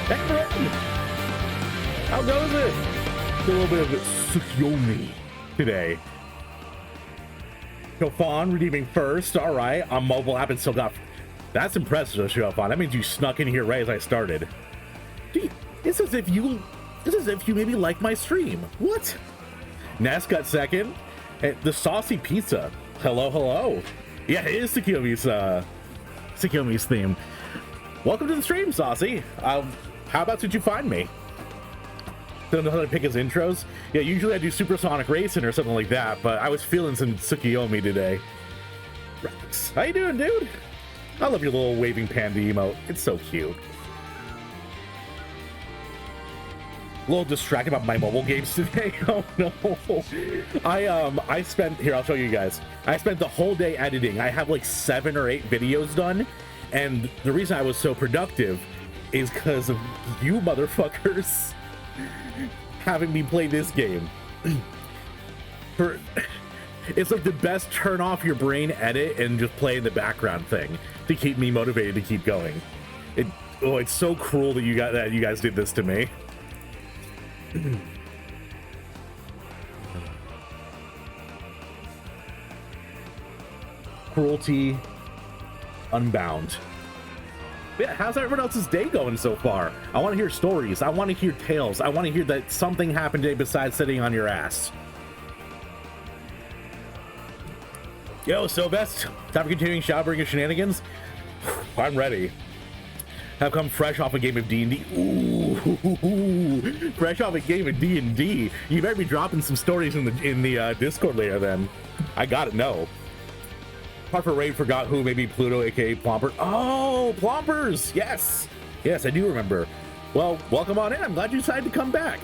Hey, how goes it? A little bit of Tsukiyomi today. Shofan redeeming first. All right, on mobile app and still got. That's impressive, Shofan. That means you snuck in here right as I started. It's as if you maybe like my stream. What? Ness got second. And the saucy pizza. Hello, hello. Yeah, it is Tsukiyomi's theme. Welcome to the stream, Saucy. How about did you find me? Don't know how to pick his intros. Yeah, usually I do Supersonic Racing or something like that, but I was feeling some Tsukiyomi today. Rex, how you doing, dude? I love your little waving panda emote. It's so cute. A little distracted about my mobile games today. Oh no. I spent here, I'll show you guys. I spent the whole day editing. I have like 7 or 8 videos done, and the reason I was so productive is because of you motherfuckers having me play this game. It's like the best turn off your brain edit and just play in the background thing to keep me motivated to keep going. It's so cruel that you guys did this to me. Cruelty unbound. Yeah, how's everyone else's day going so far? I want to hear stories. I want to hear tales. I want to hear that something happened today besides sitting on your ass. Yo, Sylvester, time for continuing Shadowbringer shenanigans. I'm ready. Have come fresh off a game of D&D. Ooh, fresh off a game of D&D. You better be dropping some stories in the Discord later then. I gotta know. Harper Raid forgot who, maybe Pluto, aka Plomper. Oh, Plompers! Yes! Yes, I do remember. Well, welcome on in. I'm glad you decided to come back.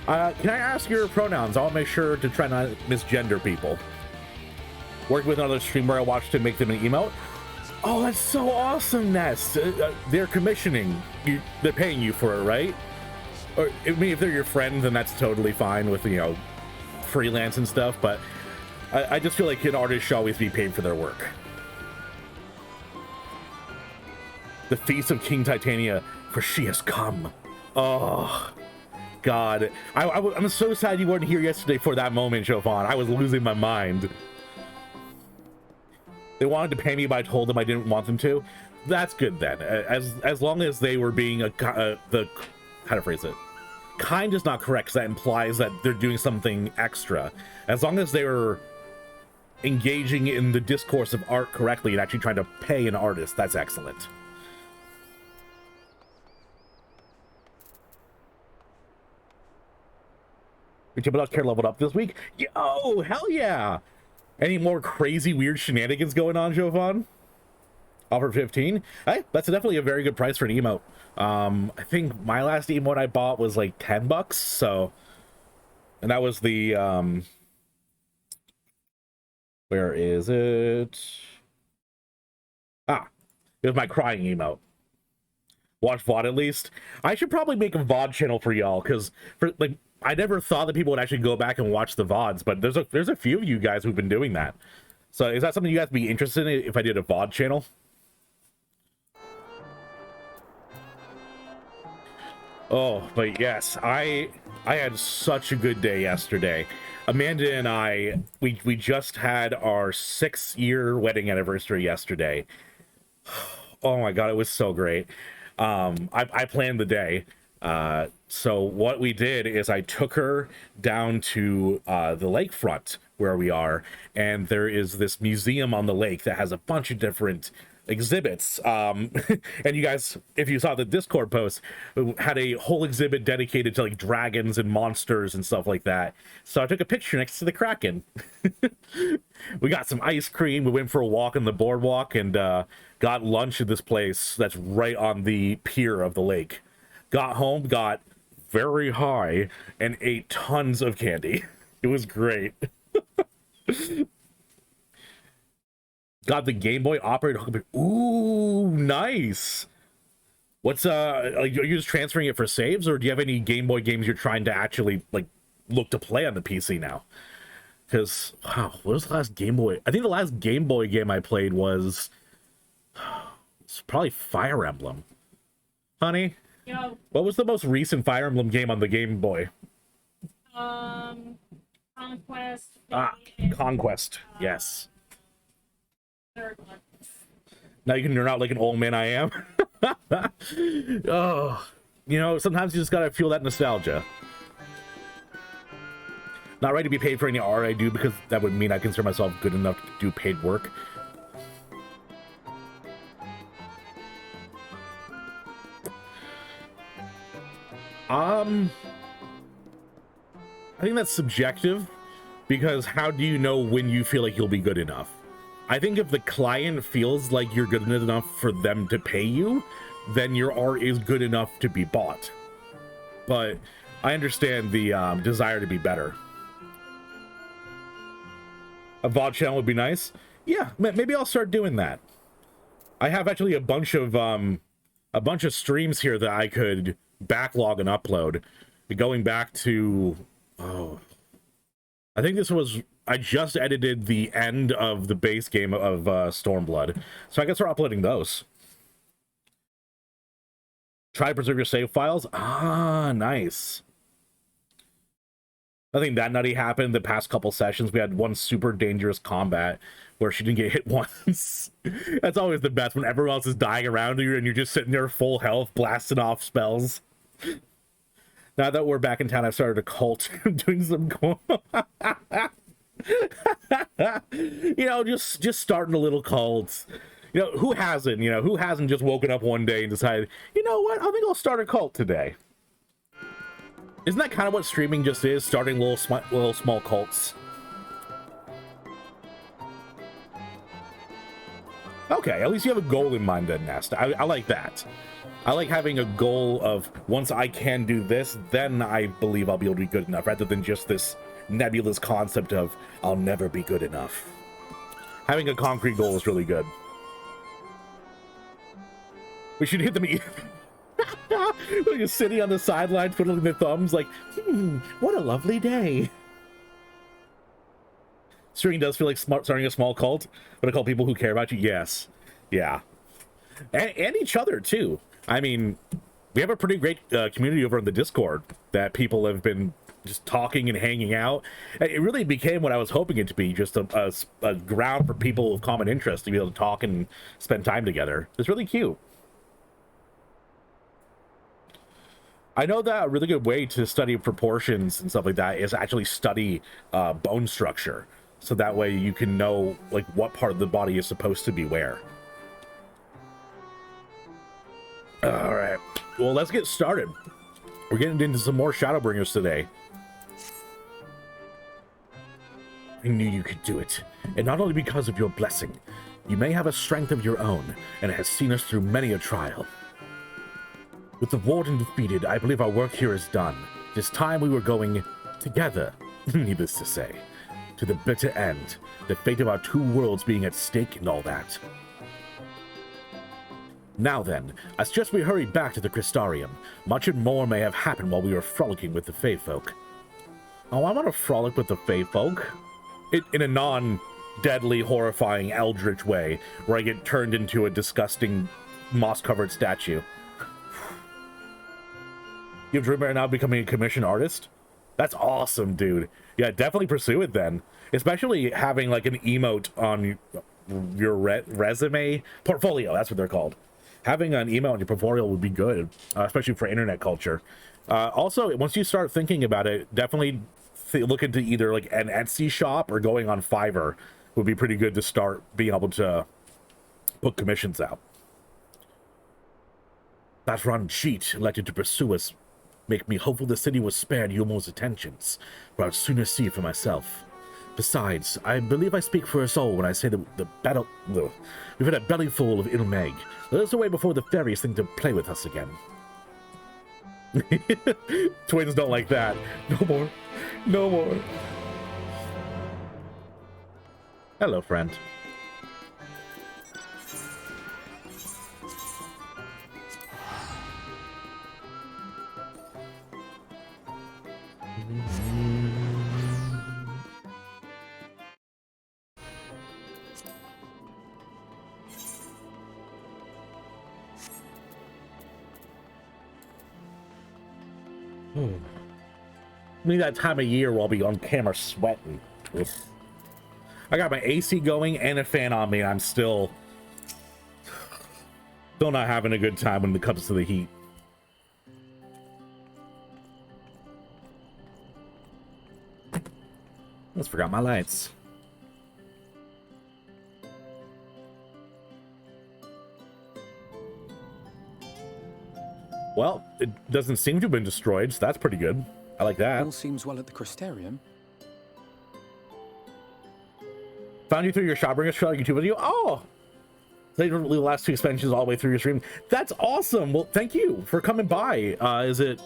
Can I ask your pronouns? I'll make sure to try not to misgender people. Working with another streamer I watched to make them an emote. Oh, that's so awesome, Ness. They're commissioning you. They're paying you for it, right? Or, I mean, if they're your friend, then that's totally fine with, you know, freelance and stuff, but I just feel like an artist should always be paid for their work. The Feast of King Titania, for she has come. Oh, God. I'm so sad you weren't here yesterday for that moment, Chofan. I was losing my mind. They wanted to pay me, but I told them I didn't want them to. That's good then. As long as they were being how to phrase it. Kind is not correct, because that implies that they're doing something extra. As long as they were engaging in the discourse of art correctly and actually trying to pay an artist, that's excellent. Your Timberdoc care leveled up this week? Yo, hell yeah! Any more crazy weird shenanigans going on, Jovan? Offer 15? Hey, that's definitely a very good price for an emote. I think my last emote I bought was like $10, so, and that was the where is it? Ah, it was my crying emote. Watch VOD at least. I should probably make a VOD channel for y'all, because for like I never thought that people would actually go back and watch the VODs, but there's a few of you guys who've been doing that. So is that something you guys would be interested in if I did a VOD channel? Oh, but yes, I had such a good day yesterday. Amanda and I, we just had our 6-year wedding anniversary yesterday. Oh my God, it was so great. I planned the day. So what we did is I took her down to the lakefront where we are, and there is this museum on the lake that has a bunch of different exhibits. And you guys, if you saw the Discord post, had a whole exhibit dedicated to like dragons and monsters and stuff like that. So I took a picture next to the Kraken. We got some ice cream. We went for a walk on the boardwalk and got lunch at this place that's right on the pier of the lake. Got home, got very high, and ate tons of candy. It was great. Got the Game Boy operator. Ooh, nice. What's are you just transferring it for saves, or do you have any Game Boy games you're trying to actually like look to play on the PC now? Because wow, what was the last Game Boy? I think the last Game Boy game I played was it's probably Fire Emblem. Honey, Yo, what was the most recent Fire Emblem game on the Game Boy? Conquest, Ah, maybe, and Conquest. Yes. third one. Now you can nerd out like an old man I am. Oh, sometimes you just gotta feel that nostalgia. Not ready to be paid for any art I do because that would mean I consider myself good enough to do paid work. I think that's subjective because how do you know when you feel like you'll be good enough? I think if the client feels like you're good enough for them to pay you, then your art is good enough to be bought. But I understand the desire to be better. A VOD channel would be nice. Yeah, maybe I'll start doing that. I have actually a bunch of streams here that I could backlog and upload. Going back to, I think I just edited the end of the base game of Stormblood, so I can start uploading those. Try to preserve your save files. Ah, nice. Nothing that nutty happened the past couple sessions. We had one super dangerous combat where she didn't get hit once. That's always the best when everyone else is dying around you and you're just sitting there full health, blasting off spells. Now that we're back in town, I've started a cult doing some just starting a little cult. Who hasn't? Who hasn't just woken up one day and decided, you know what? I think I'll start a cult today. Isn't that kind of what streaming just is? Starting little small cults. Okay, at least you have a goal in mind then, Nest. I like that. I like having a goal of once I can do this, then I believe I'll be able to be good enough, rather than just this nebulous concept of I'll never be good enough. Having a concrete goal is really good. We should hit them. Just sitting on the sidelines, twiddling their thumbs, like, what a lovely day. Streaming does feel like starting a small cult, but I call people who care about you. Yes, yeah, and each other too. I mean, we have a pretty great community over in the Discord that people have been just talking and hanging out. It really became what I was hoping it to be, just a ground for people of common interest to be able to talk and spend time together. It's really cute. I know that a really good way to study proportions and stuff like that is actually study bone structure. So that way you can know like what part of the body is supposed to be where. All right, well, let's get started. We're getting into some more Shadowbringers today. I knew you could do it, and not only because of your blessing. You may have a strength of your own, and it has seen us through many a trial. With the Warden defeated, I believe our work here is done. This time we were going together, needless to say, to the bitter end, the fate of our two worlds being at stake and all that. Now then, I suggest we hurry back to the Crystarium. Much and more may have happened while we were frolicking with the Fey Folk. Oh, I want to frolic with the Fey Folk. In a non-deadly, horrifying, eldritch way, where I get turned into a disgusting, moss-covered statue. You have dreamed right now of becoming a commissioned artist? That's awesome, dude. Yeah, definitely pursue it then. Especially having like an emote on your resume. Portfolio, that's what they're called. Having an emote on your portfolio would be good, especially for internet culture. Also, once you start thinking about it, definitely look into either like an Etsy shop or going on Fiverr would be pretty good to start being able to put commissions out. That rotten cheat elected to pursue us make me hopeful the city was spared Yumo's attentions, for I'd sooner see for myself. Besides, I believe I speak for us all when I say that we've had a belly full of Ilmeg. Let us away before the fairies think to play with us again. Twins don't like that. No more. No more. Hello, friend. Need that time of year where I'll be on camera sweating. Oof. I got my AC going and a fan on me, and I'm still not having a good time when it comes to the heat. Almost forgot my lights. Well, it doesn't seem to have been destroyed, so that's pretty good. I like that. All seems well at the Crystarium. Found you through your Shadowbringers trail YouTube video. Oh! They the last 2 expansions all the way through your stream. That's awesome! Well, thank you for coming by. Is it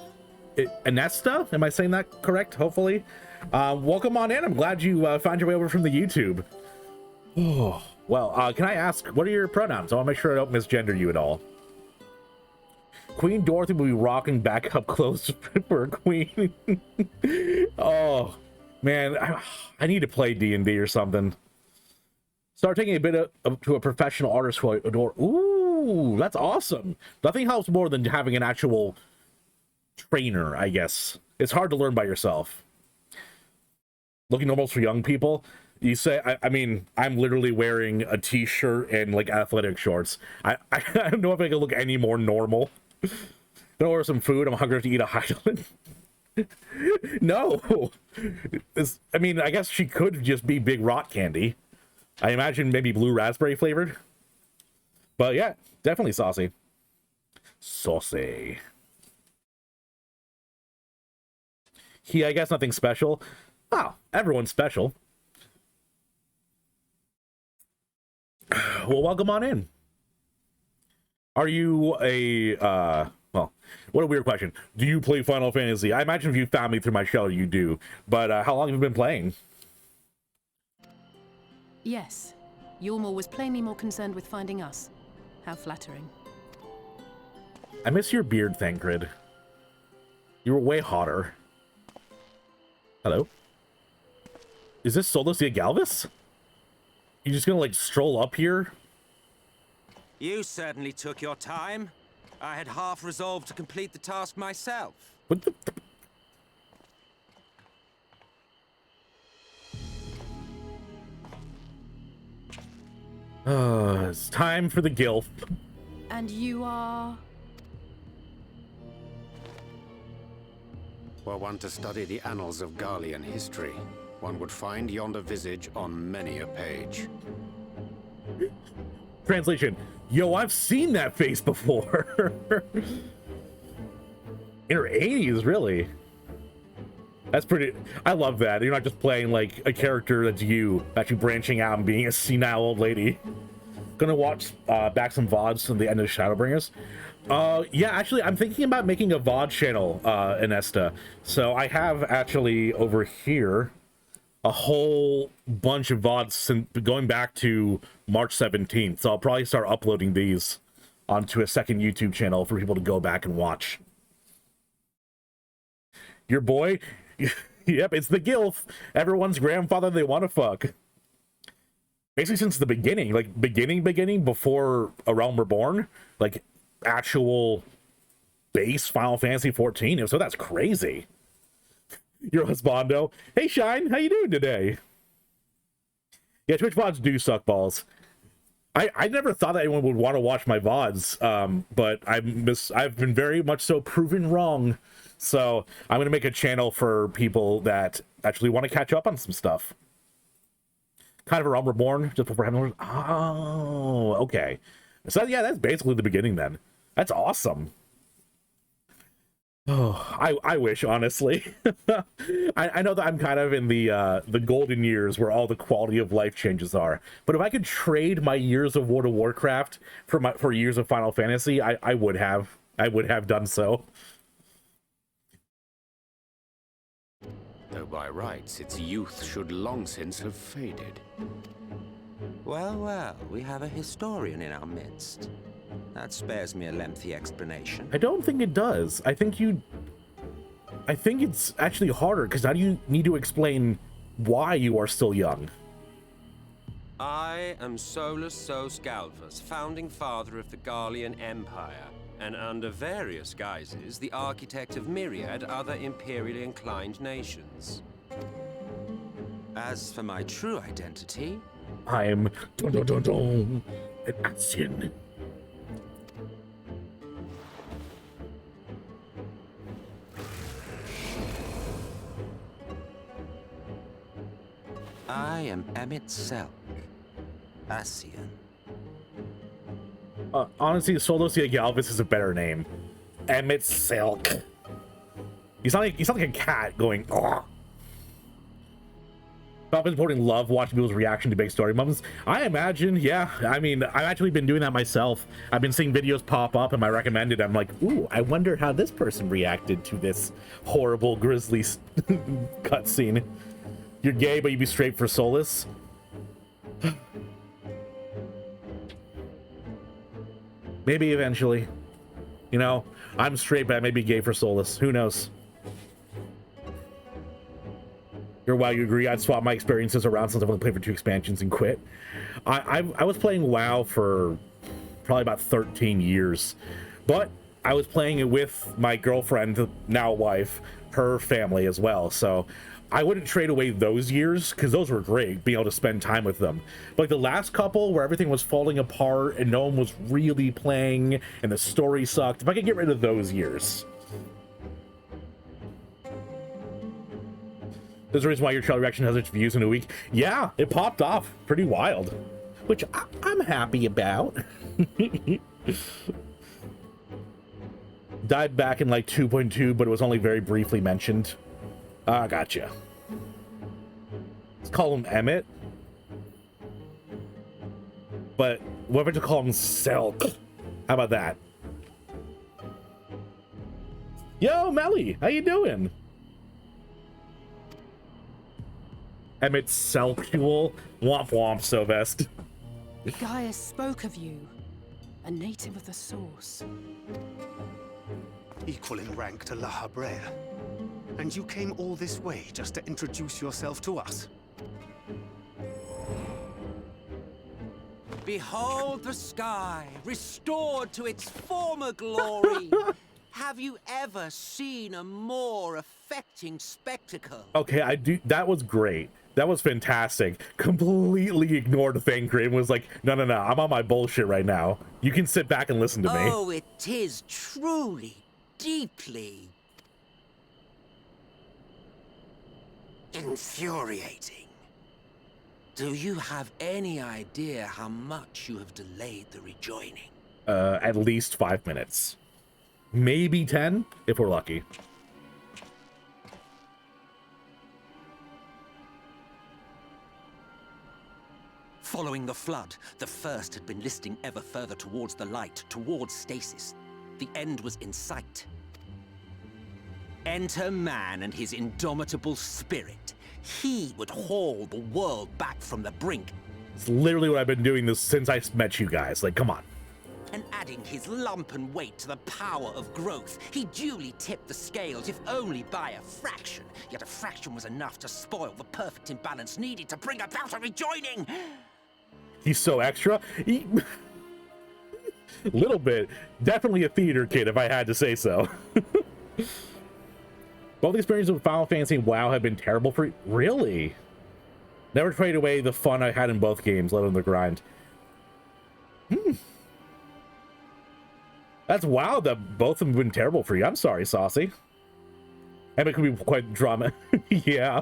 Anesta? Am I saying that correct? Hopefully. Welcome on in. I'm glad you found your way over from the YouTube. Oh, well, can I ask, what are your pronouns? I want to make sure I don't misgender you at all. Queen Dorothy will be rocking back up close for a queen. Oh, man, I need to play D&D or something. Start taking a bit to a professional artist who I adore. Ooh, that's awesome. Nothing helps more than having an actual trainer, I guess. It's hard to learn by yourself. Looking almost for young people. You say, I mean, I'm literally wearing a t-shirt and like athletic shorts. I don't know if I can look any more normal. Gonna order some food. I'm hungry to eat a Highland. No. I mean, I guess she could just be big rot candy. I imagine maybe blue raspberry flavored. But yeah, definitely saucy. Saucy. I guess nothing special. Oh, everyone's special. Well, welcome on in. Are you a, well, what a weird question. Do you play Final Fantasy? I imagine if you found me through my show, you do. But how long have you been playing? Yes. Ylmor was plainly more concerned with finding us. How flattering. I miss your beard, Thancred. You were way hotter. Hello? Is this Solus the Galvis? You just gonna, like, stroll up here? You certainly took your time. I had half resolved to complete the task myself. What the... It's time for the Gilf. And you are... Were one to study the annals of Garlean history, one would find yonder visage on many a page. Translation. Yo, I've seen that face before. In her 80s, really. That's pretty... I love that. You're not just playing, like, a character that's you, actually branching out and being a senile old lady. Gonna watch back some VODs from the end of Shadowbringers. Yeah, actually, I'm thinking about making a VOD channel, Anesta. So I have, actually, over here, a whole bunch of VODs since going back to March 17th. So I'll probably start uploading these onto a second YouTube channel for people to go back and watch. Your boy... Yep, it's the Gilf. Everyone's grandfather they want to fuck. Basically since the beginning, like beginning, before A Realm Reborn, like actual base Final Fantasy 14. So that's crazy. Your husbando. Hey Shine, how you doing today? Yeah, Twitch VODs do suck balls. I never thought that anyone would want to watch my VODs, but I've been very much so proven wrong. So I'm going to make a channel for people that actually want to catch up on some stuff. Kind of A Realm Reborn, just before having... Oh, okay. So yeah, that's basically the beginning then. That's awesome. Oh, I wish, honestly. I know that I'm kind of in the golden years where all the quality of life changes are. But if I could trade my years of World of Warcraft for years of Final Fantasy, I would have. I would have done so. Though by rights its youth should long since have faded. Well, well, we have a historian in our midst. That spares me a lengthy explanation. I don't think it does. I think it's actually harder, because now you need to explain why you are still young. I am Solus Sos Galvus, founding father of the Garlean Empire, and under various guises, the architect of myriad other imperially inclined nations. As for my true identity, I'm dun, dun, dun, dun, an Ascian. I am Emmett Selk, Ascian. Honestly, Soldosia Galvis is a better name. Emmett Silk. You sound like a cat going, "Ugh." I've been reporting love watching people's reaction to big story moments. I imagine, yeah. I mean, I've actually been doing that myself. I've been seeing videos pop up in my recommended. I'm like, ooh, I wonder how this person reacted to this horrible grisly cutscene. You're gay, but you'd be straight for Solus. Maybe eventually. You know, I'm straight, but I may be gay for Solus. Who knows? While you agree, I'd swap my experiences around since I've only played for 2 expansions and quit. I was playing WoW for probably about 13 years, but I was playing it with my girlfriend, now wife, her family as well. So I wouldn't trade away those years because those were great, being able to spend time with them. But like the last couple where everything was falling apart and no one was really playing and the story sucked, if I could get rid of those years. There's a reason why your child reaction has its views in a week. Yeah, it popped off pretty wild, which I'm happy about. Died back in like 2.2, but it was only very briefly mentioned. Ah, gotcha. Let's call him Emmett. But what if I just call him Selk? How about that? Yo, Melly, how you doing? Emmett Selkual. Womp womp, Sylvest. Gaius spoke of you, a native of the Source. Equal in rank to La Habrea. And you came all this way just to introduce yourself to us? Behold the sky, restored to its former glory. Have you ever seen a more affecting spectacle? Okay, I do. That was great. That was fantastic. Completely ignored Thancred and was like, no, I'm on my bullshit right now. You can sit back and listen to me. Oh, it is truly, deeply infuriating. Do you have any idea how much you have delayed the rejoining? At least 5 minutes. Maybe 10, if we're lucky. Following the flood, the First had been listing ever further towards the light, towards stasis. The end was in sight. Enter man and his indomitable spirit. He would haul the world back from the brink. It's literally what I've been doing this since I met you guys. Like, come on. And adding his lumpen weight to the power of growth, he duly tipped the scales, if only by a fraction. Yet a fraction was enough to spoil the perfect imbalance needed to bring about a rejoining. He's so extra. Little bit. Definitely a theater kid, if I had to say so. Both experiences with Final Fantasy and WoW have been terrible for you. Really? Never traded away the fun I had in both games, let alone the grind. That's wild that both of them have been terrible for you. I'm sorry, Saucy. And it could be quite drama. Yeah.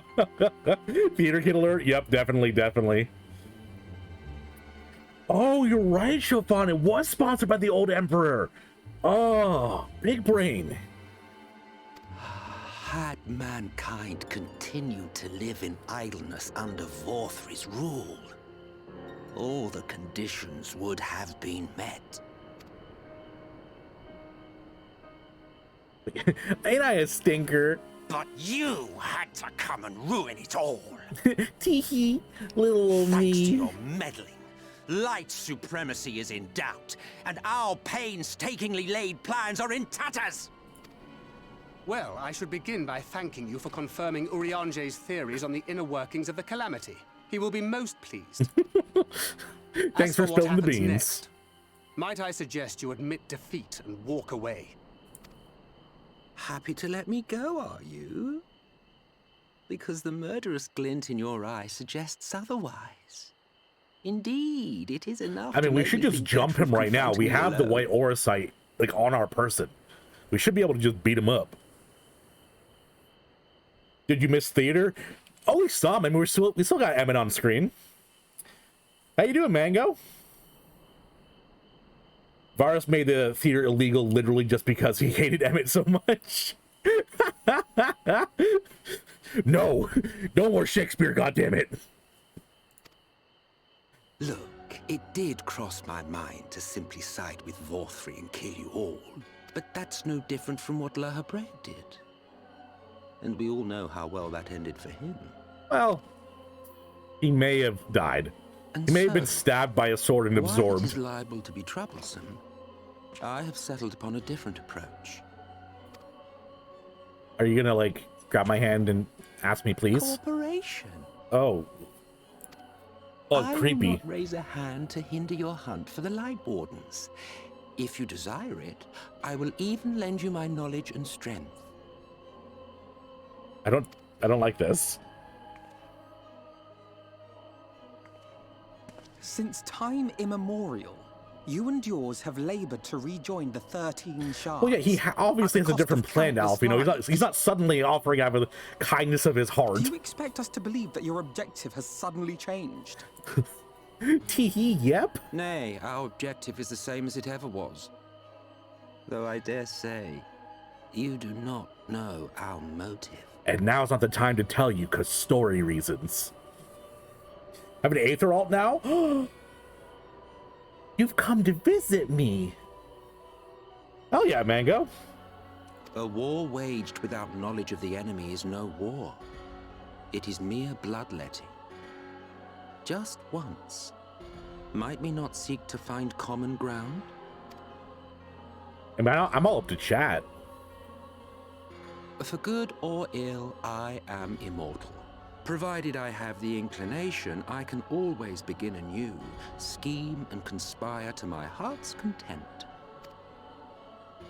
Theater kid alert. Yep, definitely. Oh, you're right, Chopin. It was sponsored by the old Emperor. Oh, big brain. Had mankind continued to live in idleness under Vorthri's rule, all the conditions would have been met. Ain't I a stinker? But you had to come and ruin it all. Teehee, little old Thanks to me. your meddling, light supremacy is in doubt, and our painstakingly laid plans are in tatters. Well, I should begin by thanking you for confirming Urianger's theories on the inner workings of the Calamity. He will be most pleased. Thanks As for what spilling the happens beans. next, Might I suggest you admit defeat and walk away? Happy to let me go, are you? Because the murderous glint in your eye suggests otherwise. Indeed, it is enough. I mean, to we make should me just think jump better him of right now. We confronting have me the alone. white aura sight, like, on our person. We should be able to just beat him up. Did you miss theater? Oh, we saw him. I mean, we still got Emmett on screen. How you doing, Mango? Varus made the theater illegal literally just because he hated Emmett so much. No, no more Shakespeare, goddammit. Look, it did cross my mind to simply side with Vorthri and kill you all, but that's no different from what Lahabred did. And we all know how well that ended for him. Well, he may have died. And He may have been so, stabbed by a sword and while it absorbed. is liable to be troublesome, I have settled upon a different approach. Are you gonna, like, grab my hand and ask me, please? Cooperation. Oh. Oh, I will creepy. not raise a hand to hinder your hunt for the Light Wardens. If you desire it, I will even lend you my knowledge and strength. I don't like this. Since time immemorial, you and yours have labored to rejoin the 13 shards. Well, yeah, he obviously at has the a different cost of plan, countless Alf. You know, lives. he's not suddenly offering out of the kindness of his heart. Do you expect us to believe that your objective has suddenly changed? Tee-hee, yep. Nay, our objective is the same as it ever was. Though I dare say, you do not know our motive. And now's not the time to tell you, because story reasons. Have an Aether alt now? You've come to visit me. Oh yeah, Mango. A war waged without knowledge of the enemy is no war. It is mere bloodletting. Just once. Might we not seek to find common ground? I mean, I'm all up to chat. For good or ill, I am immortal. Provided I have the inclination, I can always begin anew, scheme and conspire to my heart's content.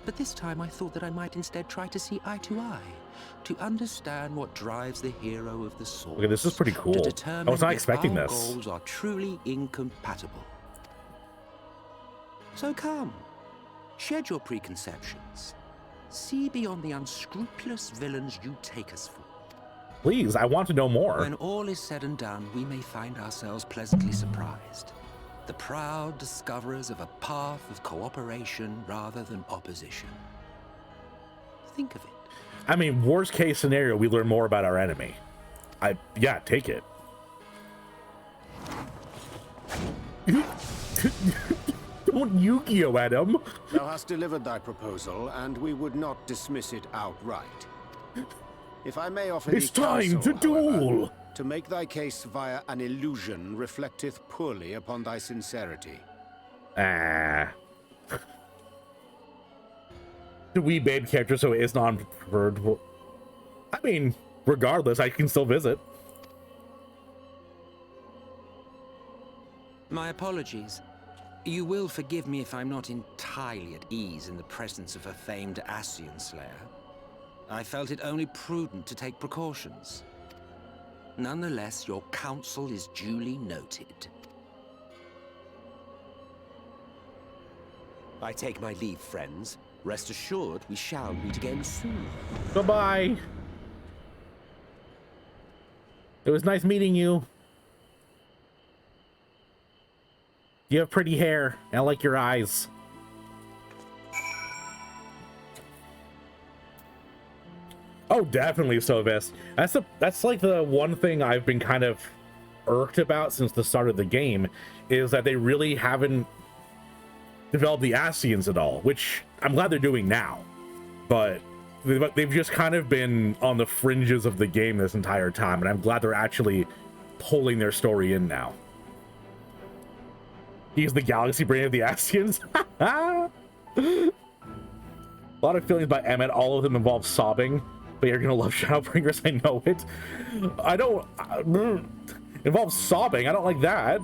But this time I thought that I might instead try to see eye to eye, to understand what drives the hero of the sword. Okay, this is pretty cool. To I determine was not if expecting our this. goals are truly incompatible. So come, shed your preconceptions. See beyond the unscrupulous villains you take us for. Please, I want to know more. When all is said and done, we may find ourselves pleasantly surprised. The proud discoverers of a path of cooperation rather than opposition. Think of it. I mean, worst case scenario, we learn more about our enemy. Yeah, take it. Don't Yu-Gi-Oh at him. Thou hast delivered thy proposal, and we would not dismiss it outright. If I may offer It's thee time counsel, to however, duel. to make thy case via an illusion reflecteth poorly upon thy sincerity. Ah. The wee babe character, so it is non-preferred. Well, I mean, regardless, I can still visit. My apologies. You will forgive me if I'm not entirely at ease in the presence of a famed Ascian Slayer. I felt it only prudent to take precautions. Nonetheless, your counsel is duly noted. I take my leave, friends. Rest assured, we shall meet again soon. Goodbye. It was nice meeting you. You have pretty hair. I like your eyes. Oh, definitely, Sovis. That's like the one thing I've been kind of irked about since the start of the game, is that they really haven't developed the Ascians at all, which I'm glad they're doing now. But they've just kind of been on the fringes of the game this entire time, and I'm glad they're actually pulling their story in now. He's the galaxy brain of the Ascians. A lot of feelings by Emmett. All of them involve sobbing. But you're gonna love Shadowbringers, I know it. I don't... involves sobbing, I don't like that.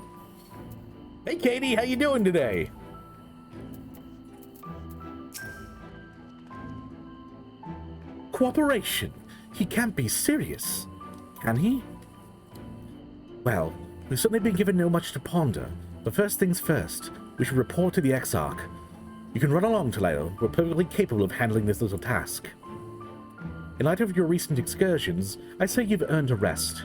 Hey Katie, how you doing today? cooperation. He can't be serious, can he? Well, we've certainly been given no much to ponder, but first things first, we should report to the Exarch. You can run along, Taleo. We're perfectly capable of handling this little task. In light of your recent excursions, I say you've earned a rest.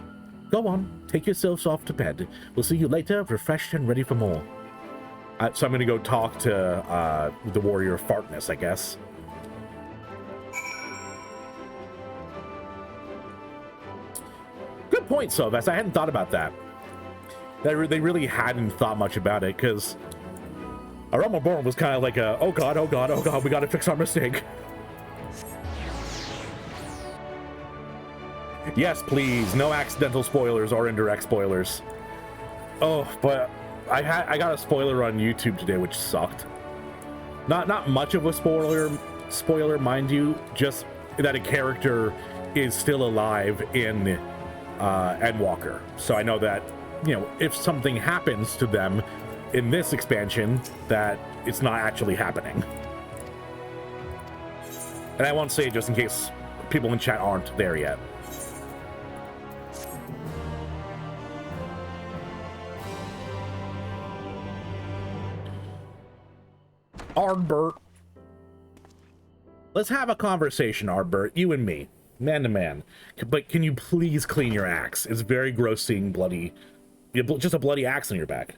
Go on, take yourselves off to bed. We'll see you later, refreshed and ready for more. So I'm going to go talk to the warrior Fartness, I guess. Good point, Sylvester. I hadn't thought about that. They really hadn't thought much about it, because A Realm Reborn was kind of like a, oh god, we gotta fix our mistake. Yes, please, no accidental spoilers or indirect spoilers. Oh, but I got a spoiler on YouTube today, which sucked. Not much of a spoiler, mind you, just that a character is still alive in Endwalker. So I know that, you know, if something happens to them in this expansion, that it's not actually happening. And I won't say it just in case people in chat aren't there yet. Ardbert. Let's have a conversation, Ardbert, you and me, man to man. But can you please clean your axe? It's very gross seeing bloody, just a bloody axe on your back.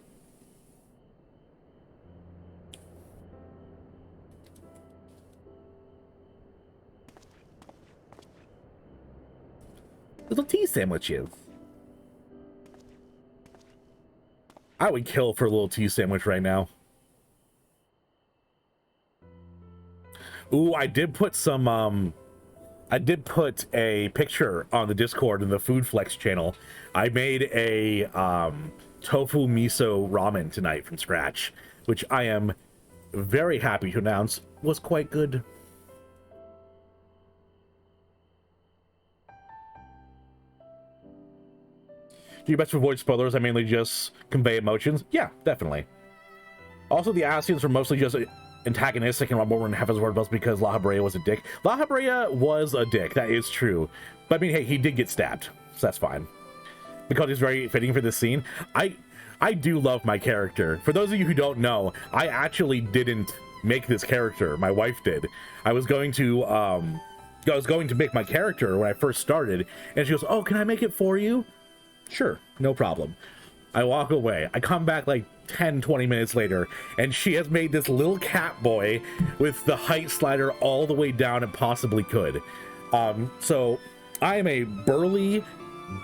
Little tea sandwiches. I would kill for a little tea sandwich right now. Ooh, I did put some, I did put a picture on the Discord in the Food Flex channel. I made a tofu miso ramen tonight from scratch, which I am very happy to announce was quite good. Do you best to avoid spoilers? I mainly just convey emotions. Yeah, definitely. Also, the Ascians were mostly just antagonistic and more than half his word was because La Habrea was a dick. La Habrea was a dick, that is true. But I mean, hey, he did get stabbed, so that's fine. Because he's very fitting for this scene. I do love my character. For those of you who don't know, I actually didn't make this character. My wife did. I was going to make my character when I first started, and she goes, "Oh, can I make it for you?" Sure, no problem. I walk away. I come back like 10-20 minutes later, and she has made this little cat boy with the height slider all the way down it possibly could. So I am a burly,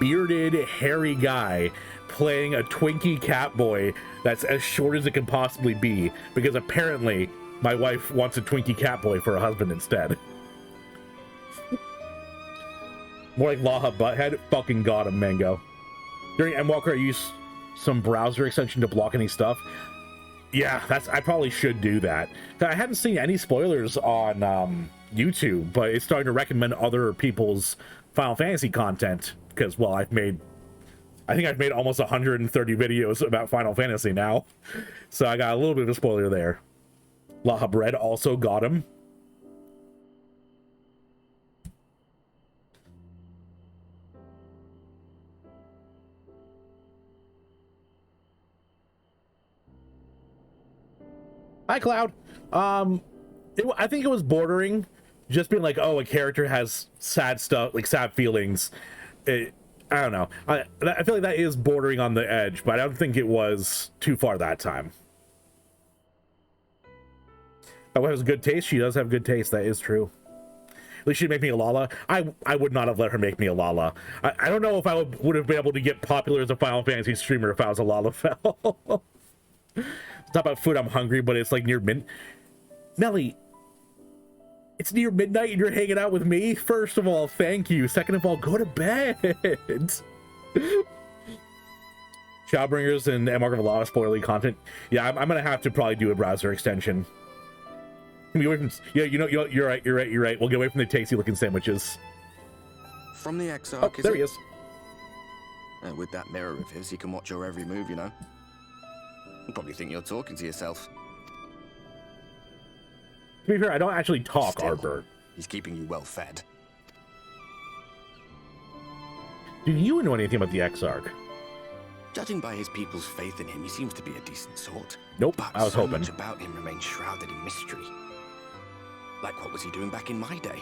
bearded, hairy guy playing a Twinkie cat boy that's as short as it can possibly be, because apparently my wife wants a Twinkie cat boy for a husband instead. More like Laha Butthead. Fucking got him, Mango. During Endwalker, I used some browser extension to block any stuff. Yeah, I probably should do that. I hadn't seen any spoilers on YouTube, but it's starting to recommend other people's Final Fantasy content because, well, I think I've made almost 130 videos about Final Fantasy now, so I got a little bit of a spoiler there. Laha Bread also got him. Hi, Cloud. I think it was bordering, just being like, oh, a character has sad stuff, like sad feelings. I don't know. I feel like that is bordering on the edge, but I don't think it was too far that time. My wife has good taste. She does have good taste. That is true. At least she'd make me a Lala. I would not have let her make me a Lala. I don't know if I would have been able to get popular as a Final Fantasy streamer if I was a Lalafell. Talk about food, I'm hungry, but it's like near Melly, it's near midnight and you're hanging out with me? First of all, thank you. Second of all, go to bed. Shadowbringers and Mark of a lot of spoilery content. Yeah, I'm gonna have to probably do a browser extension. Get away from, yeah, you're right. We'll get away from the tasty looking sandwiches. From the Exarch, oh, there he is. With that mirror of his, he can watch your every move, you know. You probably think you're talking to yourself. To be fair, I don't actually talk, Still, Ardbert. He's keeping you well fed. Do you know anything about the Exarch? Judging by his people's faith in him, he seems to be a decent sort. Nope, But I was so hoping. much about him remains shrouded in mystery. Like, what was he doing back in my day?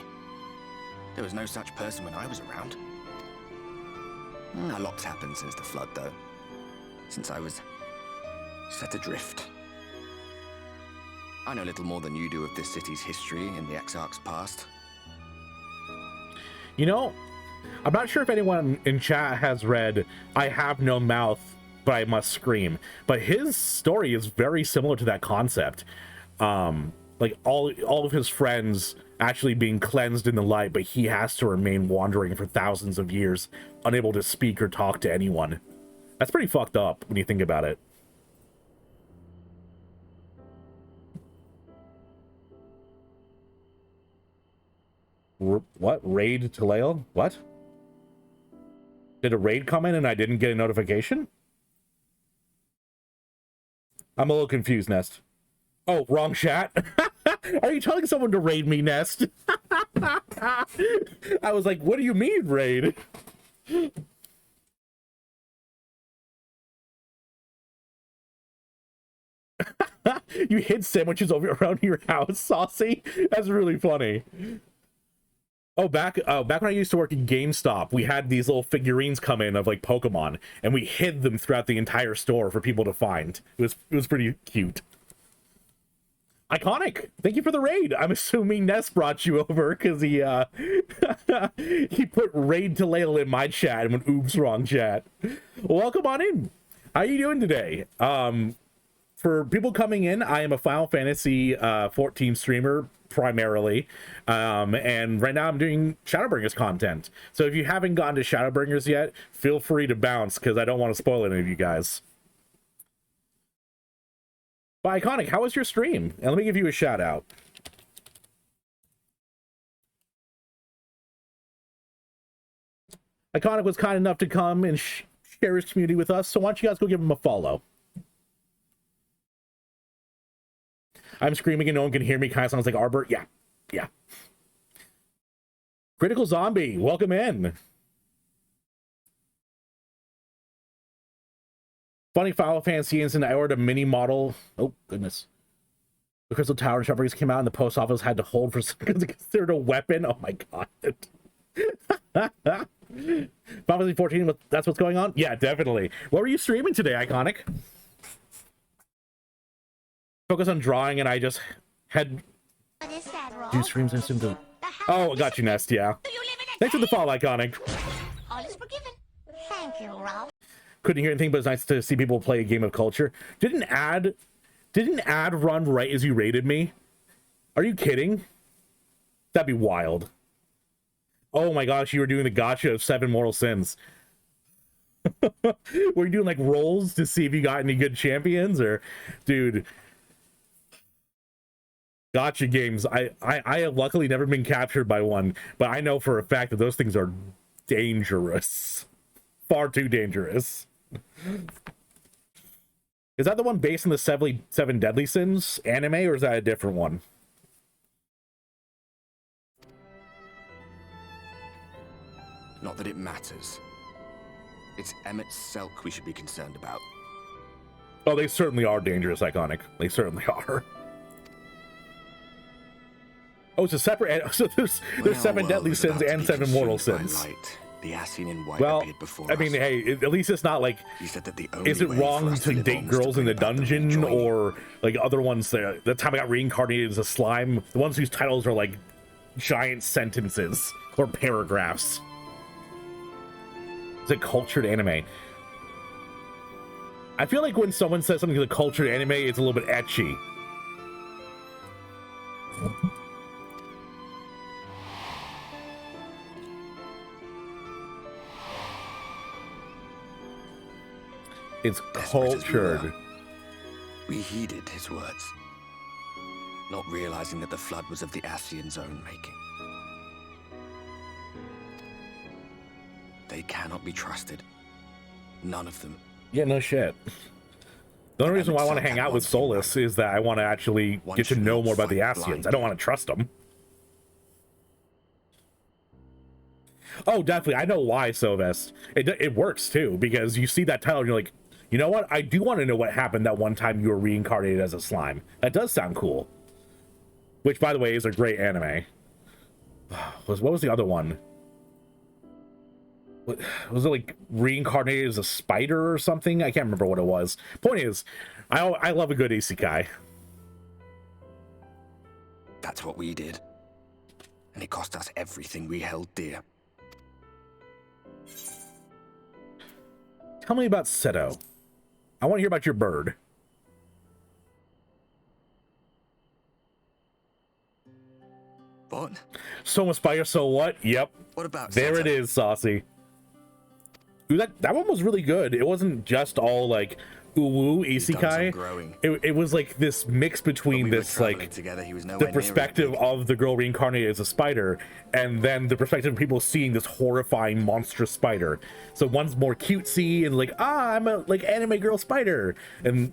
There was no such person when I was around. A lot's happened since the flood, though. Since I was set adrift. I know little more than you do of this city's history and the Exarch's past. You know, I'm not sure if anyone in chat has read I Have No Mouth, But I Must Scream, but his story is very similar to that concept. Like all of his friends actually being cleansed in the light, but he has to remain wandering for thousands of years, unable to speak or talk to anyone. That's pretty fucked up when you think about it. What? Raid Taleo? What? Did a raid come in and I didn't get a notification? I'm a little confused, Nest. Oh, wrong chat. Are you telling someone to raid me, Nest? I was like, what do you mean, raid? You hid sandwiches over around your house, Saucy? That's really funny. Oh, back when I used to work at GameStop, we had these little figurines come in of like Pokemon, and we hid them throughout the entire store for people to find. It was pretty cute. Iconic. Thank you for the raid. I'm assuming Ness brought you over because he he put raid to Layla in my chat and went oops wrong chat. Welcome on in. How you doing today? For people coming in, I am a Final Fantasy 14 streamer primarily, and right now I'm doing Shadowbringers content. So if you haven't gotten to Shadowbringers yet, feel free to bounce because I don't want to spoil any of you guys. But Iconic, how was your stream? And let me give you a shout out. Iconic was kind enough to come and share his community with us, so why don't you guys go give him a follow. I'm screaming and no one can hear me. Kind of sounds like Arbor. Yeah. Critical Zombie, welcome in. Funny Final Fantasy incident. I ordered a mini model. Oh, goodness. The Crystal Tower and Shepherds came out and the post office had to hold for because it's considered a weapon. Oh my god. Final Fantasy 14, that's what's going on? Yeah, definitely. What were you streaming today, Iconic? Focus on drawing and I just had do streams and assume to... Oh, I got you, Nest, yeah. Thanks for the follow, Iconic. All is forgiven. Thank you, Ralph. Couldn't hear anything, but it's nice to see people play a game of culture. Didn't ad run right as you rated me? Are you kidding? That'd be wild. Oh my gosh, you were doing the gacha of 7 Mortal Sins. Were you doing like rolls to see if you got any good champions? Or, dude... Gotcha games. I have luckily never been captured by one, but I know for a fact that those things are dangerous. Far too dangerous. Is that the one based on the Seven Deadly Sins anime, or is that a different one? Not that it matters. It's Emmett Selk we should be concerned about. Oh, they certainly are dangerous, Iconic. They certainly are. Oh, it's a separate... So there's 7 Deadly Sins and 7 Mortal Sins. Light. The Ascian in white well, appeared before I mean, us. hey, at least it's not like... You said that the only is it way wrong for us to live date on was girls to in the bring about them dungeon, to join you? or like other ones that the time I got reincarnated as a slime? The ones whose titles are like giant sentences or paragraphs. It's a cultured anime. I feel like when someone says something is a cultured anime, it's a little bit etchy. It's cultured. We heeded his words, not realizing that the flood was of the Ascian's own making. They cannot be trusted. None of them. Yeah, no shit. The only reason why I want to hang out with Solus is that I want to actually get to know more about the Ascians. I don't want to trust them. Oh, definitely. I know why, Sylvest. It works too, because you see that title and you're like, you know what? I do want to know what happened that one time you were reincarnated as a slime. That does sound cool. Which, by the way, is a great anime. What was the other one? Was it like reincarnated as a spider or something? I can't remember what it was. Point is, I love a good isekai. That's what we did. And it cost us everything we held dear. Tell me about Seto. I want to hear about your bird. What? So Aspire, so what? Yep. What about there Seto? it is, Saucy. Ooh, that one was really good. It wasn't just all like ooh isekai. It was like this mix between this like together, he was the perspective of the girl reincarnated as a spider, and then the perspective of people seeing this horrifying monstrous spider. So one's more cutesy and like, I'm a like anime girl spider, and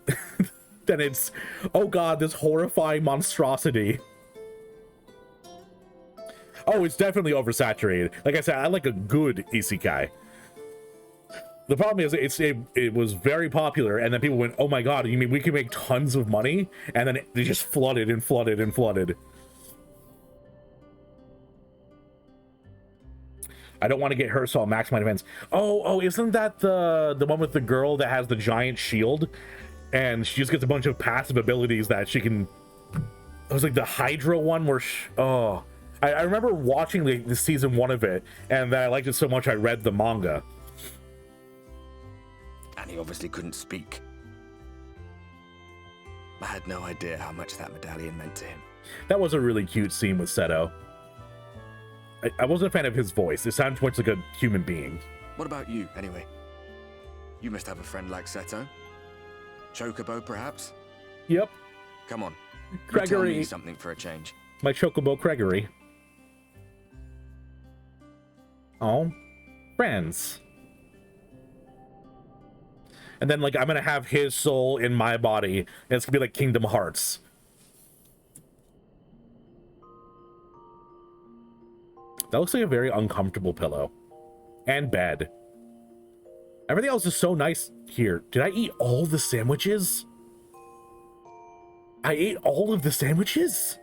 then it's, oh god, this horrifying monstrosity. Oh, it's definitely oversaturated. Like I said, I like a good isekai. The problem is it was very popular, and then people went, oh my god, you mean we can make tons of money? And then they just flooded and flooded and flooded. I don't want to get hurt, so I'll max my defense. Oh, isn't that the one with the girl that has the giant shield? And she just gets a bunch of passive abilities that she can... It was like the Hydra one where... I remember watching the season 1 of it, and then I liked it so much I read the manga. And he obviously couldn't speak. I had no idea how much that medallion meant to him. That was a really cute scene with Seto. I wasn't a fan of his voice. It sounded much like a human being. What about you, anyway? You must have a friend like Seto. Chocobo, perhaps? Yep. Come on. Gregory. Tell me something for a change. My Chocobo Gregory. Oh, friends. And then, like, I'm gonna have his soul in my body, and it's gonna be like Kingdom Hearts. That looks like a very uncomfortable pillow. And bed. Everything else is so nice here. Did I eat all the sandwiches? I ate all of the sandwiches?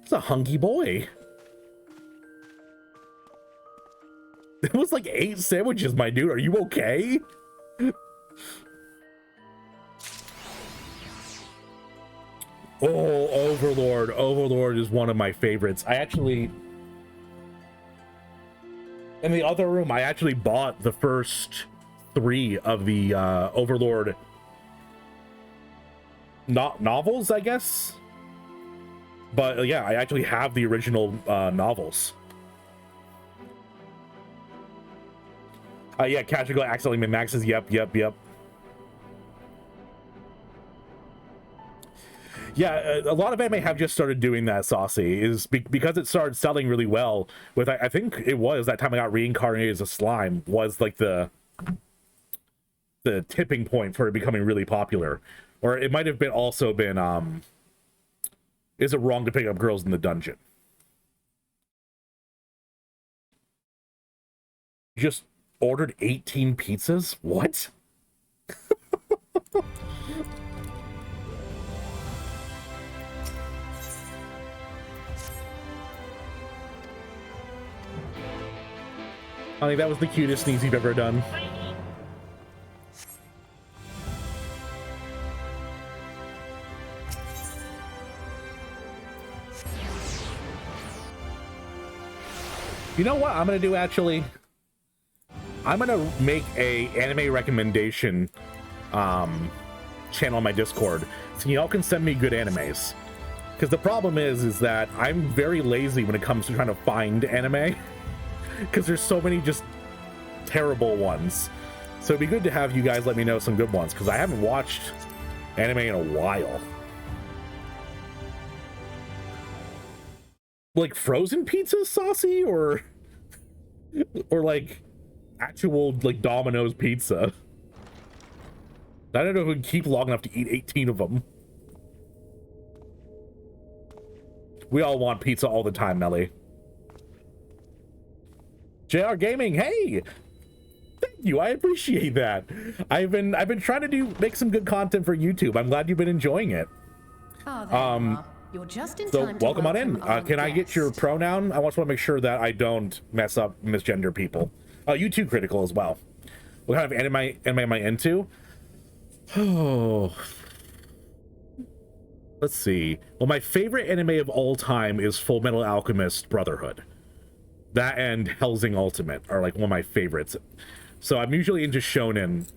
It's a hungry boy. It was like 8 sandwiches, my dude. Are you okay? Oh, Overlord. Overlord is one of my favorites. I actually... In the other room, I actually bought the first 3 of the Overlord novels, I guess? But yeah, I actually have the original novels. Yeah, Casual accidentally min-maxes. Yep. Yeah, a lot of anime have just started doing that, Saucy, is because it started selling really well with, I think it was that time I got reincarnated as a slime was like the tipping point for it becoming really popular. Or it might have been also been, is it wrong to pick up girls in the dungeon? Just ordered 18 pizzas? What? I think that was the cutest sneeze you've ever done. You know what I'm gonna do, actually? I'm gonna make a anime recommendation channel on my Discord, so y'all can send me good animes. Because the problem is that I'm very lazy when it comes to trying to find anime, because there's so many just terrible ones. So it'd be good to have you guys let me know some good ones, because I haven't watched anime in a while. Like frozen pizza, Saucy, or like actual like Domino's pizza. I don't know if we can keep long enough to eat 18 of them. We all want pizza all the time, Melly. JR Gaming, hey, thank you. I appreciate that. I've been trying to make some good content for YouTube. I'm glad you've been enjoying it. Oh, there you are. You're just in So time to welcome on in. Can I get your pronoun? I just want to make sure that I don't mess up, misgender people. You too, Critical as well. What kind of anime am I into? Oh, let's see. Well, my favorite anime of all time is Full Metal Alchemist Brotherhood. That and Hellsing Ultimate are like one of my favorites. So I'm usually into shonen.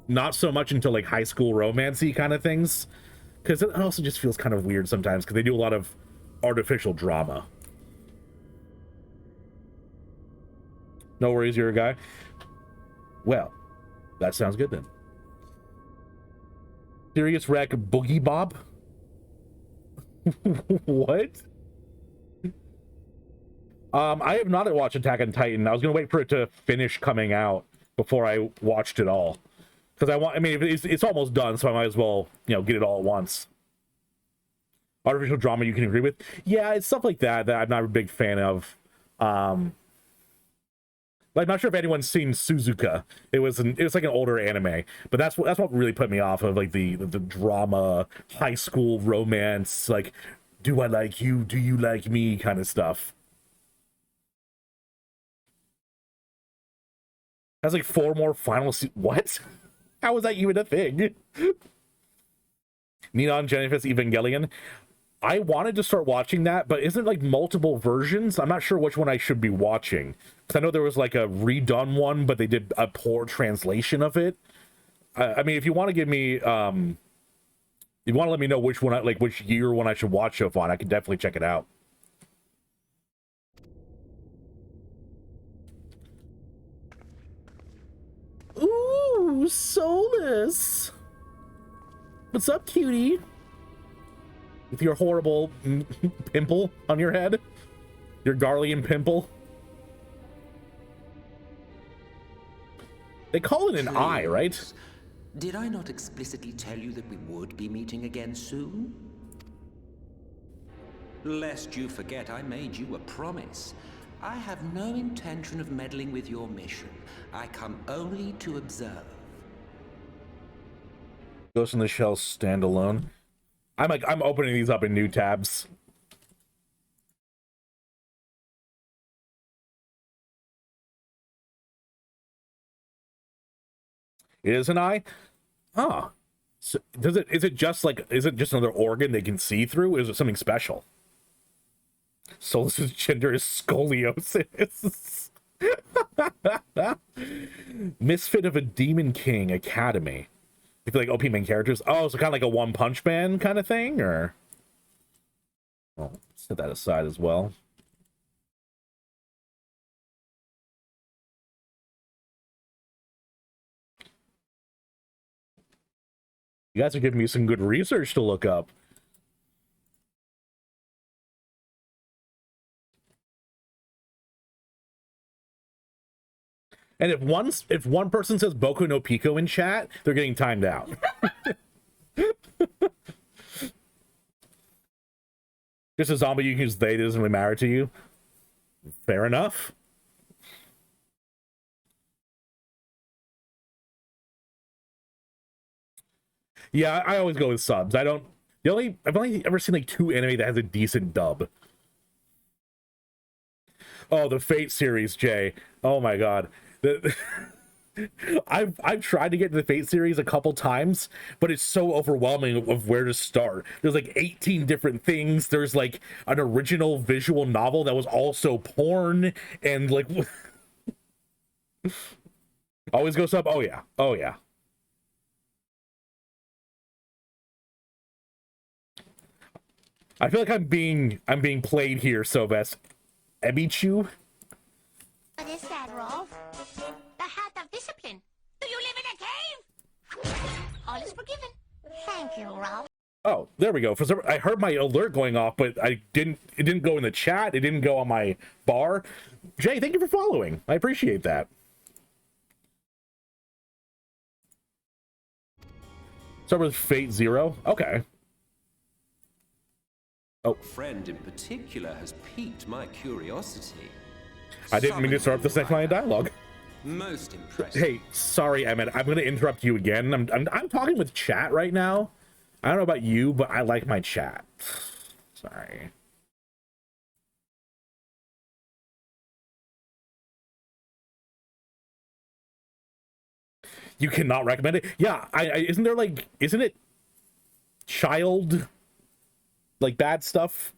Not so much into like high school romancy kind of things, because it also just feels kind of weird sometimes because they do a lot of artificial drama. No worries, you're a guy. Well, that sounds good then. Serious Wreck Boogie Bob? What? I have not watched Attack on Titan. I was gonna wait for it to finish coming out before I watched it all, because I mean, it's almost done, so I might as well, get it all at once. Artificial drama, you can agree with? Yeah, it's stuff like that I'm not a big fan of. Like, not sure if anyone's seen Suzuka. It was like an older anime, but that's what really put me off of like the drama, high school romance, like, do I like you? Do you like me? Kind of stuff. That's like 4 more final what? How is that even a thing? Neon Genesis Evangelion. I wanted to start watching that, but isn't like multiple versions? I'm not sure which one I should be watching. Because I know there was like a redone one, but they did a poor translation of it. I mean, if you want to give me, you want to let me know which one, which year one I should watch so far, I can definitely check it out. Ooh, Solus. What's up, cutie? With your horrible pimple on your head? Your Garlean pimple? They call it an eye, right? Did I not explicitly tell you that we would be meeting again soon? Lest you forget, I made you a promise. I have no intention of meddling with your mission. I come only to observe. Ghost in the Shell standalone. I'm opening these up in new tabs. It is an eye? Huh. So is it just another organ they can see through? Or is it something special? Solus's gender is scoliosis. Misfit of a Demon King Academy. You feel like OP main characters? Oh, so kind of like a One Punch Man kind of thing, or? Well, set that aside as well. You guys are giving me some good research to look up. And if one person says Boku no Pico in chat, they're getting timed out. Just a zombie you can use they doesn't really matter to you. Fair enough. Yeah, I always go with subs. I've only ever seen like 2 anime that has a decent dub. Oh, the Fate series, Jay. Oh my god. I've tried to get to the Fate series a couple times, but it's so overwhelming of where to start. There's like 18 different things. There's like an original visual novel that was also porn, and like always goes up. Oh yeah. Oh yeah. I feel like I'm being played here, Sobes. Ebichu? What is that, Rolf? The hat of discipline. Do you live in a cave? All is forgiven. Thank you, Rolf. Oh, there we go. I heard my alert going off, but it didn't go in the chat. It didn't go on my bar. Jay, thank you for following. I appreciate that. Start with Fate Zero. Okay. Oh. Friend in particular has piqued my curiosity. I didn't mean to start up the second line of dialogue. Most impressive. Hey, sorry, Emmett. I'm going to interrupt you again. I'm talking with chat right now. I don't know about you, but I like my chat. Sorry. You cannot recommend it? Yeah, isn't there like, isn't it child, like bad stuff?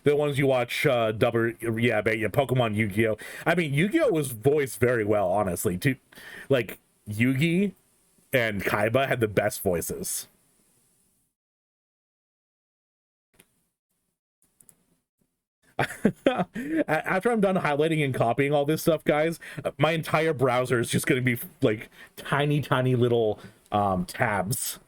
The ones you watch dubber, yeah, Pokemon, Yu-Gi-Oh. I mean, Yu-Gi-Oh was voiced very well, honestly. Too, like Yugi and Kaiba had the best voices. After I'm done highlighting and copying all this stuff, guys, my entire browser is just going to be like tiny little tabs.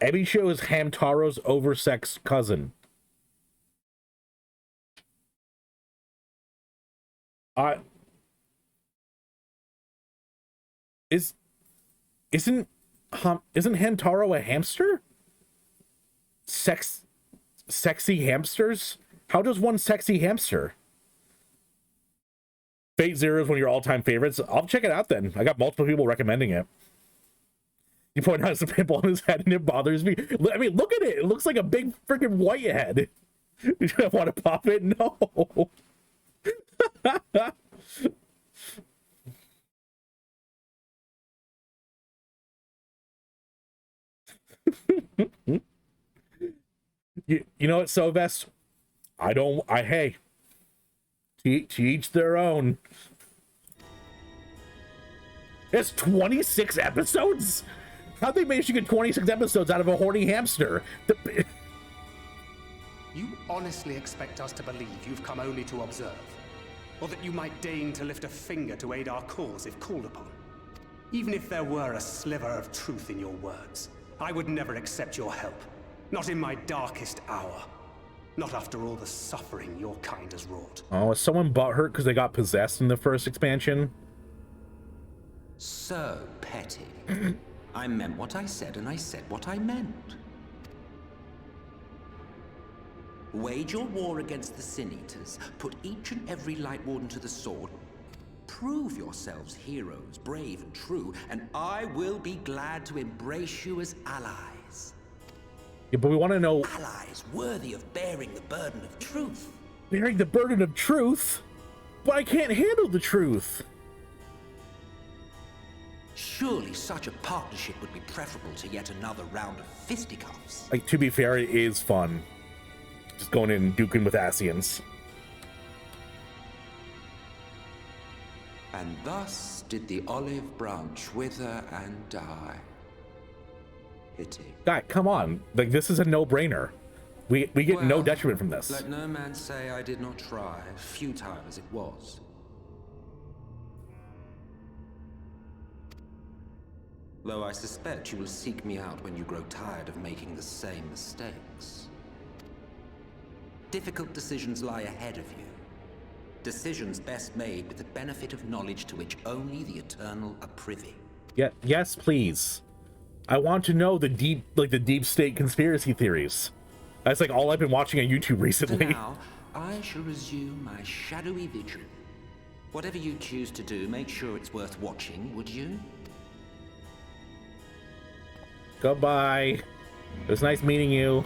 Ebisho is Hamtaro's oversexed cousin. Isn't Hamtaro a hamster? Sexy hamsters? How does one sexy hamster? Fate Zero is one of your all-time favorites. I'll check it out then. I got multiple people recommending it. You point out it's a pimple on his head and it bothers me. I mean, look at it. It looks like a big freaking white head. You don't want to pop it? No. You know what, Sovest? Hey, to each their own. It's 26 episodes? How'd they manage to get 26 episodes out of a horny hamster? You honestly expect us to believe you've come only to observe? Or that you might deign to lift a finger to aid our cause if called upon? Even if there were a sliver of truth in your words, I would never accept your help. Not in my darkest hour. Not after all the suffering your kind has wrought. Oh, is someone butthurt because they got possessed in the first expansion? So petty. I meant what I said, and I said what I meant. Wage your war against the Sin Eaters. Put each and every Light Warden to the sword. Prove yourselves heroes, brave and true, and I will be glad to embrace you as allies. Yeah, but we want to know... Allies worthy of bearing the burden of truth. Bearing the burden of truth? But I can't handle the truth. Surely such a partnership would be preferable to yet another round of fisticuffs. Like, to be fair, it is fun. Just going in and duking with Asians. And thus did the olive branch wither and die. Pity. Guy, come on. Like, this is a no-brainer. We get no detriment from this. Let no man say I did not try, futile as it was. Though I suspect you will seek me out when you grow tired of making the same mistakes. Difficult decisions lie ahead of you. Decisions best made with the benefit of knowledge to which only the Eternal are privy. Yeah, yes, please. I want to know the deep state conspiracy theories. That's like all I've been watching on YouTube recently. For now, I shall resume my shadowy vigil. Whatever you choose to do, make sure it's worth watching, would you? Goodbye. It was nice meeting you.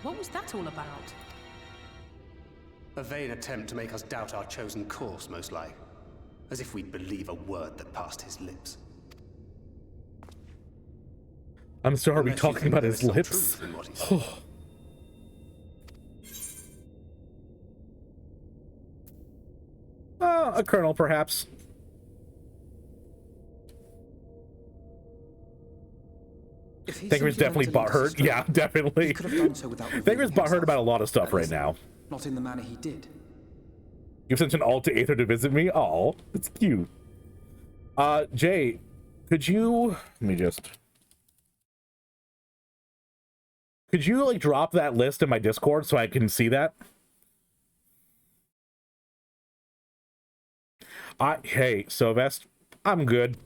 What was that all about? A vain attempt to make us doubt our chosen course, most like. As if we'd believe a word that passed his lips. I'm sorry, are we talking about his lips? A colonel, perhaps. Thanker's definitely butthurt. Yeah, definitely. Thanker's butthurt about a lot of stuff right now. Not in the manner he did. You've sent an alt to Aether to visit me? Oh, it's cute. Jay, could you... Let me just... Could you like drop that list in my Discord so I can see that? Hey, Sylvester, I'm good.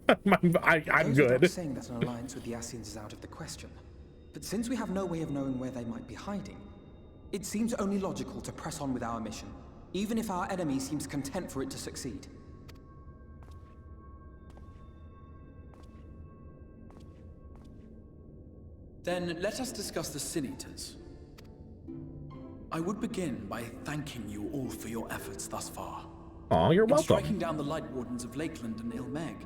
I'm good. Saying that an alliance with the Ascians is out of the question. But since we have no way of knowing where they might be hiding, it seems only logical to press on with our mission, even if our enemy seems content for it to succeed. Then let us discuss the Sin Eaters. I would begin by thanking you all for your efforts thus far. Oh, you're in welcome. Striking down the Light Wardens of Lakeland and Ilmeg,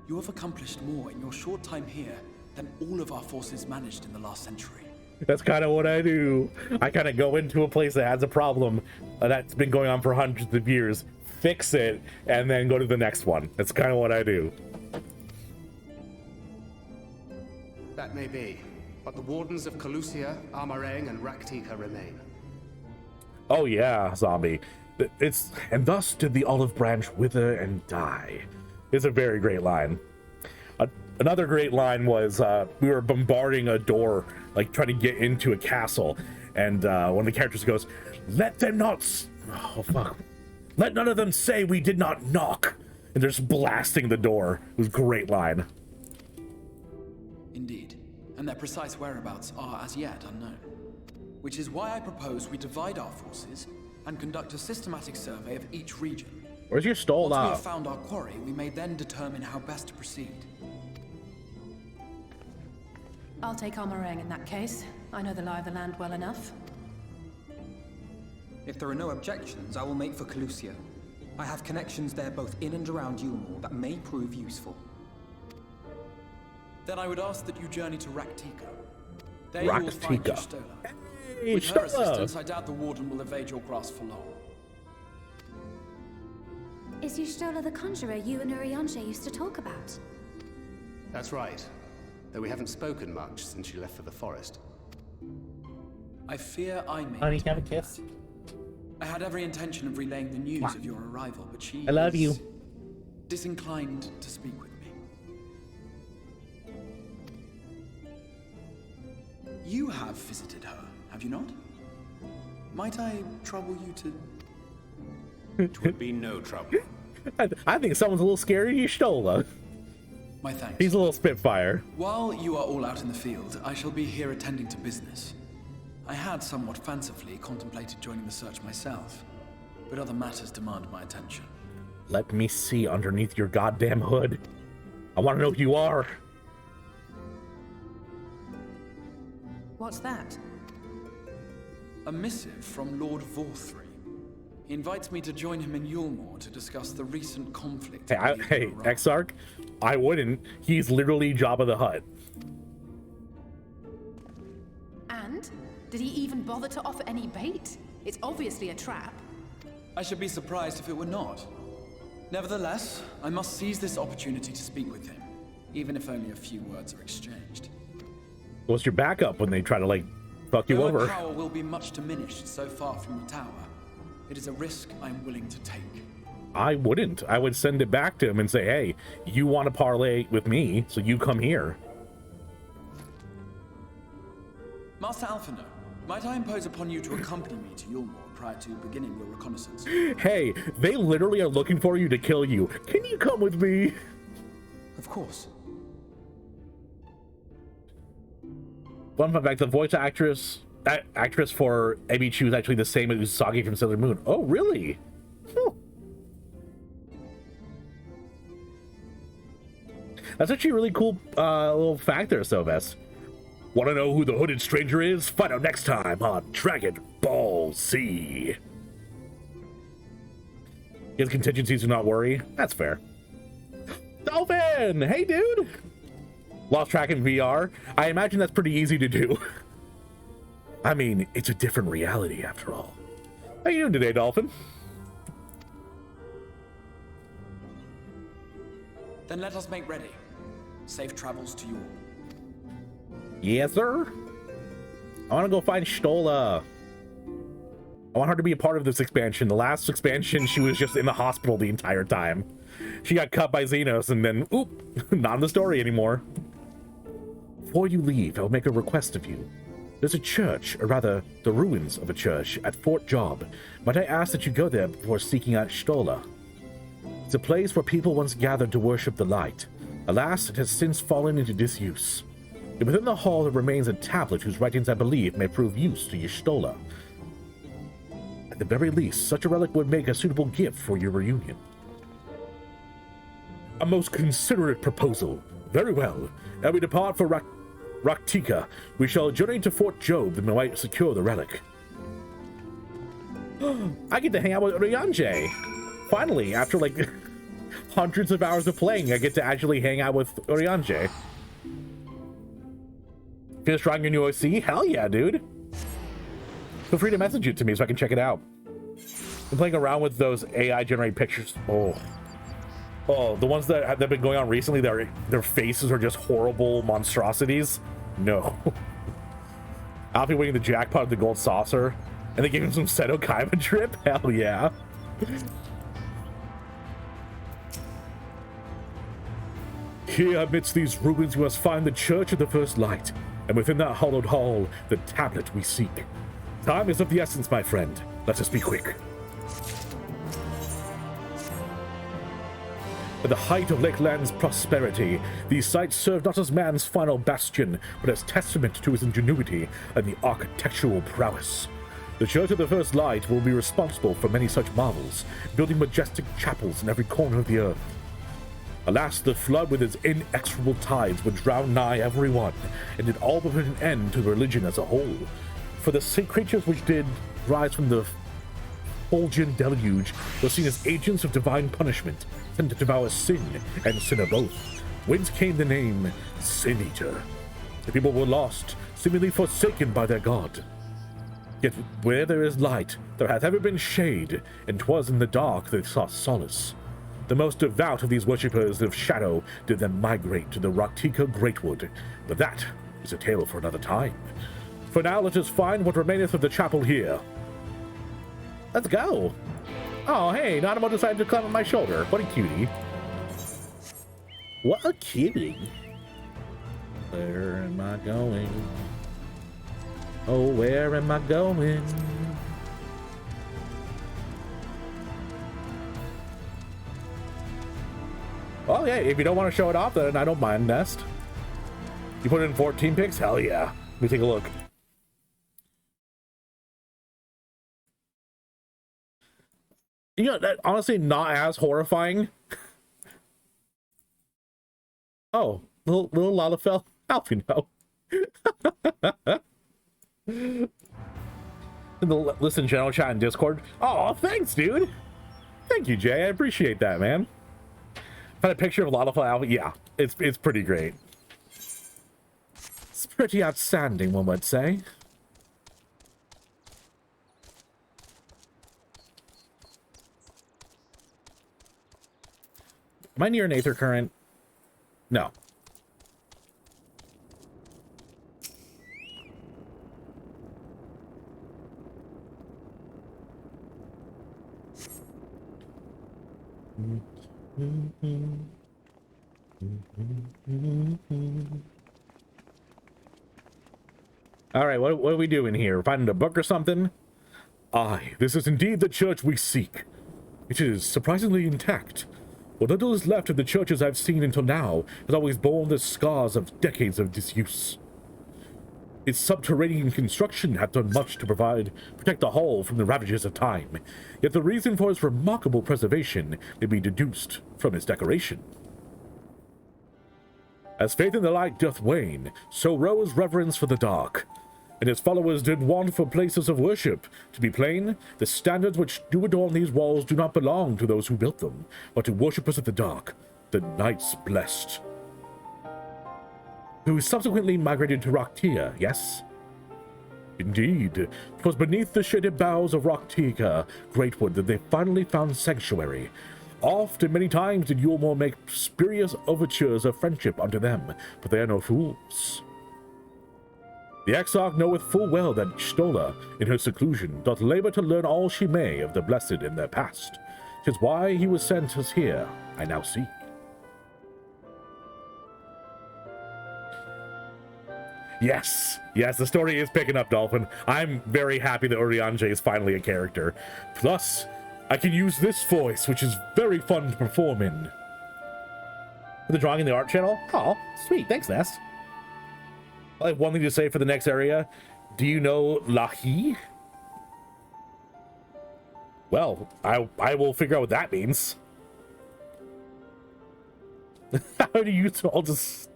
you have accomplished more in your short time here than all of our forces managed in the last century. That's kind of what I do. I kind of go into a place that has a problem that's been going on for hundreds of years, fix it, and then go to the next one. That's kind of what I do. That may be, but the Wardens of Calusia, Amarang, and Raktika remain. Oh yeah, zombie. And thus did the olive branch wither and die. It's a very great line. Another great line was we were bombarding a door, like trying to get into a castle, and one of the characters goes, "Let them not, oh fuck, let none of them say we did not knock," and they're just blasting the door. It was a great line. Indeed, and their precise whereabouts are as yet unknown. Which is why I propose we divide our forces and conduct a systematic survey of each region. Where's your stole Once we out? have found our quarry, we may then determine how best to proceed. I'll take Amarang in that case. I know the lie of the land well enough. If there are no objections, I will make for Calusia. I have connections there both in and around Yulmore that may prove useful. Then I would ask that you journey to Raktika. There you will find Raktika. Y'shtola. Hey, With her Y'shtola. assistance, I doubt the Warden will evade your grasp for long. Is Y'shtola the conjurer you and Urianger used to talk about? That's right. Though we haven't spoken much since she left for the forest. I fear I may. Honey, have a kiss. I had every intention of relaying the news of your arrival, but she I love is you. disinclined to speak with me. You have visited her, have you not? Might I trouble you to... It would be no trouble. I think someone's a little scary. Y'shtola. My thanks. He's a little spitfire. While you are all out in the field, I shall be here attending to business. I had somewhat fancifully contemplated joining the search myself, but other matters demand my attention. Let me see underneath your goddamn hood. I want to know who you are. What's that? A missive from Lord Vorthry. He invites me to join him in Yulmore to discuss the recent conflict. Hey, Exarch, I wouldn't. He's literally Jabba the Hutt. And? Did he even bother to offer any bait? It's obviously a trap. I should be surprised if it were not. Nevertheless, I must seize this opportunity to speak with him, even if only a few words are exchanged. What's your backup when they try to, like, fuck you Though over? my power will be much diminished so far from the tower, it is a risk I am willing to take. I wouldn't. I would send it back to him and say, hey, you want to parlay with me, so you come here. Master Alphinaud, might I impose upon you to accompany me to Yulmore prior to beginning your reconnaissance? Hey, they literally are looking for you to kill you. Can you come with me? Of course. Fun fact, the voice actress for Emichu is actually the same as Usagi from Sailor Moon. Oh, really? That's actually a really cool little fact there, Sylvester. Want to know who the hooded stranger is? Find out next time on Dragon Ball Z. His contingencies do not worry. That's fair. Dolphin! Hey, dude! Lost track in VR. I imagine that's pretty easy to do. I mean, it's a different reality after all. How you doing today, Dolphin? Then let us make ready. Safe travels to you all. Yes, sir. I want to go find Y'shtola. I want her to be a part of this expansion. The last expansion, she was just in the hospital the entire time. She got cut by Xenos and then, oop, not in the story anymore. Before you leave, I'll make a request of you. There's a church, or rather, the ruins of a church, at Fort Job. Might I ask that you go there before seeking out Stola? It's a place where people once gathered to worship the light. Alas, it has since fallen into disuse. And within the hall there remains a tablet whose writings I believe may prove use to Y'shtola. At the very least, such a relic would make a suitable gift for your reunion. A most considerate proposal. Very well. As we depart for Rak'tika, we shall journey to Fort Job that we might secure the relic. I get to hang out with Urianger. Finally, after like hundreds of hours of playing, I get to actually hang out with Urianger. Finished trying your new OC? Hell yeah, dude. Feel free to message it to me so I can check it out. I'm playing around with those AI generated pictures. Oh, the ones that have been going on recently, their faces are just horrible monstrosities. No. I'll be winning the jackpot of the gold saucer, and they gave him some Seto Kaiba drip? Hell yeah. Here amidst these ruins you must find the Church of the First Light, and within that hollowed hall, the tablet we seek. Time is of the essence, my friend. Let us be quick. At the height of Lakeland's prosperity, these sites serve not as man's final bastion, but as testament to his ingenuity and the architectural prowess. The Church of the First Light will be responsible for many such marvels, building majestic chapels in every corner of the earth. Alas, the flood with its inexorable tides would drown nigh everyone, and it all but put an end to religion as a whole. For the creatures which did rise from the Fulgent deluge were seen as agents of divine punishment, sent to devour sin and sinner both, whence came the name Sin Eater. The people were lost, seemingly forsaken by their god. Yet where there is light, there hath ever been shade, and 'twas in the dark they sought solace. The most devout of these worshippers of shadow did then migrate to the Rak'tika Greatwood, but that is a tale for another time. For now, let us find what remaineth of the chapel here. Let's go. Oh, hey, Nanamo decided to climb on my shoulder. What a cutie. What a cutie. Where am I going? Oh, where am I going? Oh, yeah, if you don't want to show it off, then I don't mind, Nest. You put in 14 pics? Hell yeah. Let me take a look. You know, that honestly not as horrifying. Oh, little Lalafell. How do you know? Listen, channel chat and Discord. Oh, thanks, dude. Thank you, Jay. I appreciate that, man. Found a picture of Lalafell. Yeah, it's pretty great. It's pretty outstanding, one would say. Am I near an Aether Current? No. All right, what are we doing here? Finding a book or something? Aye, this is indeed the church we seek. It is surprisingly intact. What little is left of the churches I've seen until now has always borne the scars of decades of disuse. Its subterranean construction had done much to protect the hall from the ravages of time, yet the reason for its remarkable preservation may be deduced from its decoration. As faith in the light doth wane, so rose reverence for the dark, and its followers did want for places of worship. To be plain, the standards which do adorn these walls do not belong to those who built them, but to worshippers of the dark, the Knights Blessed, who subsequently migrated to Rak'tika, yes? Indeed, 'twas beneath the shaded boughs of Rak'tika Greatwood that they finally found sanctuary. Oft and many times did Yulmore make spurious overtures of friendship unto them, but they are no fools. The Exarch knoweth full well that Y'shtola, in her seclusion, doth labor to learn all she may of the blessed in their past. 'Tis why he was sent us here, I now see. Yes, yes, the story is picking up, Dolphin. I'm very happy that Urianger is finally a character. Plus, I can use this voice, which is very fun to perform in. For the drawing in the art channel? Oh, sweet. Thanks, Ness. I have one thing to say for the next area. Do you know Lahi? Well, I will figure out what that means. How do you all just...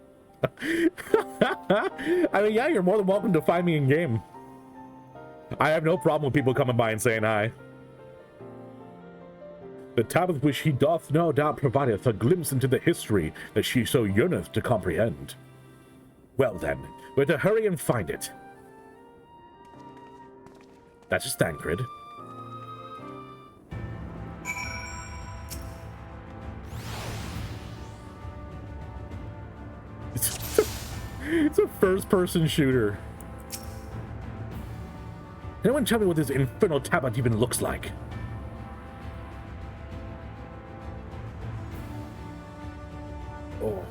I mean, yeah, you're more than welcome to find me in game. I have no problem with people coming by and saying hi. The tablet which he doth no doubt provideth a glimpse into the history that she so yearneth to comprehend. Well then, we're to hurry and find it. That's just Thancred. It's a first-person shooter. Can anyone tell me what this infernal tablet even looks like? Oh.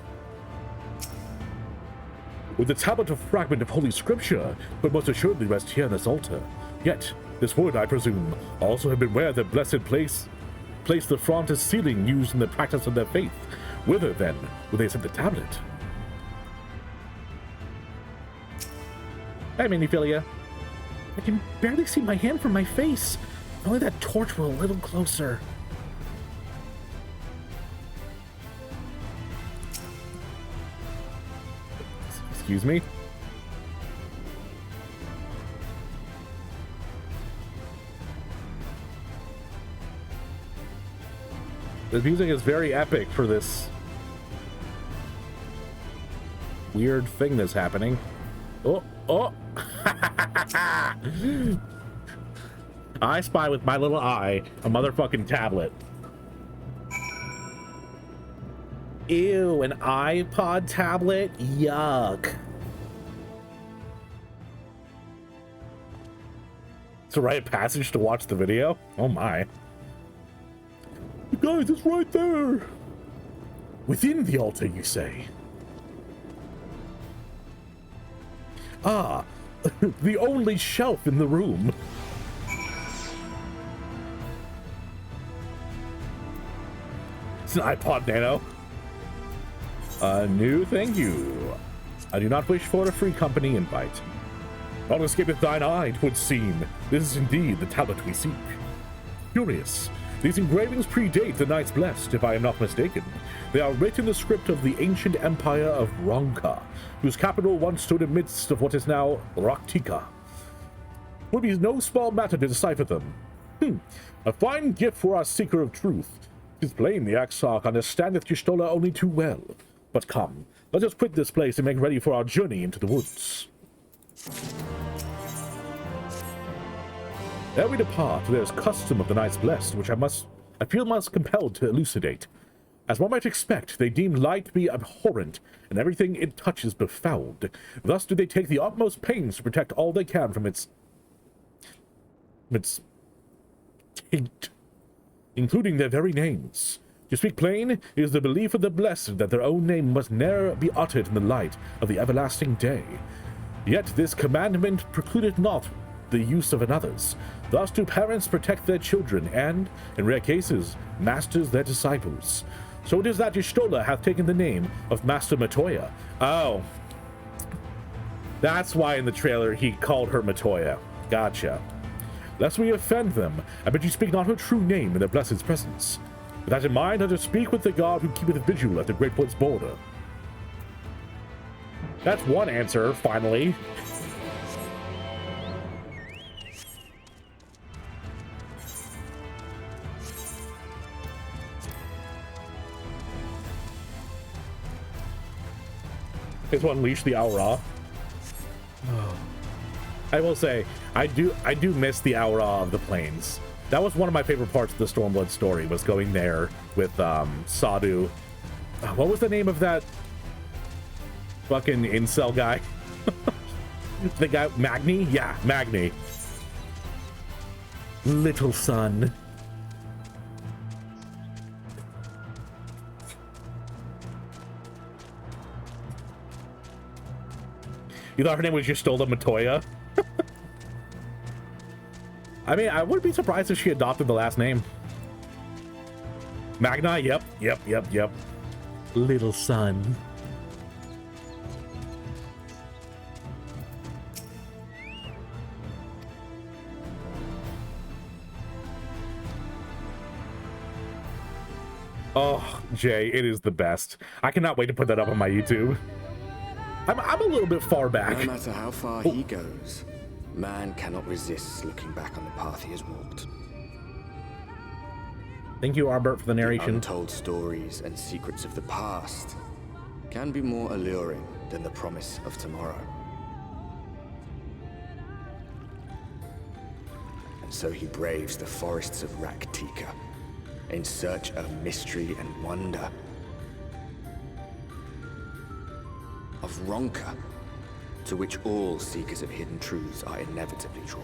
With the tablet a fragment of Holy Scripture, but most assuredly rest here in this altar. Yet, this would, I presume, also have been where the blessed placed the frontis ceiling used in the practice of their faith. Whither, then, would they set the tablet? Hi, Miniphilia. I can barely see my hand from my face. If only that torch were a little closer. Excuse me? The music is very epic for this weird thing that's happening. Oh, oh! I spy with my little eye a motherfucking tablet. Ew, an iPod tablet? Yuck. It's a rite of passage to watch the video? Oh my. Guys, it's right there! Within the altar, you say? Ah, the only shelf in the room. It's an iPod Nano. No, thank you. I do not wish for a free company invite. Not escapeth thine eye, 'twould seem. This is indeed the tablet we seek. Curious. These engravings predate the Knights Blessed, if I am not mistaken. They are written in the script of the ancient empire of Ronka, whose capital once stood amidst of what is now Raktika. It would be no small matter to decipher them. A fine gift for our seeker of truth. 'Tis plain the Exarch understandeth Y'shtola only too well. But come, let us quit this place and make ready for our journey into the woods. Ere we depart, there is custom of the Knights Blessed, which I feel most compelled to elucidate. As one might expect, they deem light to be abhorrent, and everything it touches befouled. Thus do they take the utmost pains to protect all they can from its taint, including their very names. To speak plain, it is the belief of the blessed that their own name must ne'er be uttered in the light of the everlasting day. Yet this commandment precludeth not the use of another's. Thus do parents protect their children, and, in rare cases, masters their disciples. So it is that Y'shtola hath taken the name of Master Matoya. Oh. That's why in the trailer he called her Matoya. Gotcha. Lest we offend them, I bid you speak not her true name in the blessed's presence. With that in mind, let us speak with the god who keepeth vigil at the Great Wood's border. That's one answer, finally. Is to unleash the Aura. I will say, I do miss the Aura of the plains. That was one of my favorite parts of the Stormblood story, was going there with Sadu. What was the name of that fucking incel guy? The guy, Magni? Yeah, Magni. Little son. You thought her name was Y'shtola Matoya? I mean, I wouldn't be surprised if she adopted the last name. Magna, yep. Little son. Oh, Jay, it is the best. I cannot wait to put that up on my YouTube. I'm a little bit far back. No matter how far he goes, man cannot resist looking back on the path he has walked. Thank you, Arbert, for the narration. The untold stories and secrets of the past can be more alluring than the promise of tomorrow. And so he braves the forests of Rak'tika in search of mystery and wonder. Of Ronka, to which all seekers of hidden truths are inevitably drawn.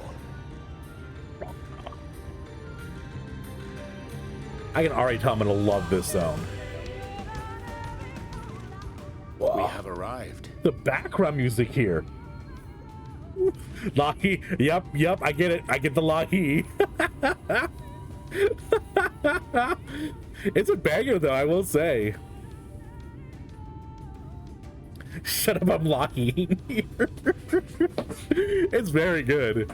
I can already tell I'm gonna love this zone. Wow. We have arrived. The background music here. Lahi, yep, I get it. I get the Lahi. It's a banger though, I will say. Shut up, I'm Lahi here. It's very good.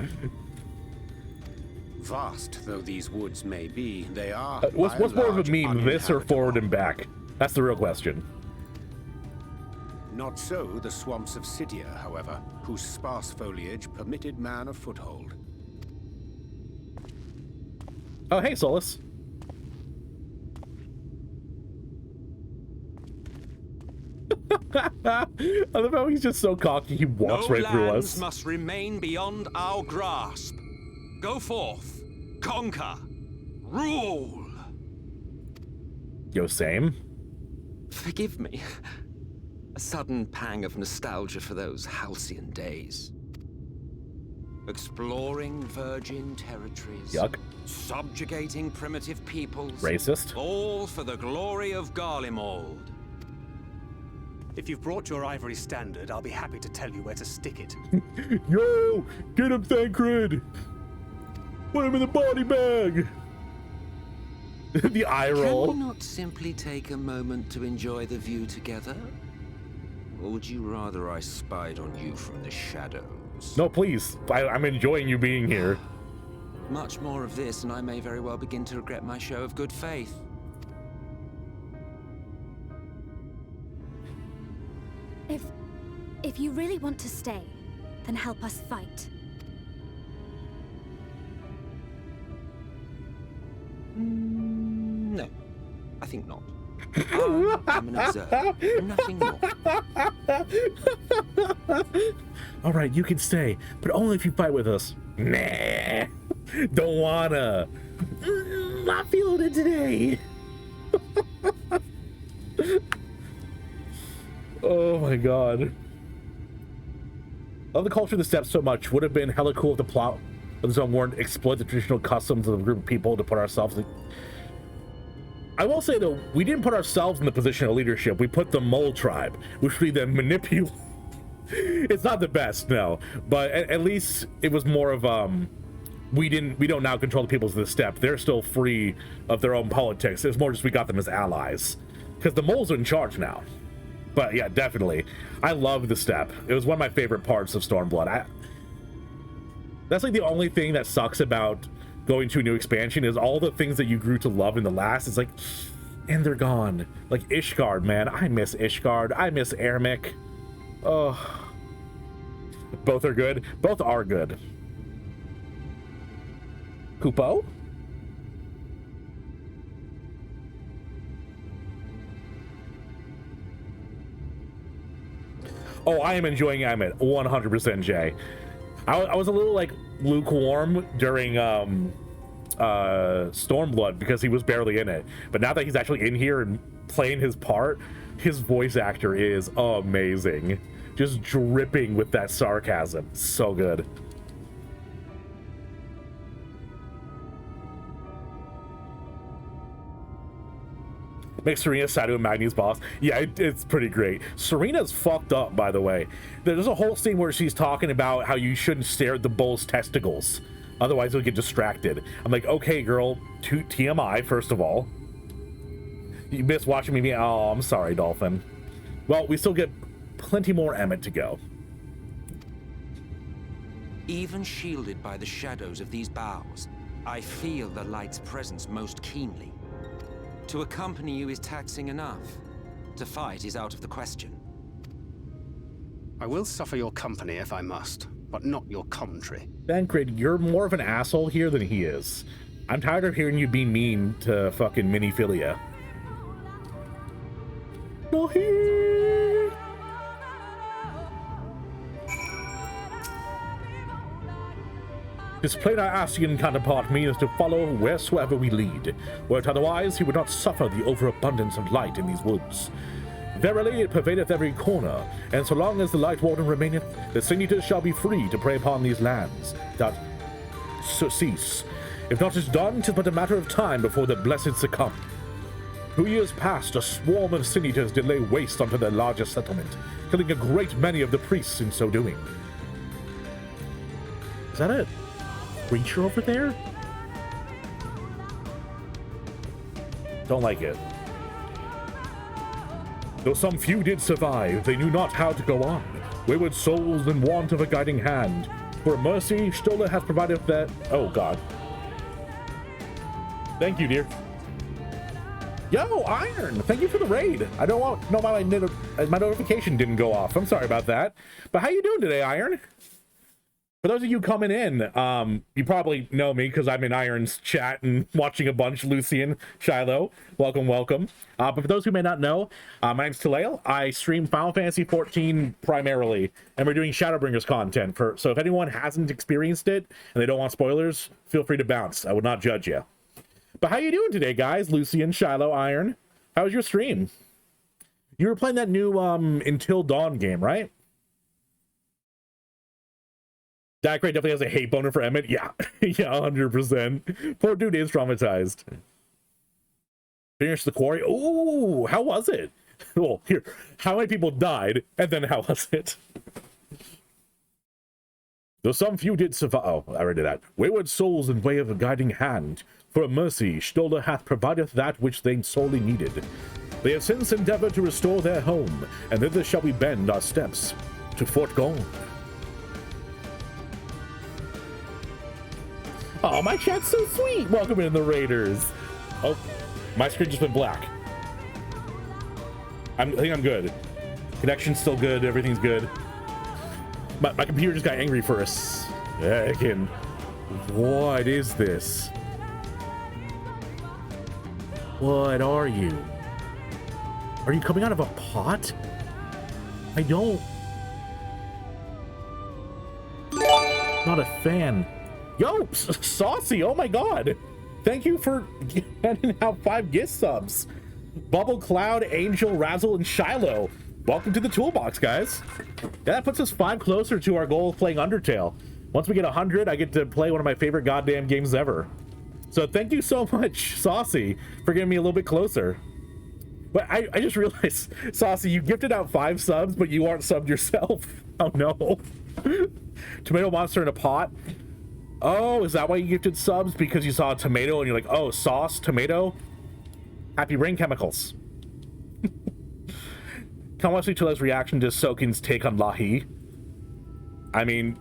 Vast though these woods may be, they are. What's more of a meme, this or forward and back? That's the real question. Not so the swamps of Cydia, however, whose sparse foliage permitted man a foothold. Oh, hey, Solus. I love how he's just so cocky, he walks right through us. No lands must remain beyond our grasp. Go forth, conquer, rule. Yo, same. Forgive me. A sudden pang of nostalgia for those halcyon days. Exploring virgin territories. Yuck. Subjugating primitive peoples. Racist. All for the glory of Garlemald. If you've brought your ivory standard, I'll be happy to tell you where to stick it. Yo, get him, Thancred. Put him in the body bag. The eye roll. Can we not simply take a moment to enjoy the view together? Or would you rather I spied on you from the shadows? No, please. I'm enjoying you being here. Much more of this, and I may very well begin to regret my show of good faith. If you really want to stay, then help us fight. No, I think not. I'm an observer, nothing more. All right, you can stay, but only if you fight with us. Nah, don't wanna. Not feeling it today. Oh my god. I love the culture of the steppes so much. Would have been hella cool if the plot of the zone weren't exploit the traditional customs of a group of people to put ourselves in. I will say though, we didn't put ourselves in the position of leadership. We put the Mole tribe, which we then manipulate. It's not the best, no, but at least it was more of we don't now control the peoples of the steppe. They're still free of their own politics. It's more just we got them as allies because the moles are in charge now. But yeah, definitely. I love the steppe. It was one of my favorite parts of Stormblood. That's like the only thing that sucks about going to a new expansion is all the things that you grew to love in the last. It's like, and they're gone. Like Ishgard, man. I miss Ishgard. I miss Ermic. Oh. Both are good. Both are good. Kupo? Oh, I am enjoying Emmett 100%, Jay. I was a little like lukewarm during Stormblood because he was barely in it, but now that he's actually in here and playing his part, his voice actor is amazing, just dripping with that sarcasm. So good. Make Serena Sato and Magni's boss. Yeah, it's pretty great. Serena's fucked up, by the way. There's a whole scene where she's talking about how you shouldn't stare at the bull's testicles. Otherwise, you'll get distracted. I'm like, okay, girl, TMI, first of all. You missed watching me. Oh, I'm sorry, Dolphin. Well, we still get plenty more Emmett to go. Even shielded by the shadows of these boughs, I feel the light's presence most keenly. To accompany you is taxing enough. To fight is out of the question. I will suffer your company if I must, but not your commentary. Bancred, you're more of an asshole here than he is. I'm tired of hearing you be mean to fucking Miniphilia. His plain Asian counterpart means to follow wheresoever we lead, were it otherwise he would not suffer the overabundance of light in these woods. Verily it pervadeth every corner, and so long as the Light Warden remaineth, the Sin Eaters shall be free to prey upon these lands. That cease. If not is done, 'tis but a matter of time before the blessed succumb. 2 years past, a swarm of Sin Eaters did lay waste unto their largest settlement, killing a great many of the priests in so doing. Is that a creature over there? Don't like it. Though some few did survive, they knew not how to go on. Wayward souls in want of a guiding hand. For mercy, Stola hath provided that. Oh God. Thank you, dear. Yo, Iron! Thank you for the raid. I don't know why my notification didn't go off. I'm sorry about that. But how you doing today, Iron? For those of you coming in, you probably know me because I'm in Iron's chat and watching a bunch. Lucian, Shiloh, welcome, welcome. But for those who may not know, my name's Talael. I stream Final Fantasy XIV primarily, and we're doing Shadowbringers content. So if anyone hasn't experienced it and they don't want spoilers, feel free to bounce. I would not judge you. But how you doing today, guys? Lucian, Shiloh, Iron. How was your stream? You were playing that new Until Dawn game, right? Dacray definitely has a hate boner for Emmett. Yeah, yeah, 100%. Poor dude is traumatized. Finish the quarry. Ooh, how was it? Well, here, how many people died, and then how was it? Though some few did survive. Oh, I already did that. Wayward souls in way of a guiding hand. For mercy, Stola hath provided that which they sorely needed. They have since endeavored to restore their home, and thither shall we bend our steps to Fort Gone. Oh, my chat's so sweet. Welcome in the Raiders. Oh, my screen just went black. I think I'm good. Connection's still good. Everything's good. My computer just got angry for a second. What is this? What are you? Are you coming out of a pot? I don't. Not a fan. Yo, Saucy, oh my God. Thank you for handing out 5 gift subs. Bubble Cloud, Angel, Razzle, and Shiloh. Welcome to the toolbox, guys. Yeah, that puts us 5 closer to our goal of playing Undertale. Once we get 100, I get to play one of my favorite goddamn games ever. So thank you so much, Saucy, for getting me a little bit closer. But I just realized, Saucy, you gifted out 5 subs, but you aren't subbed yourself. Oh no. Tomato monster in a pot. Oh, is that why you gifted subs? Because you saw a tomato and you're like, oh, sauce, tomato? Happy brain chemicals. Can't watch Tula's reaction to Sokin's take on Lahi. I mean,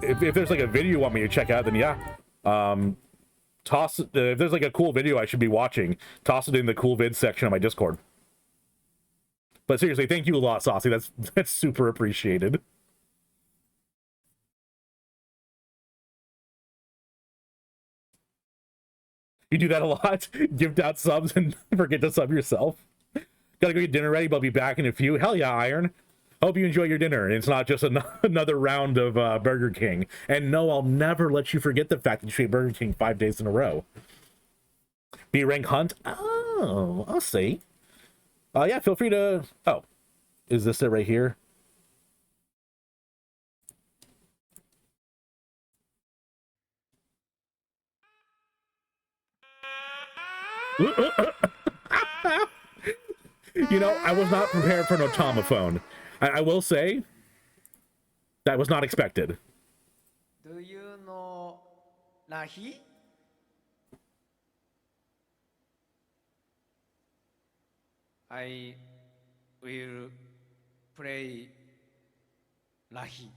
if there's like a video you want me to check out, then yeah. Toss if there's like a cool video I should be watching, toss it in the cool vid section of my Discord. But seriously, thank you a lot, Saucy. That's super appreciated. You do that a lot? Gift out subs and forget to sub yourself? Gotta go get dinner ready, but I'll be back in a few. Hell yeah, Iron. Hope you enjoy your dinner. It's not just another round of Burger King. And no, I'll never let you forget the fact that you ate Burger King 5 days in a row. B-Rank Hunt? Oh, I'll see. Yeah, feel free to... Oh, is this it right here? You know, I was not prepared for an automaphone. I will say, that was not expected. Do you know Rahi? I will play Rahi.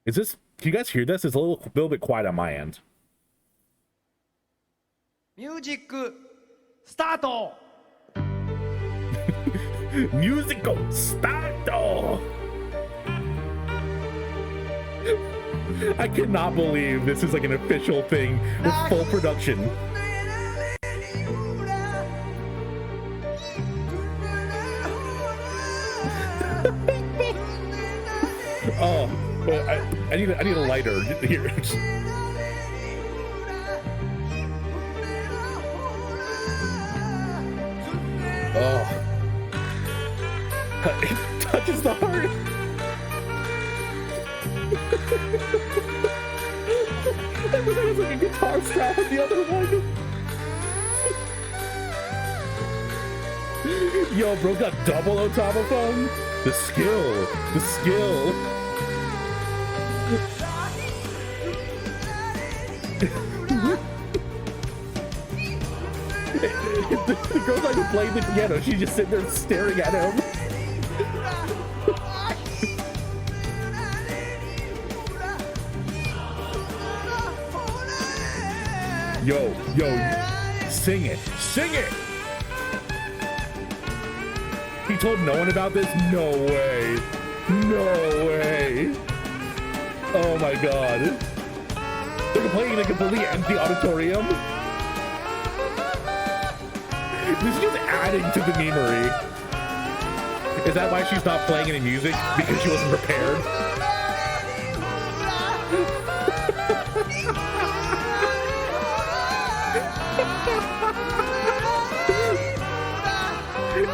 Is this? Can you guys hear this? It's a little bit quiet on my end. Music start. Musical start. I cannot believe this is like an official thing with full production. Oh, but I need a lighter here. Oh, it touches the heart. There's like a guitar strap on the other one. Yo, bro got double automaphone. The skill. The girl's not even playing the piano. She's just sitting there staring at him. Yo, sing it. He told no one about this? No way. Oh my god. They're playing in a completely empty auditorium. This is just adding to the memery. Is that why she's not playing any music? Because she wasn't prepared?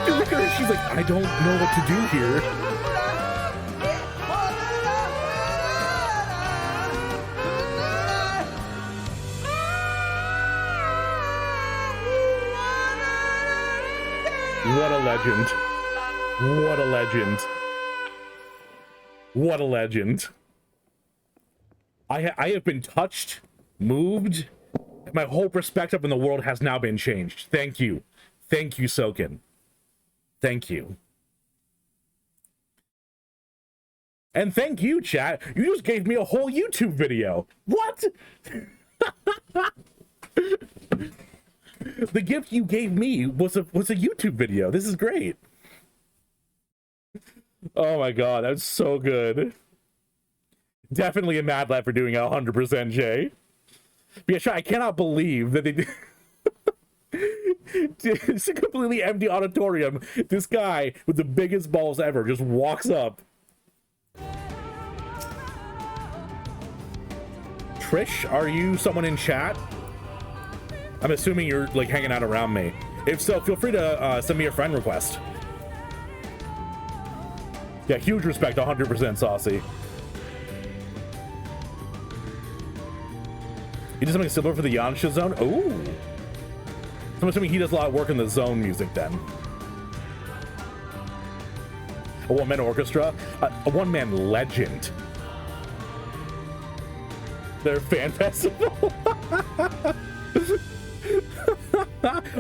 Look at her, she's like, I don't know what to do here. What a legend. What a legend. What a legend. I have been touched, moved. My whole perspective in the world has now been changed. Thank you. Thank you, Soken. Thank you. And thank you, chat. You just gave me a whole YouTube video. What? The gift you gave me was a YouTube video. This is great. Oh my god, that's so good. Definitely a Mad Lad for doing 100%, Jay. But yeah, I cannot believe that they did. It's a completely empty auditorium. This guy with the biggest balls ever just walks up. Trish, are you someone in chat? I'm assuming you're like hanging out around me. If so, feel free to send me a friend request. Yeah, huge respect, 100% Saucy. He did something similar for the Yansha Zone? Ooh. So I'm assuming he does a lot of work in the Zone music then. A one-man orchestra? A one-man legend. Their fan festival?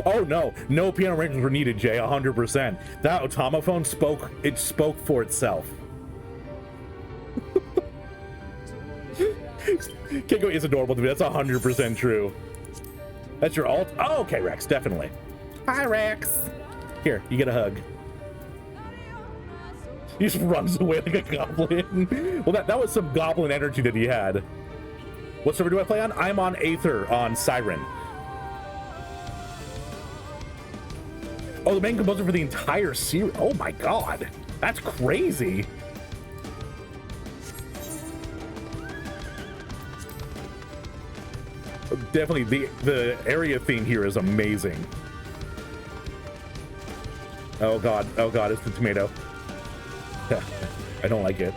Oh no piano arrangements were needed, Jay. 100%. That automaphone spoke for itself. Keiko is adorable to me. That's 100% true. That's your alt? Oh, okay, Rex, definitely. Hi, Rex. Here, you get a hug. He just runs away like a goblin. Well, that was some goblin energy that he had. What server do I play on? I'm on Aether on Siren. Oh, the main composer for the entire series. Oh my god. That's crazy. Definitely the area theme here is amazing. Oh god, it's the tomato. I don't like it.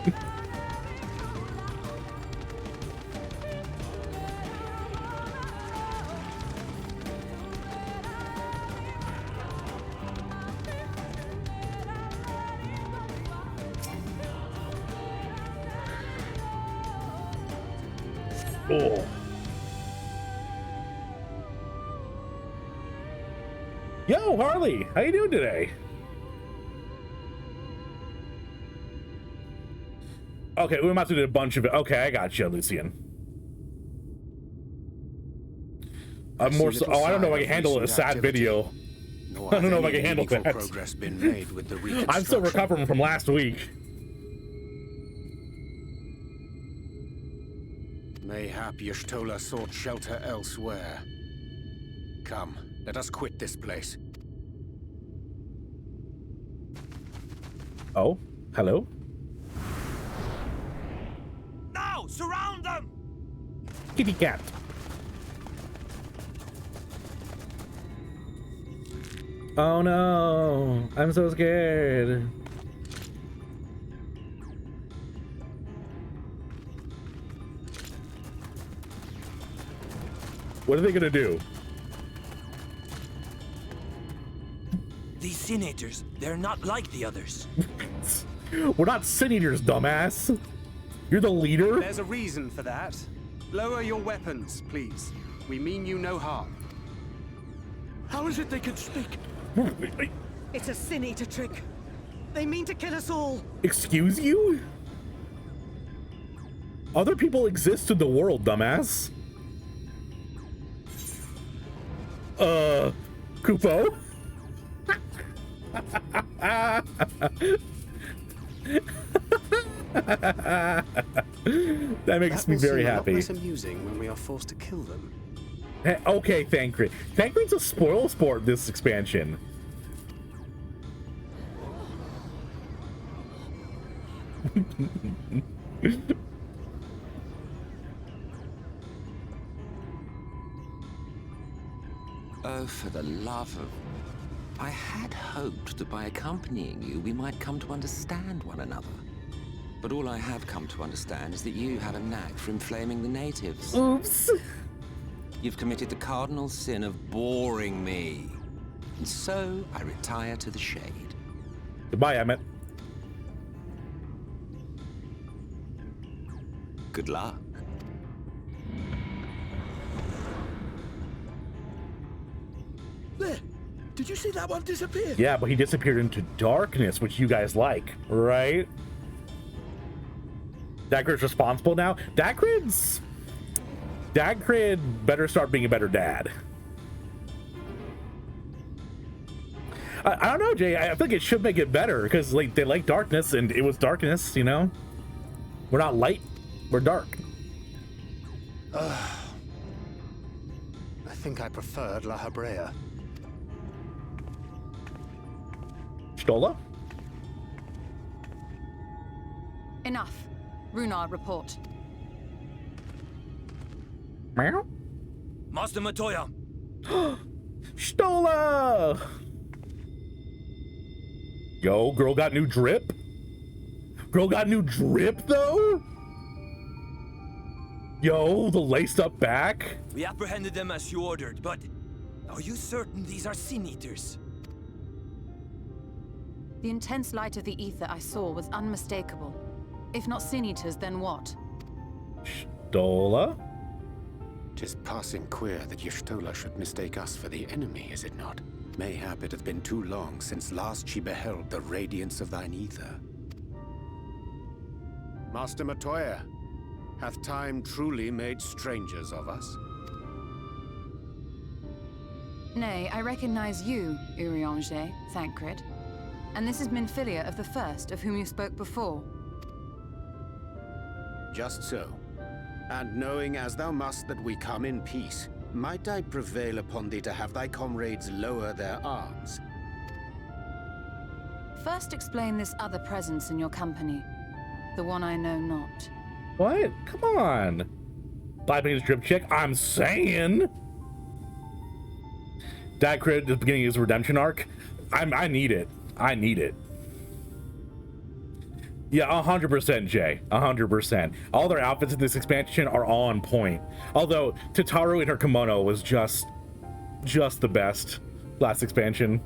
Oh. Yo, Harley, how you doing today? Okay, we must have did a bunch of it. Okay, I got you, Lucian. I'm more so. Oh, I don't know if I can handle a sad video. I don't know if I can handle that. Progress been made with the I'm still recovering from last week. Mayhap Y'shtola sought shelter elsewhere. Come, let us quit this place. Oh, hello? Now, surround them! Kitty cat. Oh no, I'm so scared. What are they gonna do? These Sin-Eaters, they're not like the others. We're not Sin-Eaters, dumbass. You're the leader? There's a reason for that. Lower your weapons, please. We mean you no harm. How is it they can speak? It's a Sin-Eater trick. They mean to kill us all. Excuse you? Other people exist in the world, dumbass. Kupo? That makes me very happy. Less amusing when we are forced to kill them. Hey, okay, Thancred. Thancred's a spoil sport this expansion. Oh, for the love of... I had hoped that by accompanying you, we might come to understand one another. But all I have come to understand is that you have a knack for inflaming the natives. Oops. You've committed the cardinal sin of boring me. And so, I retire to the shade. Goodbye, Emmett. Good luck. There! Did you see that one disappear? Yeah, but he disappeared into darkness, which you guys like, right? Dagrid's responsible now? Dagrid better start being a better dad. I don't know, Jay. I think it should make it better because like they like darkness, and it was darkness. You know, we're not light, we're dark. I think I preferred La Habrea. Stola? Enough. Runard, report. Meow? Master Matoya! Stola! Yo, girl got new drip? Girl got new drip, though? Yo, the laced up back? We apprehended them as you ordered, but are you certain these are Sin-Eaters? The intense light of the ether I saw was unmistakable. If not Sin-Eaters, then what? Stola? 'Tis passing queer that Y'shtola should mistake us for the enemy, is it not? Mayhap it hath been too long since last she beheld the radiance of thine ether. Master Matoya, hath time truly made strangers of us? Nay, I recognize you, Urianger, Thancred. And this is Minfilia of the First, of whom you spoke before. Just so. And knowing as thou must that we come in peace, might I prevail upon thee to have thy comrades lower their arms? First explain this other presence in your company. The one I know not. What? Come on. 5 minutes drip check. I'm saying. Dagrid at the beginning of his redemption arc. I need it. I need it. Yeah, 100%, Jay. 100%. All their outfits in this expansion are on point. Although Tataru in her kimono was just the best last expansion.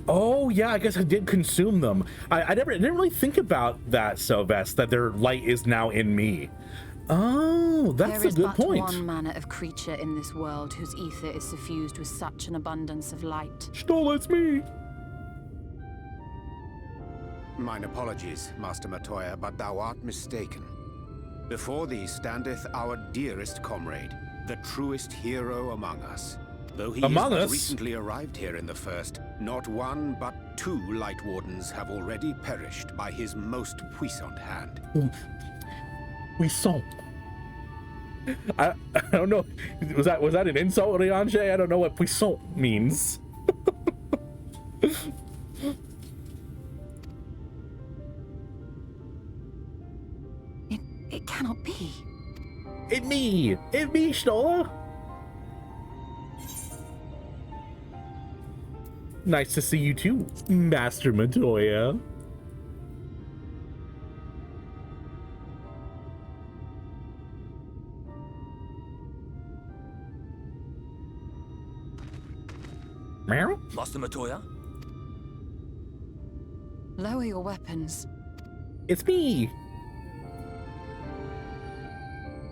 Oh yeah, I guess I did consume them. I didn't really think about that, Sylvester, that their light is now in me. Oh, that's a good point. There is but one manner of creature in this world whose ether is suffused with such an abundance of light. Stola, it's me. Mine apologies, Master Matoya, but thou art mistaken. Before thee standeth our dearest comrade, the truest hero among us. Though he has recently arrived here in the First, not one but 2 Light Wardens have already perished by his most puissant hand. Puissant. I don't know. Was that an insult, Urianger? I don't know what puissant means. It cannot be. It me, Stola. Nice to see you too, Master Matoya. Master Matoya? Lower your weapons. It's me.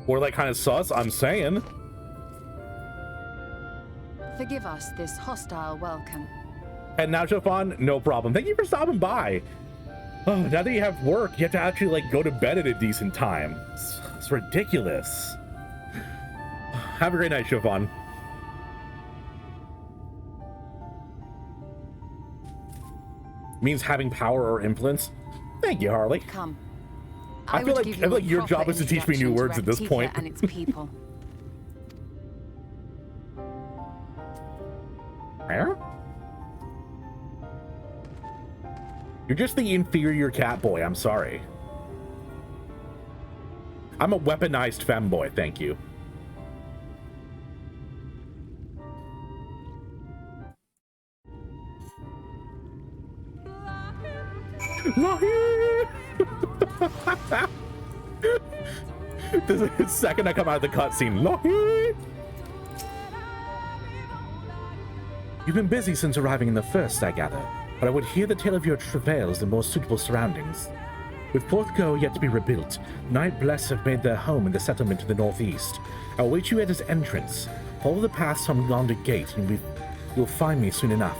Or like kind of sus, I'm saying. Forgive us this hostile welcome. And now, Jovan, no problem. Thank you for stopping by. Oh, now that you have work, you have to actually like go to bed at a decent time. It's ridiculous. Have a great night, Jovan. Means having power or influence. Thank you, Harley. Come. I feel like your job is to teach me new words at this point. And its people. You're just the inferior cat boy, I'm sorry. I'm a weaponized femboy, thank you. The second I come out of the cutscene, Lohi! You've been busy since arriving in the First, I gather, but I would hear the tale of your travails in more suitable surroundings. With Fourth Go yet to be rebuilt, Night Bless have made their home in the settlement to the northeast. I'll wait you at its entrance. Follow the path from yonder gate, and you'll find me soon enough.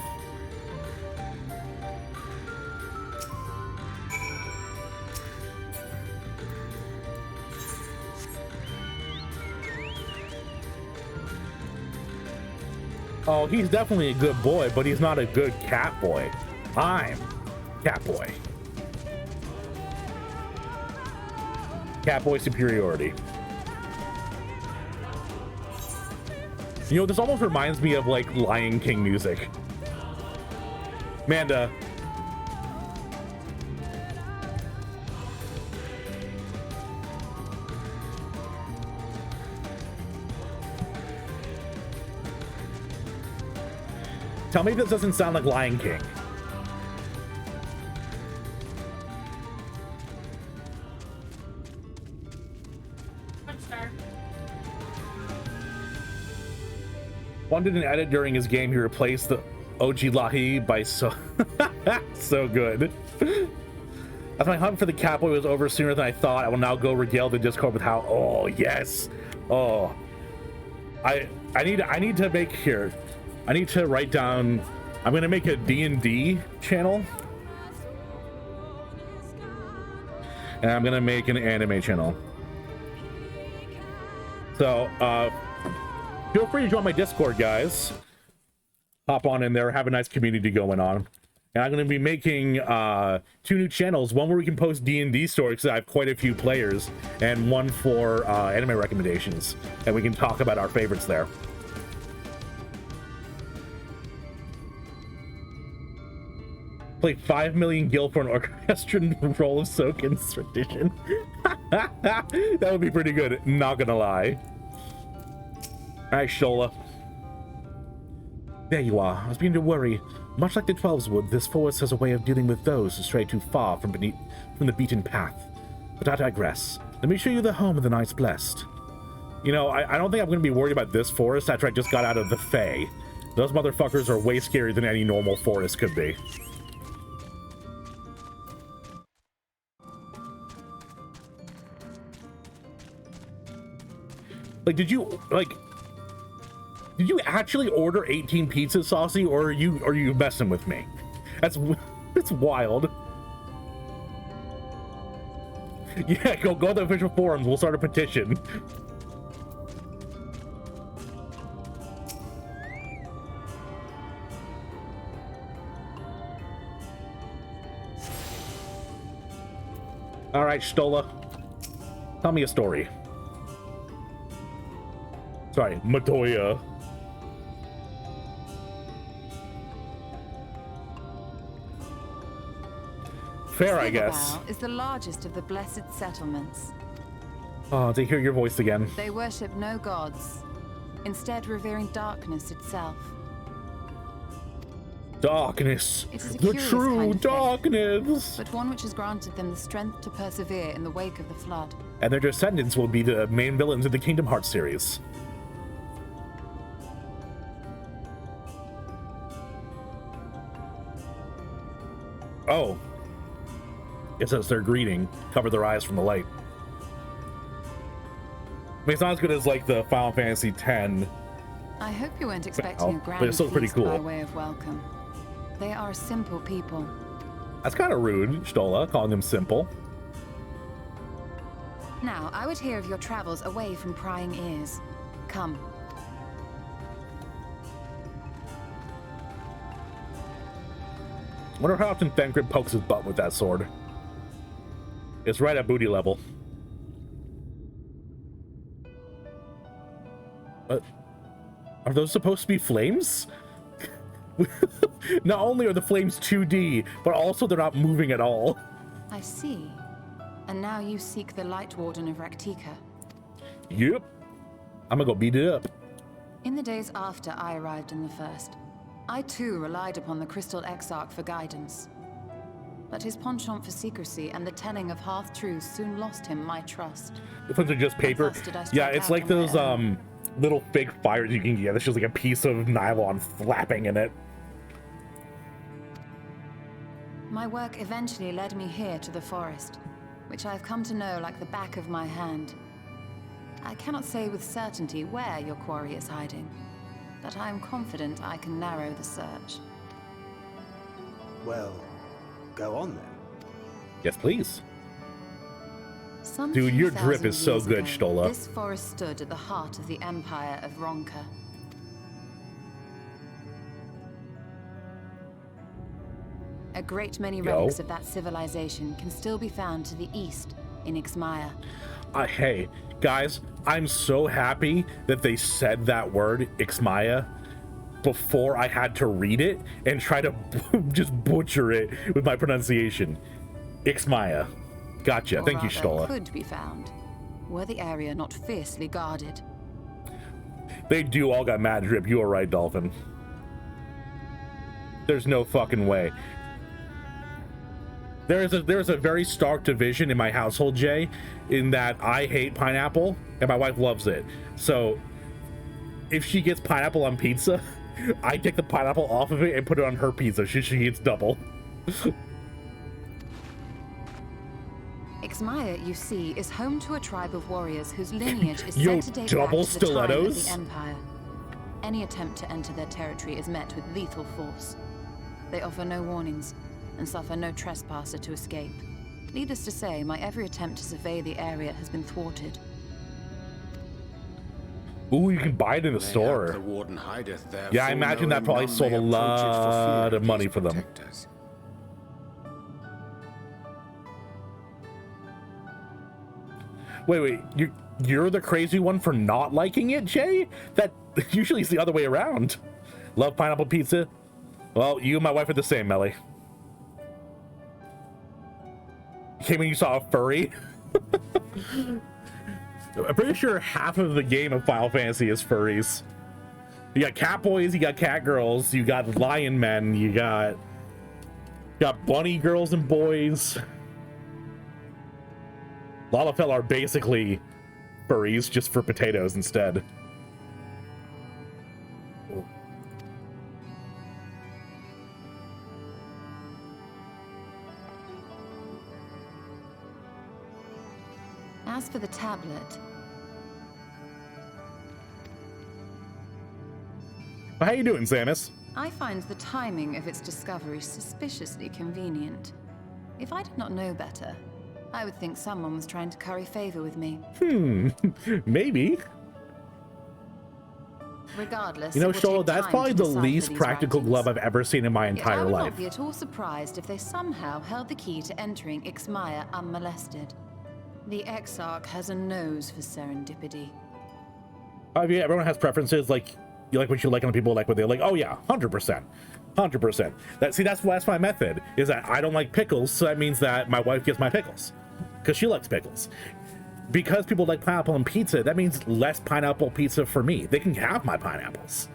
Oh, he's definitely a good boy, but he's not a good cat boy. I'm cat boy. Cat boy superiority. You know, this almost reminds me of like Lion King music. Manda. Tell me if this doesn't sound like Lion King. One did an edit during his game. He replaced the OG Lahi by so good. As my hunt for the Catboy was over sooner than I thought, I will now go regale the Discord with how. Oh yes. Oh, I need to make here. I need to write down. I'm gonna make a D&D channel, and I'm gonna make an anime channel. So feel free to join my Discord, guys. Hop on in there, have a nice community going on. And I'm going to be making 2 new channels. One where we can post D&D stories, because I have quite a few players, and one for anime recommendations. And we can talk about our favorites there. Play 5 million gil for an orchestral roll of Soken's tradition. That would be pretty good, not gonna lie. Alright, Shola. There you are. I was beginning to worry. Much like the Twelves would, this forest has a way of dealing with those who stray too far from the beaten path. But I digress. Let me show you the home of the Knights Blessed. You know, I don't think I'm going to be worried about this forest after I just got out of the Fae. Those motherfuckers are way scarier than any normal forest could be. Like, did you actually order 18 pizzas, Saucy, or are you messing with me? It's wild. Yeah, go to the official forums. We'll start a petition. All right, Stola. Tell me a story. Sorry, Matoya. Fair, I guess. Is the largest of the blessed settlements. Oh, to hear your voice again. They worship no gods, instead revering darkness itself. Darkness. It is a The curious true kind of darkness. But one which has granted them the strength to persevere in the wake of the flood. And their descendants will be the main villains of the Kingdom Hearts series. Oh. It says their greeting. Cover their eyes from the light. I mean, it's not as good as like the Final Fantasy X. I hope you weren't expecting a grand but it's still pretty feast cool. by way of welcome. They are simple people. That's kind of rude, Stola, calling them simple. Now, I would hear of your travels away from prying ears. Come. Wonder how often Thancred pokes his butt with that sword. It's right at booty level. Are those supposed to be flames? Not only are the flames 2D, but also they're not moving at all. I see. And now you seek the Light Warden of Raktika. Yep. I'm gonna go beat it up. In the days after I arrived in the First, I too relied upon the Crystal Exarch for guidance. But his penchant for secrecy and the telling of half-truths soon lost him my trust. If it's just paper. Yeah, it's like those little fake fires you can get. It's just like a piece of nylon flapping in it. My work eventually led me here to the forest, which I've come to know like the back of my hand. I cannot say with certainty where your quarry is hiding, but I am confident I can narrow the search. Well, go on then. Yes, please. Some Dude, few your drip is so years good, ago, Stola. This forest stood at the heart of the Empire of Ronka. A great many relics of that civilization can still be found to the east in Ixmaya. Hey, guys, I'm so happy that they said that word, Ixmaya, before I had to read it and try to just butcher it with my pronunciation. Ixmaya. Gotcha. Or Thank you, rather, Stola. could be found, were the area not fiercely guarded. They do all got mad drip. You are right, Dolphin. There's no fucking way. There's a very stark division in my household, Jay, in that I hate pineapple and my wife loves it. So if she gets pineapple on pizza, I take the pineapple off of it and put it on her pizza. She eats double. Ixmaya, you see, is home to a tribe of warriors whose lineage is Yo, said to date double back to the time of stilettos? the Empire. Any attempt to enter their territory is met with lethal force. They offer no warnings and suffer no trespasser to escape. Needless to say, my every attempt to survey the area has been thwarted. Ooh, you can buy it in the store. The warden hideth there, Yeah, I imagine that probably none sold may a approach it for lot fear of money these for them. protectors. Wait, you're the crazy one for not liking it, Jay? That usually is the other way around. Love pineapple pizza? Well, you and my wife are the same, Melly. Came when you saw a furry? I'm pretty sure half of the game of Final Fantasy is furries. You got cat boys, you got cat girls, you got lion men, you got bunny girls and boys. Lalafell are basically furries, just for potatoes instead. As for the tablet... How you doing, Samus? I find the timing of its discovery suspiciously convenient. If I did not know better, I would think someone was trying to curry favor with me. Maybe. Regardless, you know, it will Shola, take that's time probably to the decipher least these practical writings. glove I've ever seen in my Yet entire I would life. not be at all surprised if they somehow held the key to entering Ixmaya unmolested. The Exarch has a nose for serendipity. Yeah, everyone has preferences. Like, you like what you like, and people like what they like. Oh yeah, 100%, 100%. That's my method. Is that I don't like pickles, so that means that my wife gets my pickles, because she likes pickles. Because people like pineapple on pizza, that means less pineapple pizza for me. They can have my pineapples.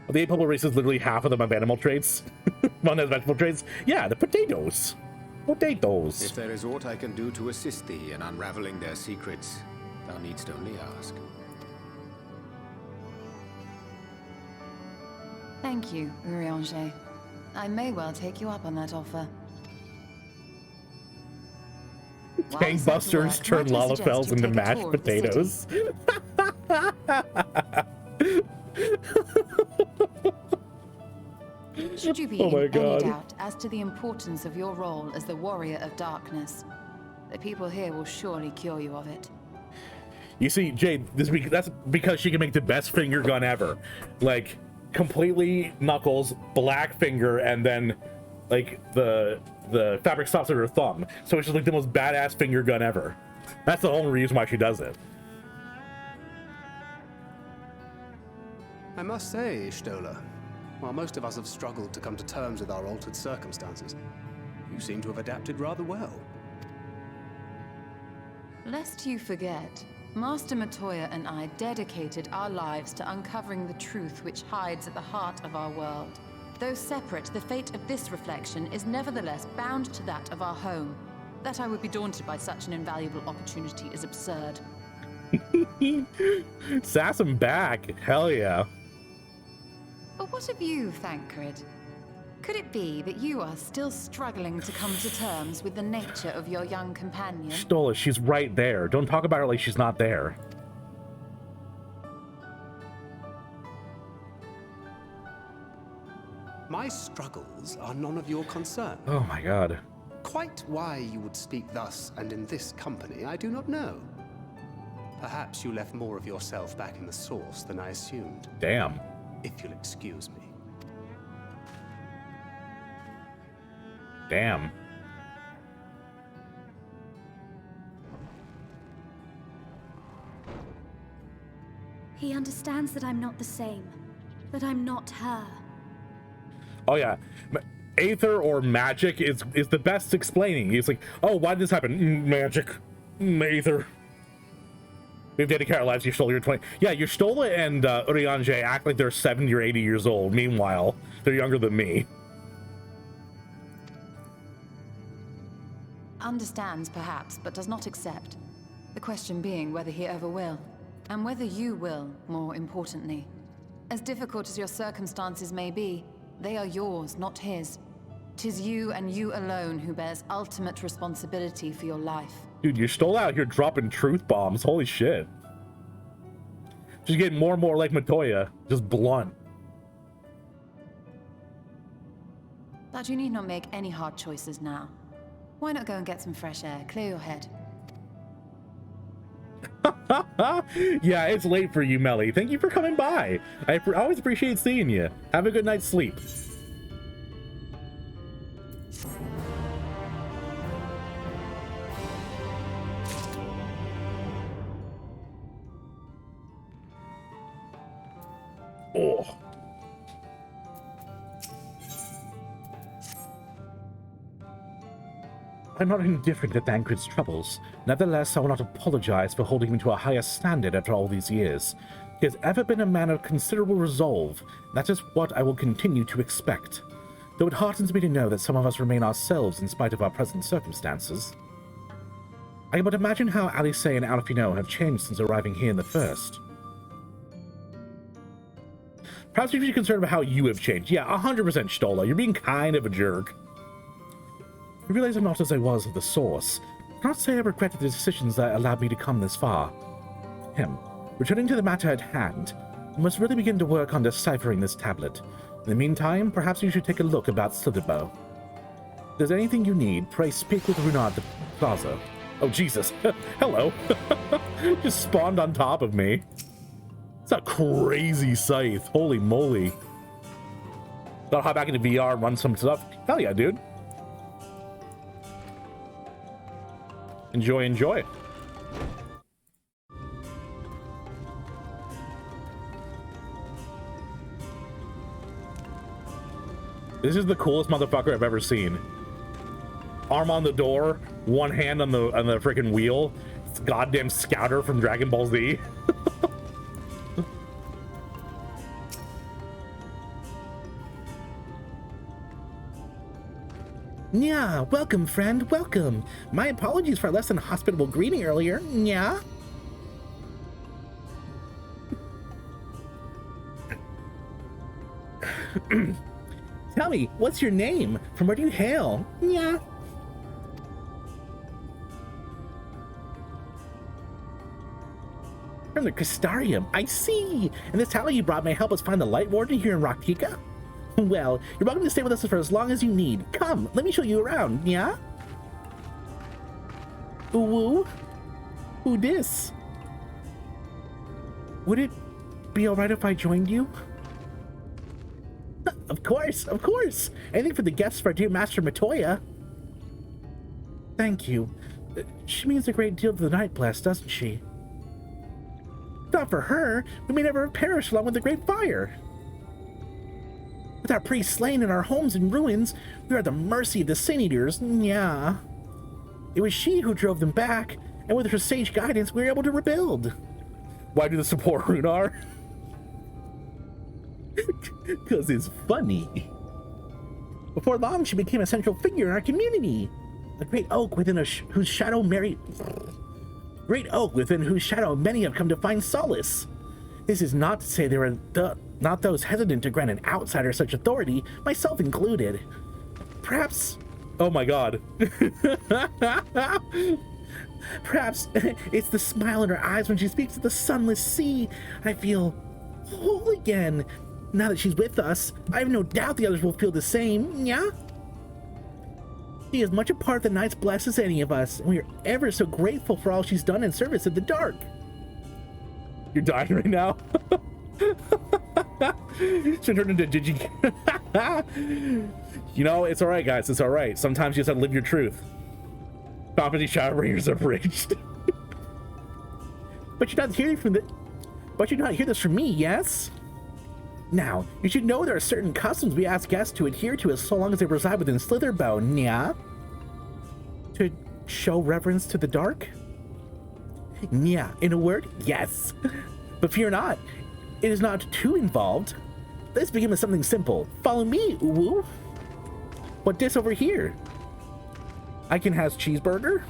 The apical race is literally half of them have animal traits. One has vegetable traits. Yeah, the potatoes. Potatoes. If there is aught I can do to assist thee in unraveling their secrets, thou needst only ask. Thank you, Urianger. I may well take you up on that offer. Gangbusters turn Lalafels into mashed potatoes. Should you be in any doubt as to the importance of your role as the Warrior of Darkness, the people here will surely cure you of it. You see, Jade, that's because she can make the best finger gun ever. Like, completely knuckles, black finger, and then, like, the fabric stops at her thumb. So it's just like the most badass finger gun ever. That's the only reason why she does it. I must say, Stola, while most of us have struggled to come to terms with our altered circumstances, you seem to have adapted rather well. Lest you forget, Master Matoya and I dedicated our lives to uncovering the truth which hides at the heart of our world. Though separate, the fate of this reflection is nevertheless bound to that of our home. That I would be daunted by such an invaluable opportunity is absurd. Sass him back. Hell yeah. But what of you, Thancred? Could it be that you are still struggling to come to terms with the nature of your young companion? Stola, she's right there. Don't talk about her like she's not there. My struggles are none of your concern. Oh my god. Quite why you would speak thus and in this company, I do not know. Perhaps you left more of yourself back in the source than I assumed. Damn. If you'll excuse me. Damn. He understands that I'm not the same. That I'm not her. Oh yeah. Aether or magic is the best explaining. He's like, oh, why did this happen? Magic. Aether. We've dedicated our lives to Stola. You're 20. Yeah, your Stola and Urianger act like they're 70 or 80 years old. Meanwhile, they're younger than me. Understands, perhaps, but does not accept. The question being whether he ever will. And whether you will, more importantly. As difficult as your circumstances may be, they are yours, not his. 'Tis you and you alone who bears ultimate responsibility for your life. Dude, you're still out here dropping truth bombs. Holy shit. Just getting more and more like Matoya. Just blunt. But you need not make any hard choices now. Why not go and get some fresh air, clear your head? Yeah, it's late for you, Melly. Thank you for coming by. I always appreciate seeing you. Have a good night's sleep. Oh. I'm not indifferent to Thancred's troubles. Nevertheless, I will not apologize for holding him to a higher standard after all these years. He has ever been a man of considerable resolve. That is what I will continue to expect. Though it heartens me to know that some of us remain ourselves in spite of our present circumstances. I can but imagine how Alice and Alfino have changed since arriving here in the first. Perhaps you should be concerned about how you have changed. Yeah, 100% Stola. You're being kind of a jerk. I realize I'm not as I was at the source. I cannot say I regretted the decisions that allowed me to come this far. Returning to the matter at hand, we must really begin to work on deciphering this tablet. In the meantime, perhaps you should take a look about Slitherbow. If there's anything you need, pray speak with Runar at the plaza. Oh, Jesus. Hello. Just spawned on top of me. It's a crazy scythe. Holy moly. Gotta hop back into VR and run some stuff. Hell yeah, dude. Enjoy, enjoy. This is the coolest motherfucker I've ever seen. Arm on the door, one hand on the freaking wheel. It's goddamn Scouter from Dragon Ball Z. Yeah, welcome, friend, welcome. My apologies for a less than hospitable greeting earlier. Yeah. Tell me, what's your name? From where do you hail? Yeah. From the Crystarium, I see. And this talent you brought may help us find the Light Warden here in Rak'tika? Well, you're welcome to stay with us for as long as you need. Come, let me show you around, yeah? Ooh, who this? Would it be alright if I joined you? Of course, of course. Anything for the guests of our dear Master Matoya. Thank you. She means a great deal to the Night Blast, doesn't she? If not for her, we may never have perished along with the Great Fire. With our priests slain and our homes in ruins, we are at the mercy of the Sin Eaters. Yeah. It was she who drove them back, and with her sage guidance, we were able to rebuild. Why do the support Runar? Because it's funny. Before long, she became a central figure in our community. A great oak within whose shadow many have come to find solace. This is not to say there are not those hesitant to grant an outsider such authority, myself included. Perhaps... Oh my god. Perhaps it's the smile in her eyes when she speaks of the sunless sea. I feel whole again. Now that she's with us, I have no doubt the others will feel the same, yeah? She is much a part of the Night's Blast as any of us, and we are ever so grateful for all she's done in service of the dark. You're dying right now? Should turn into Digi. You know, it's alright, guys. It's alright. Sometimes you just have to live your truth. Company Shadowbringers are bridged. But you're not hearing this from me, yes? Now, you should know there are certain customs we ask guests to adhere to as so long as they reside within Slitherbow, yeah? To show reverence to the dark? Yeah, in a word, yes. But fear not, it is not too involved. Let's begin with something simple. Follow me, woo. What this over here? Icon has cheeseburger?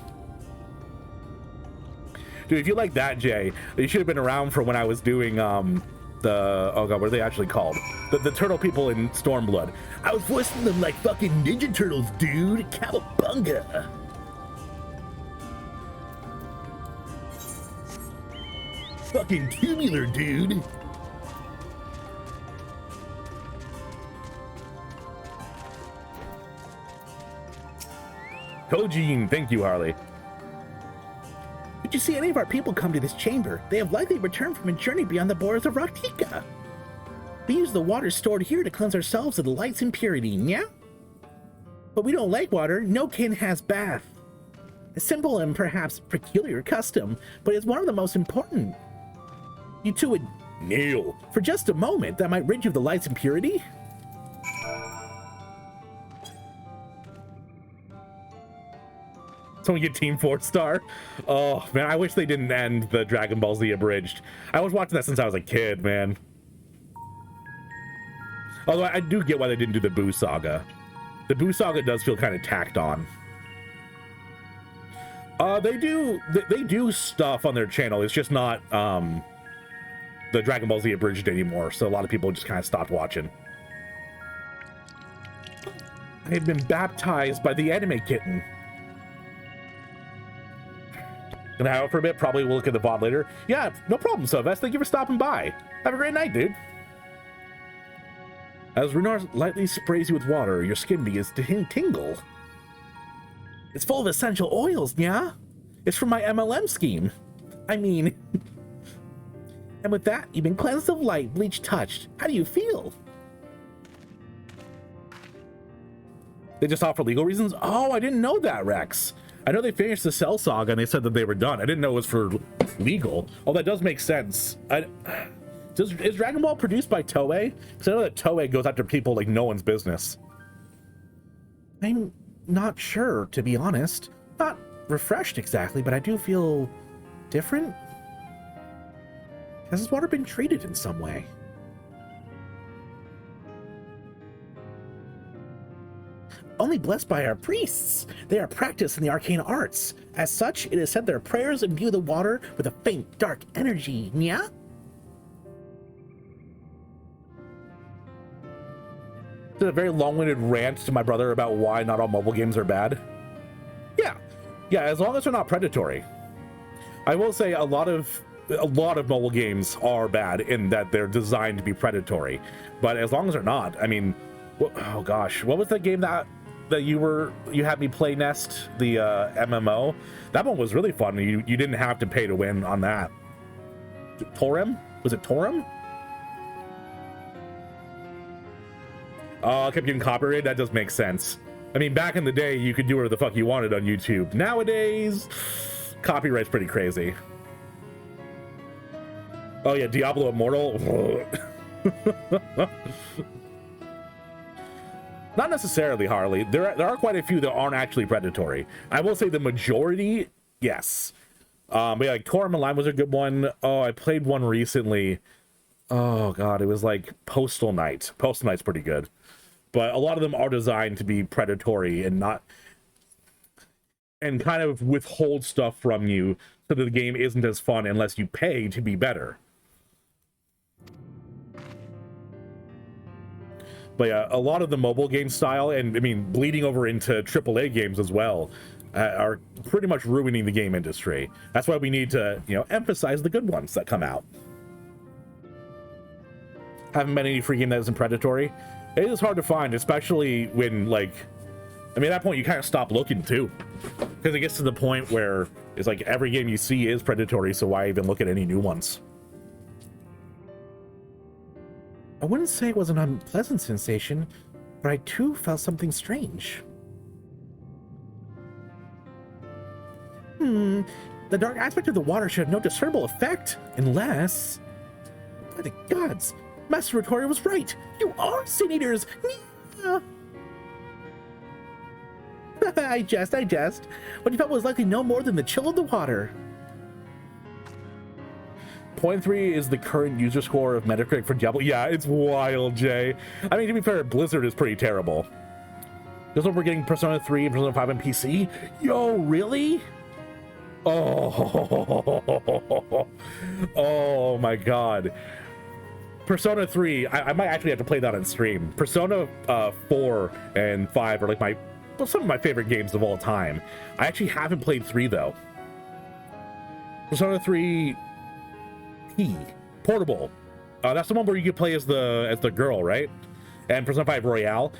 Dude, if you like that, Jay, you should have been around for when I was doing, oh god, what are they actually called? The turtle people in Stormblood. I was voicing them like fucking Ninja Turtles, dude. Cowabunga. Fucking tubular, dude. Kojin, thank you, Harley. Did you see any of our people come to this chamber? They have likely returned from a journey beyond the borders of Rak'tika. We use the water stored here to cleanse ourselves of the light's impurity, yeah? But we don't like water. No kin has bath. A simple and perhaps peculiar custom, but it's one of the most important. You two would kneel for just a moment that might rid you of the light's impurity? Someone get Team 4-star. Oh man, I wish they didn't end the Dragon Ball Z abridged. I was watching that since I was a kid, man. Although I do get why they didn't do the Boo Saga. The Boo Saga does feel kind of tacked on. They do stuff on their channel. It's just not the Dragon Ball Z abridged anymore. So a lot of people just kind of stopped watching. I had been baptized by the anime kitten. Gonna hang out for a bit. Probably we'll look at the VOD later. Yeah, no problem, Sylvester. Thank you for stopping by. Have a great night, dude. As Runar lightly sprays you with water, your skin begins to tingle. It's full of essential oils, yeah? It's from my MLM scheme. I mean... And with that, you've been cleansed of light, bleach touched. How do you feel? They just offer legal reasons? Oh, I didn't know that, Rex. I know they finished the Cell Saga and they said that they were done. I didn't know it was for legal. Oh, that does make sense. Is Dragon Ball produced by Toei? Because I know that Toei goes after people like no one's business. I'm not sure, to be honest. Not refreshed exactly, but I do feel different. Has this water been treated in some way? Only blessed by our priests. They are practiced in the arcane arts. As such, it is said their prayers imbue the water with a faint, dark energy, yeah? It's a very long-winded rant to my brother about why not all mobile games are bad. Yeah, as long as they're not predatory. I will say a lot of mobile games are bad in that they're designed to be predatory, but as long as they're not, I mean, oh gosh, what was the game that you had me play, Nest, the MMO? That one was really fun. You didn't have to pay to win on that. Torem? Was it Torem? Oh, I kept getting copyrighted. That does make sense. I mean, back in the day, you could do whatever the fuck you wanted on YouTube. Nowadays, copyright's pretty crazy. Oh yeah, Diablo Immortal. Not necessarily, Harley. There are quite a few that aren't actually predatory. I will say the majority, yes. But yeah, like Torm Online was a good one. Oh, I played one recently. Oh god, it was like Postal Knight. Postal Knight's pretty good. But a lot of them are designed to be predatory and kind of withhold stuff from you so that the game isn't as fun unless you pay to be better. But yeah, a lot of the mobile game style, and I mean, bleeding over into AAA games as well, are pretty much ruining the game industry. That's why we need to, emphasize the good ones that come out. Haven't been any free game that isn't predatory. It is hard to find, especially when, at that point, you kind of stop looking, too. Because it gets to the point where it's like every game you see is predatory, so why even look at any new ones? I wouldn't say it was an unpleasant sensation, but I too felt something strange. The dark aspect of the water should have no discernible effect, unless... By the gods, Master Vittoria was right! You are Sin Eaters! I jest. What you felt was likely no more than the chill of the water. 0.3 is the current user score of Metacritic for Diablo. Yeah, it's wild, Jay. I mean, to be fair, Blizzard is pretty terrible. This one we're getting Persona 3 and Persona 5 on PC. Yo, really? Oh my god. Persona 3, I might actually have to play that on stream. Persona 4 and 5 are like some of my favorite games of all time. I actually haven't played 3 though. Persona 3 P, Portable. That's the one where you can play as the girl, right? And Persona 5 Royale.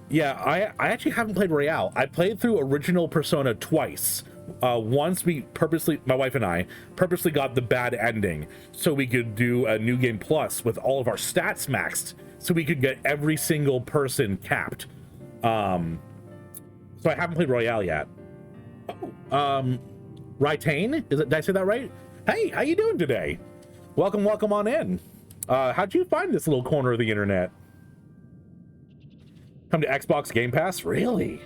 Yeah, I actually haven't played Royale. I played through original Persona twice. Once my wife and I purposely got the bad ending so we could do a New Game Plus with all of our stats maxed so we could get every single person capped. So I haven't played Royale yet. Rytane? Did I say that right? Hey, how you doing today? Welcome on in. How'd you find this little corner of the internet? Come to Xbox Game Pass? Really?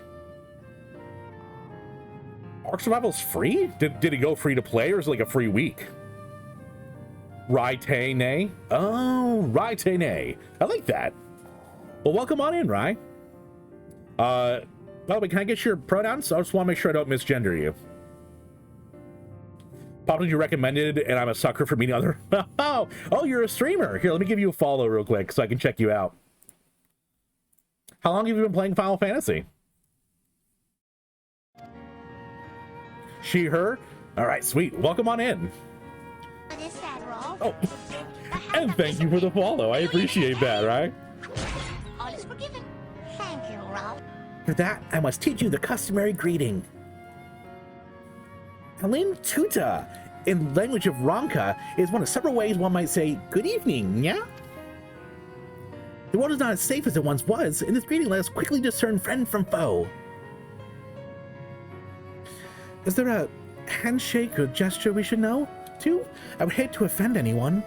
Ark Survival's free? Did it go free to play, or is it like a free week? Rytane? Oh, Rytane. I like that. Well, welcome on in, Ry. By the way, can I get your pronouns? I just want to make sure I don't misgender you. Probably you recommended, and I'm a sucker for meeting other... Oh, you're a streamer. Here, let me give you a follow real quick so I can check you out. How long have you been playing Final Fantasy? She, her? All right, sweet. Welcome on in. What is that, Rolf? Oh, and thank you for the follow. I appreciate that, right? All is forgiven. Thank you, Rolf. For that, I must teach you the customary greeting. Alin Tuta, in the language of Ronka, is one of several ways one might say, good evening, yeah? The world is not as safe as it once was, and this greeting let us quickly discern friend from foe. Is there a handshake or gesture we should know, too? I would hate to offend anyone.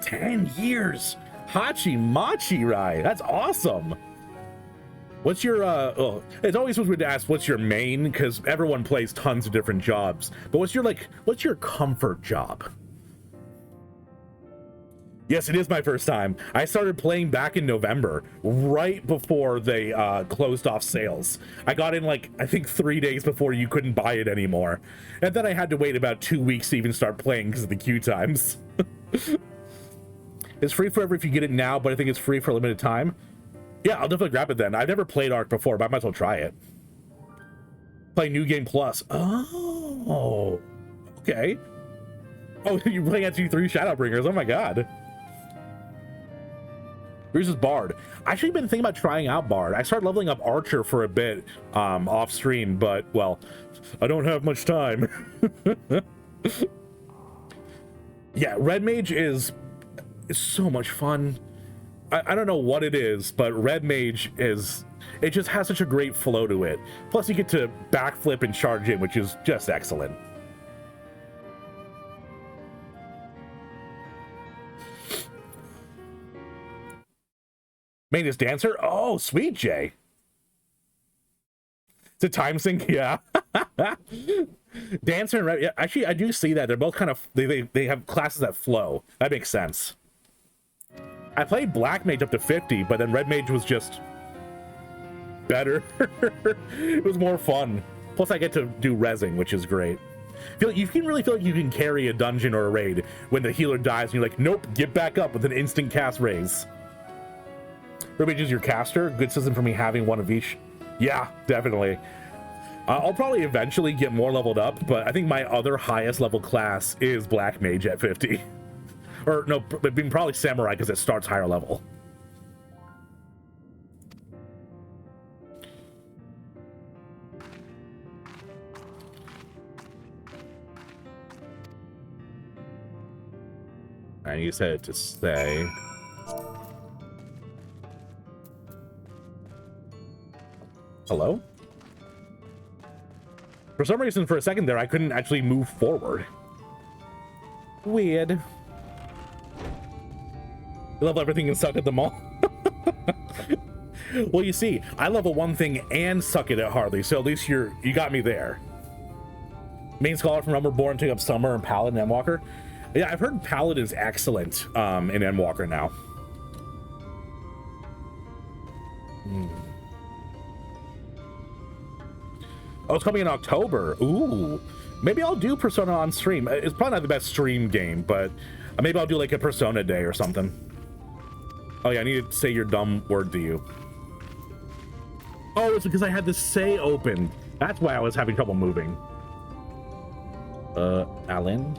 10 years! Hachi Machi Rai! That's awesome! What's your, it's always weird to ask what's your main, because everyone plays tons of different jobs. But what's your comfort job? Yes, it is my first time. I started playing back in November, right before they closed off sales. I got in like, I think 3 days before you couldn't buy it anymore. And then I had to wait about 2 weeks to even start playing because of the queue times. It's free forever if you get it now, but I think it's free for a limited time. Yeah, I'll definitely grab it then. I've never played Ark before, but I might as well try it. Play New Game Plus. Oh, okay. Oh, you're playing SG3 Shadowbringers. Oh my god. Here's this Bard. I actually been thinking about trying out Bard. I started leveling up Archer for a bit off stream, but, well, I don't have much time. Yeah, Red Mage is so much fun. I don't know what it is, but Red Mage is, it just has such a great flow to it. Plus you get to backflip and charge in, which is just excellent. Maintenance Dancer? Oh, sweet, Jay. It's a time sync, yeah. Dancer and Red, yeah, actually, I do see that. They're both kind of, they have classes that flow. That makes sense. I played Black Mage up to 50, but then Red Mage was just better. It was more fun. Plus, I get to do rezzing, which is great. You can really feel like you can carry a dungeon or a raid when the healer dies and you're like, nope, get back up with an instant cast raise. Red Mage is your caster. Good system for me having one of each. Yeah, definitely. I'll probably eventually get more leveled up, but I think my other highest level class is Black Mage at 50. Or no, probably Samurai because it starts higher level. And you said to say. Hello? For some reason, for a second there, I couldn't actually move forward. Weird. Level everything and suck at them all. Well, you see, I level one thing and suck it at Harley, so at least you got me there. Main scholar from Realm took up Summer and Paladin and Endwalker. Yeah, I've heard Paladin is excellent in Endwalker now. Oh, it's coming in October. Ooh. Maybe I'll do Persona on stream. It's probably not the best stream game, but maybe I'll do like a Persona day or something. Oh yeah, I need to say your dumb word to you. Oh, it's because I had this say open. That's why I was having trouble moving. Alan?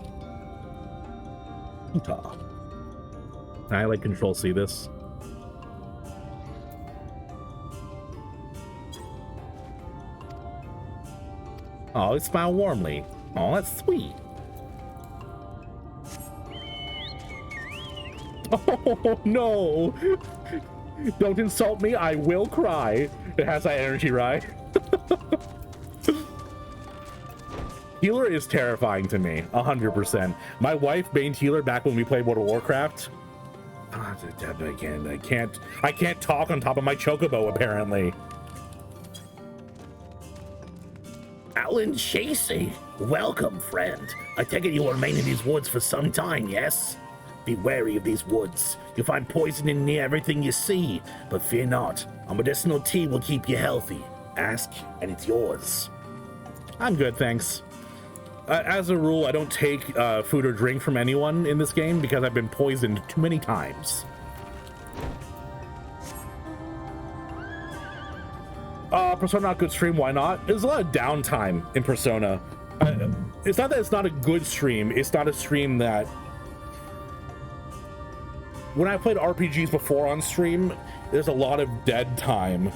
Utah. Can I like control C this? Oh, it smiled warmly. Oh, that's sweet. Oh, no. Don't insult me. I will cry. It has that energy, right? Healer is terrifying to me, 100%. My wife banned Healer back when we played World of Warcraft. I can't talk on top of my chocobo, apparently. Alan Chasey, welcome, friend. I take it you will remain in these woods for some time, yes? Be wary of these woods. You'll find poison in near everything you see, but fear not. A medicinal tea will keep you healthy. Ask, and it's yours. I'm good, thanks. As a rule, I don't take food or drink from anyone in this game because I've been poisoned too many times. Persona not good stream. Why not? There's a lot of downtime in Persona. It's not that it's not a good stream. It's not a stream that... When I played RPGs before on stream, there's a lot of dead time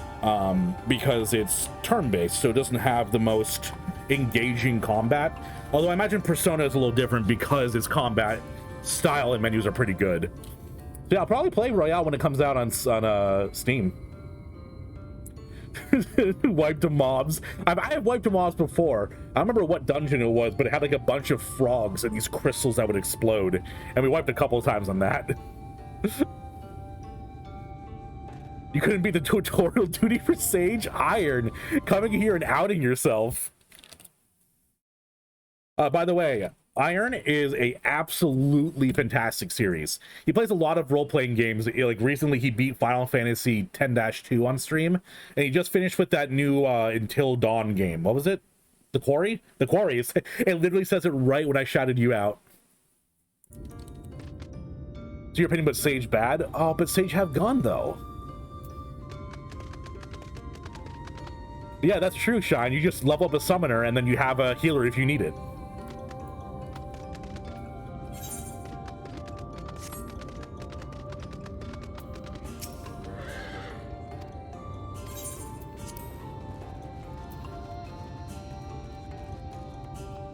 because it's turn-based, so it doesn't have the most engaging combat. Although I imagine Persona is a little different because its combat style and menus are pretty good. So yeah, I'll probably play Royale when it comes out on Steam. Wiped the mobs. I have wiped the mobs before. I don't remember what dungeon it was, but it had like a bunch of frogs and these crystals that would explode, and we wiped a couple of times on that. You couldn't beat the tutorial duty for Sage? Iron, coming here and outing yourself. By the way, Iron is a absolutely fantastic series. He plays a lot of role-playing games. Like recently he beat Final Fantasy X-2 on stream, and he just finished with that new Until Dawn game. What was it? The Quarry? The Quarry. It literally says it right when I shouted you out. So your opinion, but Sage bad? Oh, but Sage have Gun though. Yeah, that's true, Shine. You just level up a summoner and then you have a healer if you need it.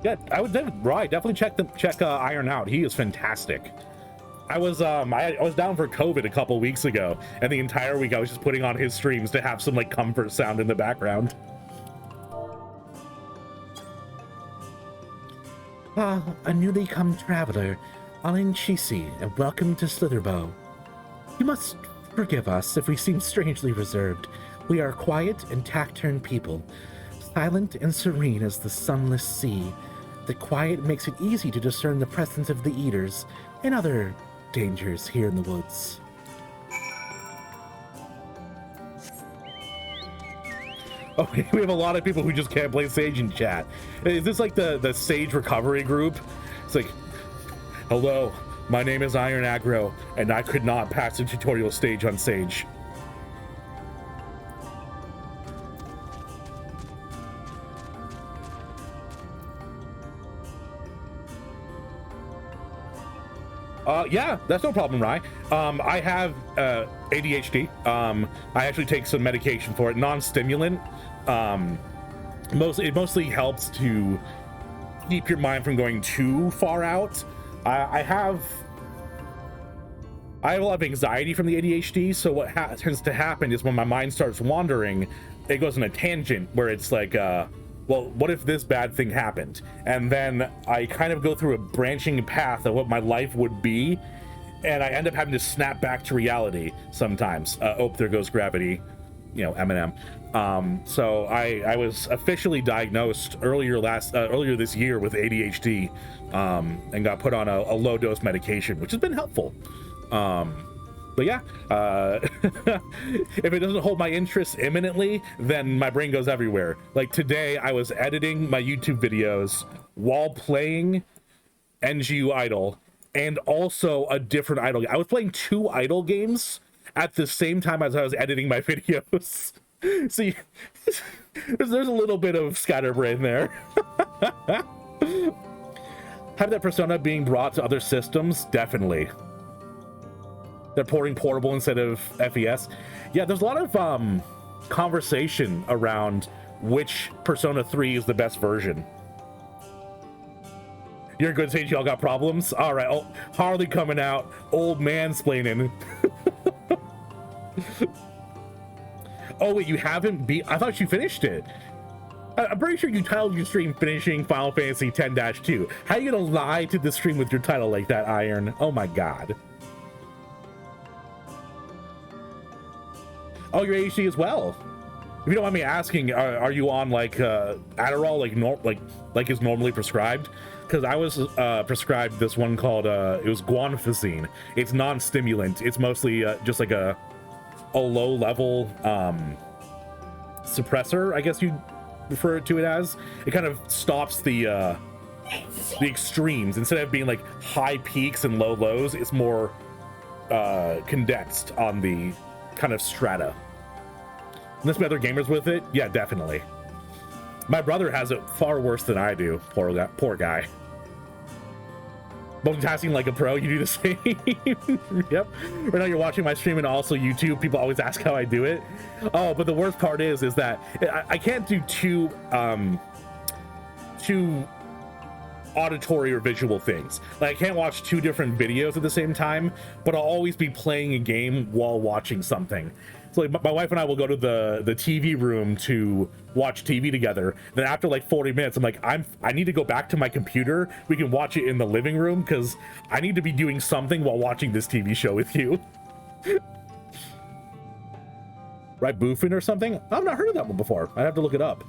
Yeah, I would definitely check Iron out. He is fantastic. I was down for COVID a couple weeks ago, and the entire week I was just putting on his streams to have some like comfort sound in the background. Ah, a newly come traveler, Alin Chisi, and welcome to Slitherbow. You must forgive us if we seem strangely reserved. We are quiet and taciturn people, silent and serene as the sunless sea. The quiet makes it easy to discern the presence of the eaters and other dangers here in the woods. Oh, we have a lot of people who just can't play Sage in chat. Is this like the Sage recovery group? It's like, hello, my name is Iron Aggro, and I could not pass the tutorial stage on Sage. Yeah, that's no problem, Rai. I have ADHD. I actually take some medication for it, non-stimulant. It mostly helps to keep your mind from going too far out. I have a lot of anxiety from the ADHD, so what tends to happen is when my mind starts wandering, it goes on a tangent where it's like, well, what if this bad thing happened? And then I kind of go through a branching path of what my life would be, and I end up having to snap back to reality sometimes. Oh, there goes gravity, you know, Eminem. So I was officially diagnosed earlier this year with ADHD, and got put on a low dose medication, which has been helpful. But yeah, if it doesn't hold my interest imminently, then my brain goes everywhere. Like today, I was editing my YouTube videos while playing NGU Idol and also a different Idol. I was playing 2 Idol games at the same time as I was editing my videos. See, there's a little bit of scatterbrain there. Have that Persona being brought to other systems? Definitely. They're porting portable instead of FES. Yeah, there's a lot of conversation around which Persona 3 is the best version. You're good, Sage. Y'all got problems? All right. Oh, Harley coming out. Old mansplaining. Oh, wait, you haven't beat... I thought you finished it. I'm pretty sure you titled your stream finishing Final Fantasy X-2. How are you gonna lie to the stream with your title like that, Iron? Oh my god. Oh, you're ADHD as well. If you don't mind me asking, are you on like Adderall, like is normally prescribed? Because I was prescribed this one called it was guanfacine. It's non-stimulant. It's mostly just like a low-level suppressor, I guess you'd refer to it as. It kind of stops the extremes. Instead of being like high peaks and low lows, it's more condensed on the kind of strata. Unless my other gamers with it, yeah, definitely. My brother has it far worse than I do. Poor guy. Multitasking like a pro, you do the same. Yep. Right now you're watching my stream and also YouTube. People always ask how I do it. Oh, but the worst part is that I can't do two auditory or visual things. Like, I can't watch two different videos at the same time, but I'll always be playing a game while watching something. So like, my wife and I will go to the TV room to watch TV together. Then after like 40 minutes, I'm like, I need to go back to my computer. We can watch it in the living room because I need to be doing something while watching this TV show with you. Right, Boofin or something? I've not heard of that one before. I'd have to look it up.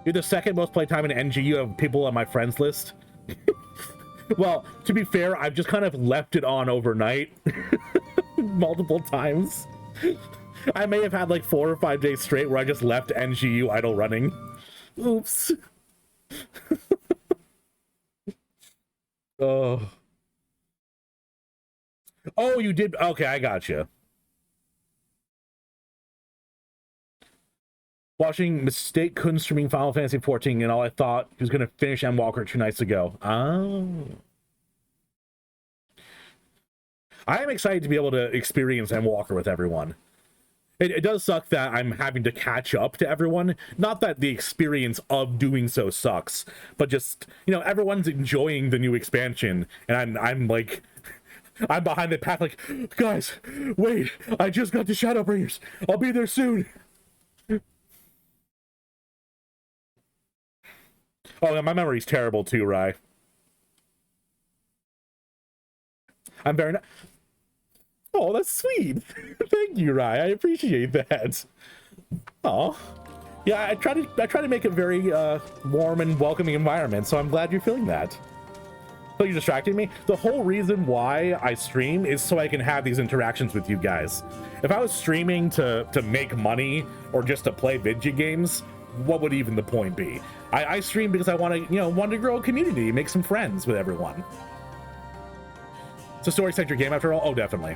You're the second most played time in NGU of people on my friends list. Well, to be fair, I've just kind of left it on overnight multiple times. I may have had like 4 or 5 days straight where I just left NGU idle running. Oops. Oh, you did? Okay, I gotcha. Watching Mistake Kun streaming Final Fantasy 14, and all I thought he was going to finish Endwalker 2 nights ago. Oh. I am excited to be able to experience Endwalker with everyone. It does suck that I'm having to catch up to everyone. Not that the experience of doing so sucks, but just, you know, everyone's enjoying the new expansion, and I'm like, I'm behind the path like, guys, wait, I just got the Shadowbringers. I'll be there soon. Oh, yeah, my memory's terrible too, Rai. I'm very... Oh, that's sweet. Thank you, Rai. I appreciate that. Oh, yeah. I try to make a very warm and welcoming environment. So I'm glad you're feeling that. So you're distracting me. The whole reason why I stream is so I can have these interactions with you guys. If I was streaming to make money or just to play video games, what would even the point be? I stream because I want to grow a community, make some friends with everyone. It's a story-centric game after all. Oh, definitely.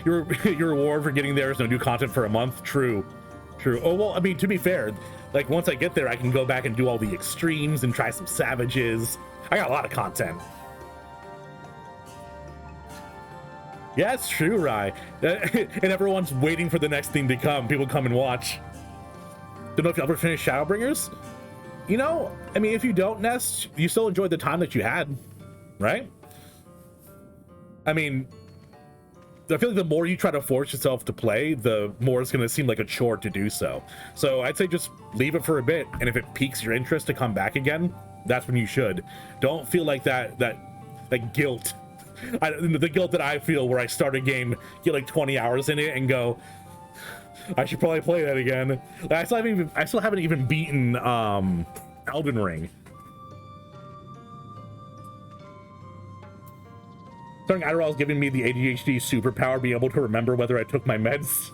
Your reward for getting there is no new content for a month. True. Oh, well, I mean, to be fair, like, once I get there, I can go back and do all the extremes and try some savages. I got a lot of content. Yeah, it's true, Rai. And everyone's waiting for the next thing to come. People come and watch. Don't know if you ever finished Shadowbringers. You know, I mean, if you don't, Nest, you still enjoyed the time that you had, right? I mean, I feel like the more you try to force yourself to play, the more it's going to seem like a chore to do so. So I'd say just leave it for a bit, and if it piques your interest to come back again, that's when you should. Don't feel like that guilt. The guilt that I feel where I start a game, get like 20 hours in it, and go, I should probably play that again. I still haven't even beaten Elden Ring. Starting Adderall is giving me the ADHD superpower, being able to remember whether I took my meds.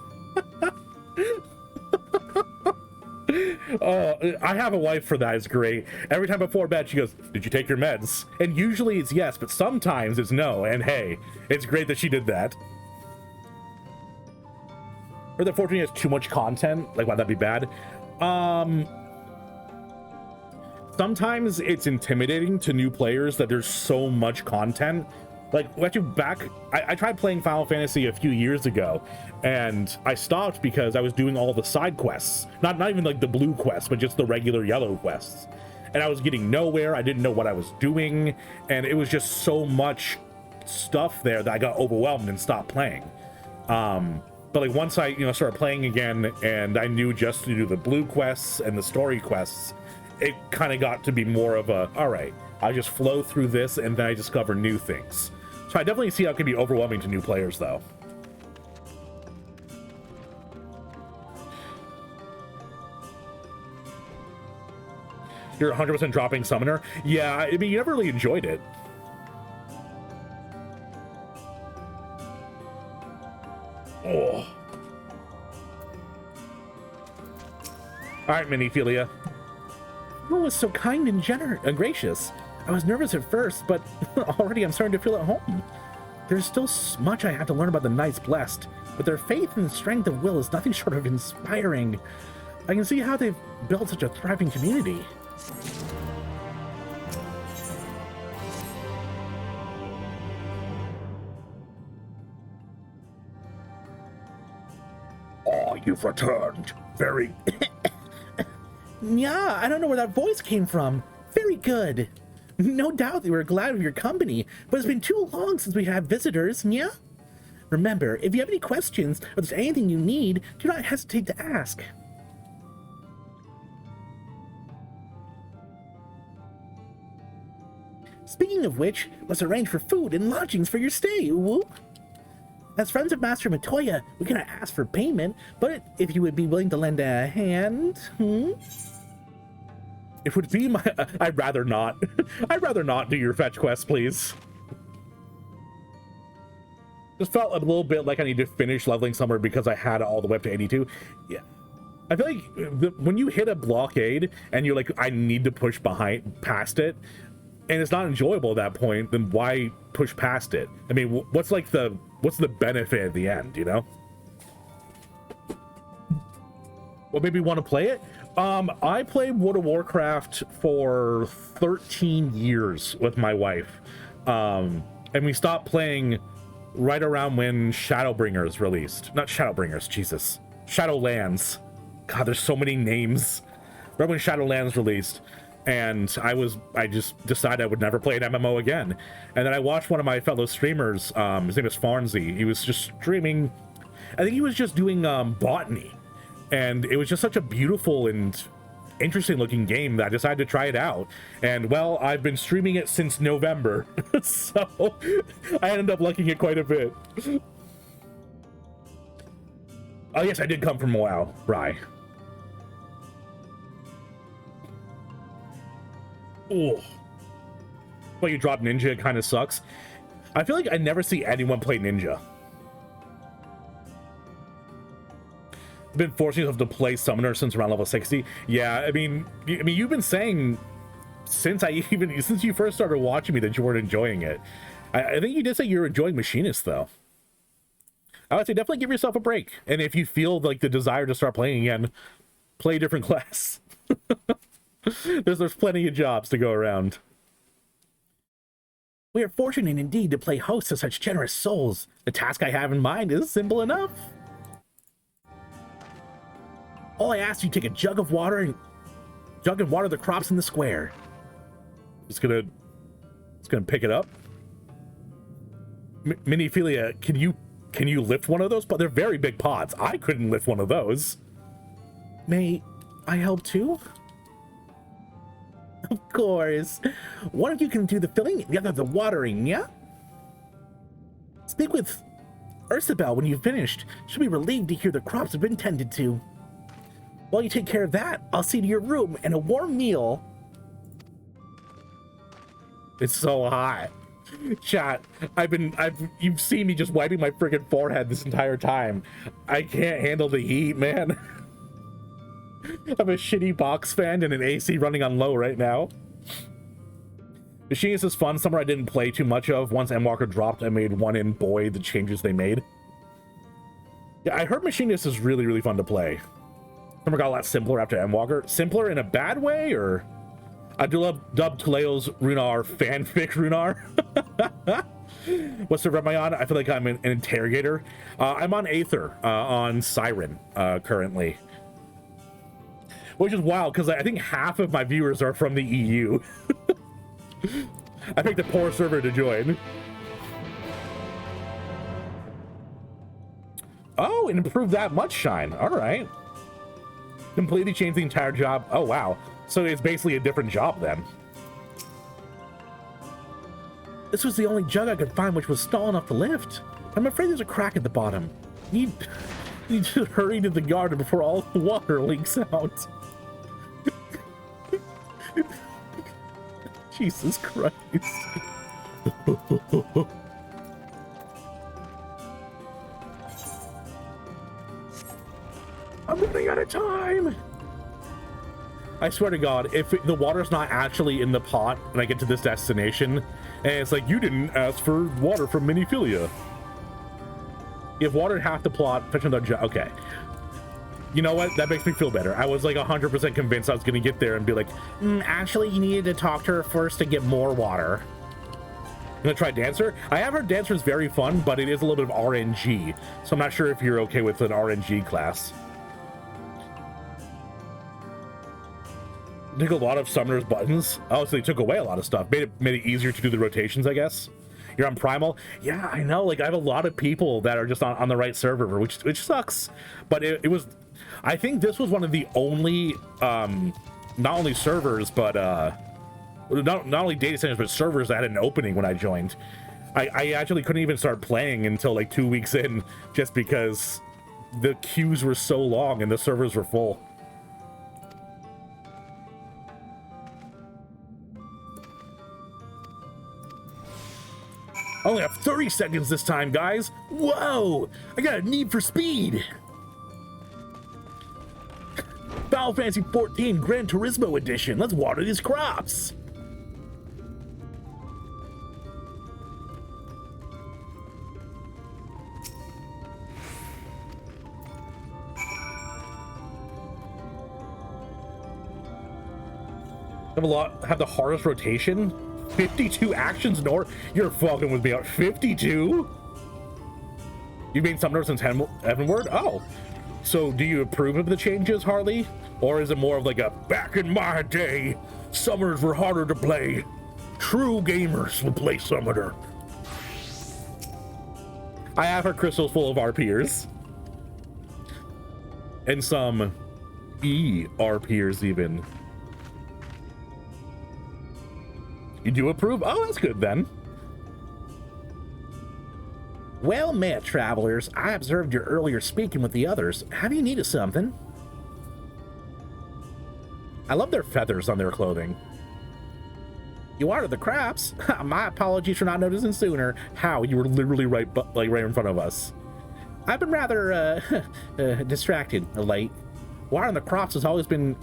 I have a wife for that. It's great. Every time before bed, she goes, "Did you take your meds?" And usually it's yes, but sometimes it's no. And hey, it's great that she did that. Or that 14 has too much content. Like, why that'd be bad? Sometimes it's intimidating to new players that there's so much content. Like, actually, I tried playing Final Fantasy a few years ago, and I stopped because I was doing all the side quests. Not even like the blue quests, but just the regular yellow quests. And I was getting nowhere. I didn't know what I was doing, and it was just so much stuff there that I got overwhelmed and stopped playing. But like once I started playing again, and I knew just to do the blue quests and the story quests, it kind of got to be more of a, all right, I just flow through this, and then I discover new things. So I definitely see how it can be overwhelming to new players, though. You're 100% dropping Summoner? Yeah, I mean, you never really enjoyed it. Oh. Alright, Miniphilia. You was so kind and gracious. I was nervous at first, but already I'm starting to feel at home. There's still much I have to learn about the Knights Blessed, but their faith and strength of will is nothing short of inspiring. I can see how they've built such a thriving community. Oh, you've returned. Very... Yeah, I don't know where that voice came from. Very good. No doubt they were glad of your company, but it's been too long since we had visitors, yeah? Remember, if you have any questions or there's anything you need, do not hesitate to ask. Speaking of which, let's arrange for food and lodgings for your stay, whoop. As friends of Master Matoya, we cannot ask for payment, but if you would be willing to lend a hand, It would be my... I'd rather not. I'd rather not do your fetch quest, please. Just felt a little bit like I need to finish leveling somewhere because I had it all the way up to 82. Yeah. I feel like when you hit a blockade and you're like, I need to push past it, and it's not enjoyable at that point, then why push past it? I mean, what's the benefit at the end, you know? Well, maybe want to play it? I played World of Warcraft for 13 years with my wife. And we stopped playing right around when Shadowbringers released. Not Shadowbringers, Jesus. Shadowlands. God, there's so many names. Right when Shadowlands released. And I just decided I would never play an MMO again. And then I watched one of my fellow streamers, his name is Farnsey. He was just streaming, I think he was just doing botany. And it was just such a beautiful and interesting looking game that I decided to try it out. And well, I've been streaming it since November. So I ended up liking it quite a bit. Oh yes, I did come from WoW, Bri. Oh. Well, you drop Ninja, it kind of sucks. I feel like I never see anyone play Ninja. Been forcing yourself to play Summoner since around level 60. Yeah, I mean, you've been saying since you first started watching me that you weren't enjoying it. I think you did say you're enjoying Machinist though. I would say definitely give yourself a break. And if you feel like the desire to start playing again, play a different class. There's plenty of jobs to go around. We are fortunate indeed to play host to such generous souls. The task I have in mind is simple enough. All I ask you take a jug of water and water the crops in the square. It's gonna pick it up. Miniphilia, can you lift one of those? But they're very big pots. I couldn't lift one of those. May I help too? Of course. One of you can do the filling, the other the watering, yeah? Speak with Ursabel when you've finished. She'll be relieved to hear the crops have been tended to. While you take care of that, I'll see to your room and a warm meal. It's so hot. Chat, you've seen me just wiping my friggin' forehead this entire time. I can't handle the heat, man. I have a shitty box fan and an AC running on low right now. Machinist is fun, somewhere I didn't play too much of. Once Endwalker dropped, I made one, and boy, the changes they made. Yeah, I heard Machinist is really, really fun to play. Summer got a lot simpler after Endwalker. Simpler in a bad way, or? I do love dub Tuleo's Runar fanfic Runar. What's the rep am I on? I feel like I'm an interrogator. I'm on Aether, on Siren, currently. Which is wild, because I think half of my viewers are from the EU. I picked a poor server to join. Oh, it improved that much, Shine. All right. Completely changed the entire job. Oh, wow. So it's basically a different job then. This was the only jug I could find which was small enough to lift. I'm afraid there's a crack at the bottom. You need to hurry to the garden before all the water leaks out. Jesus Christ. I'm running out of time. I swear to God, if the water's not actually in the pot when I get to this destination, And it's like, you didn't ask for water from Miniphilia. If water half the plot, fetch another job. Okay. You know what? That makes me feel better. I was like 100% convinced I was going to get there and be like, actually, you needed to talk to her first to get more water. I'm going to try Dancer. I have heard Dancer is very fun, but it is a little bit of RNG. So I'm not sure if you're okay with an RNG class. Took a lot of Summoner's buttons. Oh, so they took away a lot of stuff. Made it easier to do the rotations, I guess. You're on Primal. Yeah, I know. Like, I have a lot of people that are just on the right server, which sucks. But it was... I think this was one of the only, not only servers, but not only data centers, but servers that had an opening when I joined. I actually couldn't even start playing until like 2 weeks in, just because the queues were so long and the servers were full. I only have 30 seconds this time, guys. Whoa! I got a need for speed. Final Fantasy XIV Gran Turismo Edition. Let's water these crops. Have the hardest rotation. 52 actions in order. You're fucking with me. 52? You made Summoner since Heavenward? Oh. So do you approve of the changes, Harley? Or is it more of like a, back in my day, Summoners were harder to play. True gamers will play Summoner. I have her crystals full of RPers. And some ERPers even. You do approve? Oh, that's good then. Well met, travelers. I observed your earlier speaking with the others. Have you needed something? I love their feathers on their clothing. You watered the crops? My apologies for not noticing sooner. How? You were literally right in front of us. I've been rather distracted of late. Watering the crops has always been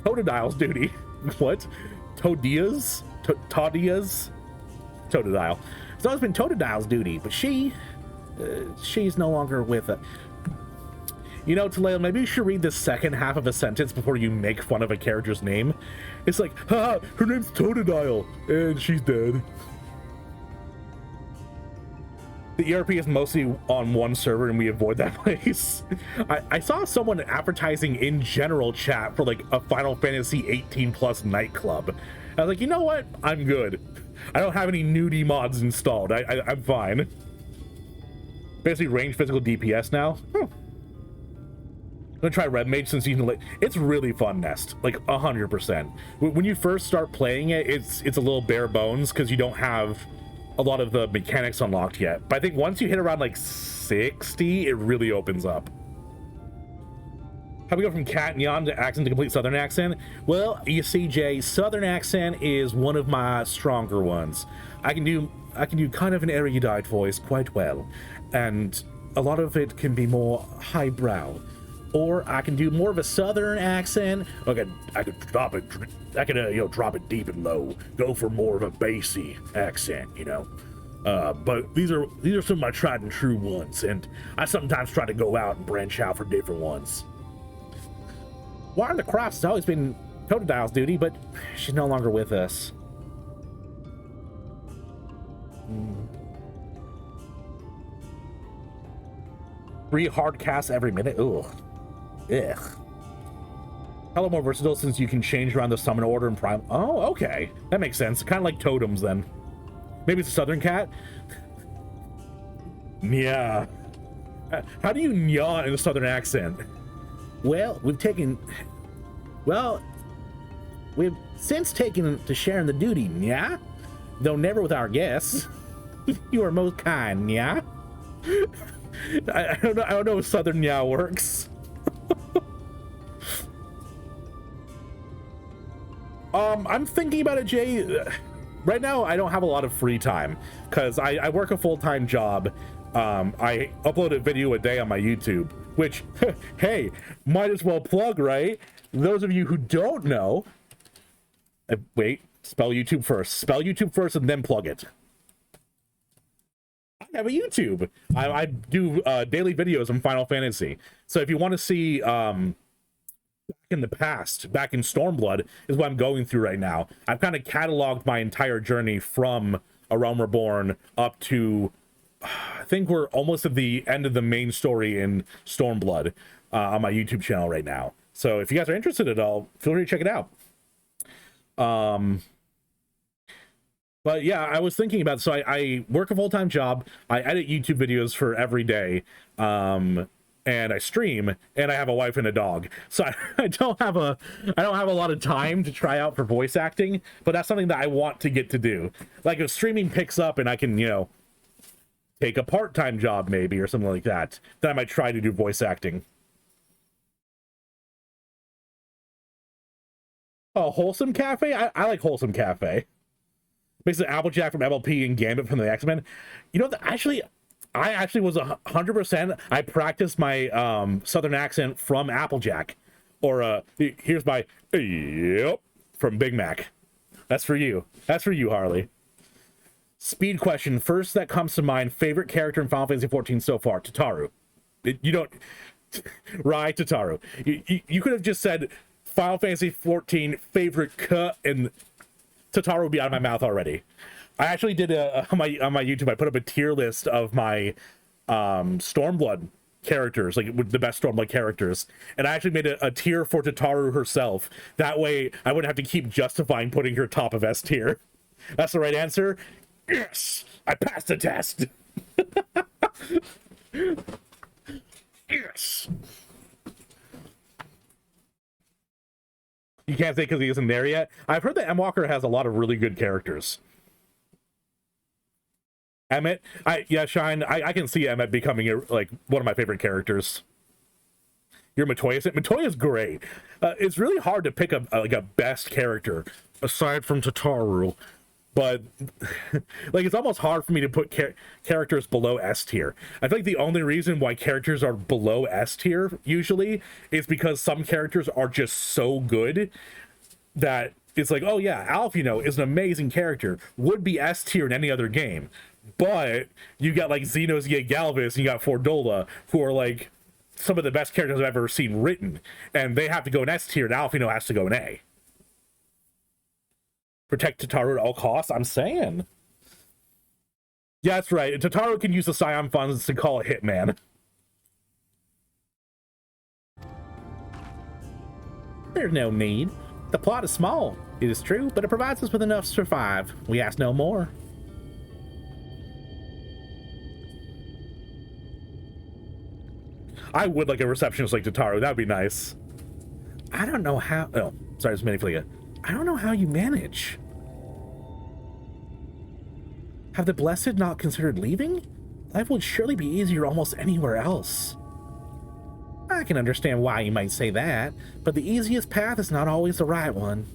Totodile's duty. What? Todia's? Todia's? Totodile. It's always been Totodile's duty, but she's no longer with it. You know, Taleo, maybe you should read the second half of a sentence before you make fun of a character's name. It's like, haha, her name's Totodile, and she's dead. The ERP is mostly on one server, and we avoid that place. I saw someone advertising in general chat for like a Final Fantasy 18 plus nightclub. I was like, you know what? I'm good. I don't have any nudie mods installed. I'm fine. Basically, range physical DPS now. I'm gonna try Red Mage since you can. It's really fun, Nest. Like 100%. When you first start playing it, it's a little bare bones because you don't have a lot of the mechanics unlocked yet. But I think once you hit around like 60, it really opens up. How we go from Cat and Yon to accent to complete Southern accent? Well, you see, Jay, Southern accent is one of my stronger ones. I can do kind of an erudite voice quite well, and a lot of it can be more highbrow. Or I can do more of a Southern accent. I could drop it. I could drop it deep and low. Go for more of a bassy accent, you know. But these are some of my tried and true ones, and I sometimes try to go out and branch out for different ones. Watering the crops has always been Totodile's duty, but she's no longer with us. 3 hard casts every minute. Ugh. Hello, more versatile since you can change around the summon order and prime. Oh, okay. That makes sense. Kind of like totems then. Maybe it's a Southern cat? Yeah. How do you yawn in a Southern accent? Well, we've since taken to sharing the duty, yeah? Though never with our guests. You are most kind, yeah? I don't know if Southern yeah works. I'm thinking about it, Jay. Right now, I don't have a lot of free time because I work a full-time job. I upload a video a day on my YouTube, which, hey, might as well plug, right? Those of you who don't know, wait, Spell YouTube first. Spell YouTube first and then plug it. I have a YouTube. I do daily videos on Final Fantasy. So if you want to see back in the past, back in Stormblood is what I'm going through right now. I've kind of cataloged my entire journey from A Realm Reborn up to, I think we're almost at the end of the main story in Stormblood on my YouTube channel right now. So if you guys are interested at all, feel free to check it out. But yeah, I was thinking about, so I work a full-time job, I edit YouTube videos for every day, and I stream, and I have a wife and a dog. So I don't have a lot of time to try out for voice acting, but that's something that I want to get to do. Like if streaming picks up and I can, you know, take a part-time job maybe or something like that, then I might try to do voice acting. Oh, Wholesome Cafe? I like Wholesome Cafe. Basically, Applejack from MLP and Gambit from the X-Men. You know, I actually was 100%. I practiced my southern accent from Applejack. Or, here's my, yep, from Big Mac. That's for you. That's for you, Harley. Speed question. First that comes to mind, favorite character in Final Fantasy XIV so far? Tataru. You don't... Right, Tataru. You could have just said Final Fantasy XIV favorite cut and... Tataru would be out of my mouth already. I actually did on my YouTube, I put up a tier list of my Stormblood characters, like with the best Stormblood characters, and I actually made a tier for Tataru herself. That way I wouldn't have to keep justifying putting her top of S tier. That's the right answer. Yes, I passed the test. Yes. You can't say because he isn't there yet. I've heard that Endwalker has a lot of really good characters. Emmett, Shine, I can see Emmett becoming like one of my favorite characters. You're Matoya. Matoya's great. It's really hard to pick a best character aside from Tataru, but like it's almost hard for me to put characters below S tier. I feel like the only reason why characters are below S tier usually is because some characters are just so good that it's like, oh yeah, Alphino is an amazing character, would be S tier in any other game, but you got like Xeno's Galvus and you got Fordola, who are like some of the best characters I've ever seen written, and they have to go in S tier and Alphino has to go in A. Protect Tataru at all costs, I'm saying. Yeah, that's right. Tataru can use the Scion funds to call a hitman. There's no need. The plot is small, it is true, but it provides us with enough to survive. We ask no more. I would like a receptionist like Tataru, that would be nice. I don't know how... Oh, sorry, it's Minifliga. I don't know how you manage. Have the Blessed not considered leaving? Life would surely be easier almost anywhere else. I can understand why you might say that, but the easiest path is not always the right one.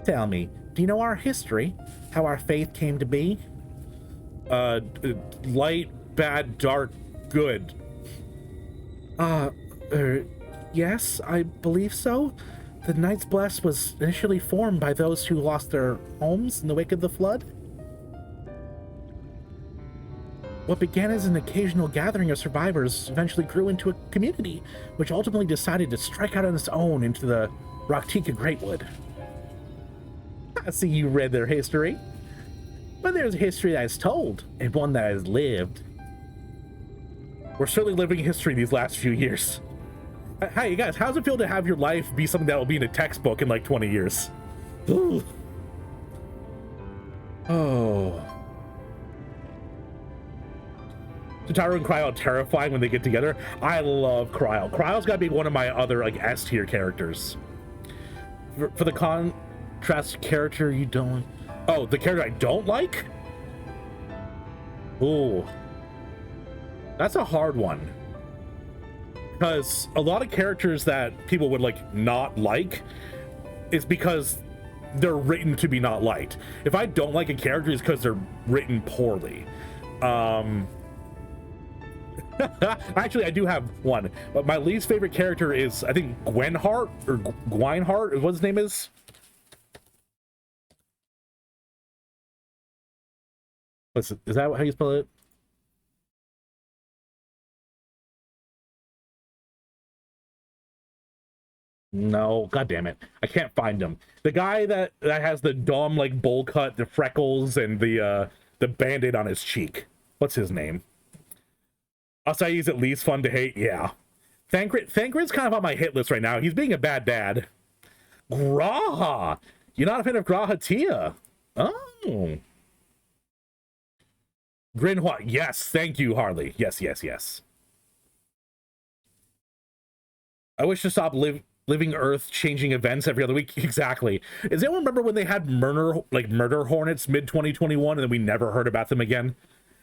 Tell me, do you know our history? How our faith came to be? Light, bad, dark, good. Yes, I believe so. The Knights Blessed was initially formed by those who lost their homes in the wake of the flood. What began as an occasional gathering of survivors eventually grew into a community, which ultimately decided to strike out on its own into the Rak'tika Greatwood. I see you read their history. But there's a history that is told, and one that is lived. We're certainly living history these last few years. Hey, you guys, how's it feel to have your life be something that will be in a textbook in like 20 years? Ooh. Oh. Tataru and Cryo are terrifying when they get together. I love Cryo. Cryo's got to be one of my other like S tier characters. For the contrast character you don't... Oh, the character I don't like? Ooh. That's a hard one. Because a lot of characters that people would like not like is because they're written to be not liked. If I don't like a character, it's because they're written poorly. Actually, I do have one, but my least favorite character is, I think, Gwenhart or Gwynhart, what his name is. Is that how you spell it? No, god damn it, I can't find him. The guy that has the dumb like bowl cut, the freckles, and the band-aid on his cheek. What's his name? I'll say he's at least fun to hate. Yeah, Thancred's kind of on my hit list right now. He's being a bad dad. Graha, you're not a fan of Graha Tia? Oh. Grinhwa, yes, thank you, Harley. Yes. I wish to stop living Earth changing events every other week. Exactly. Does anyone remember when they had murder hornets mid 2021 and then we never heard about them again?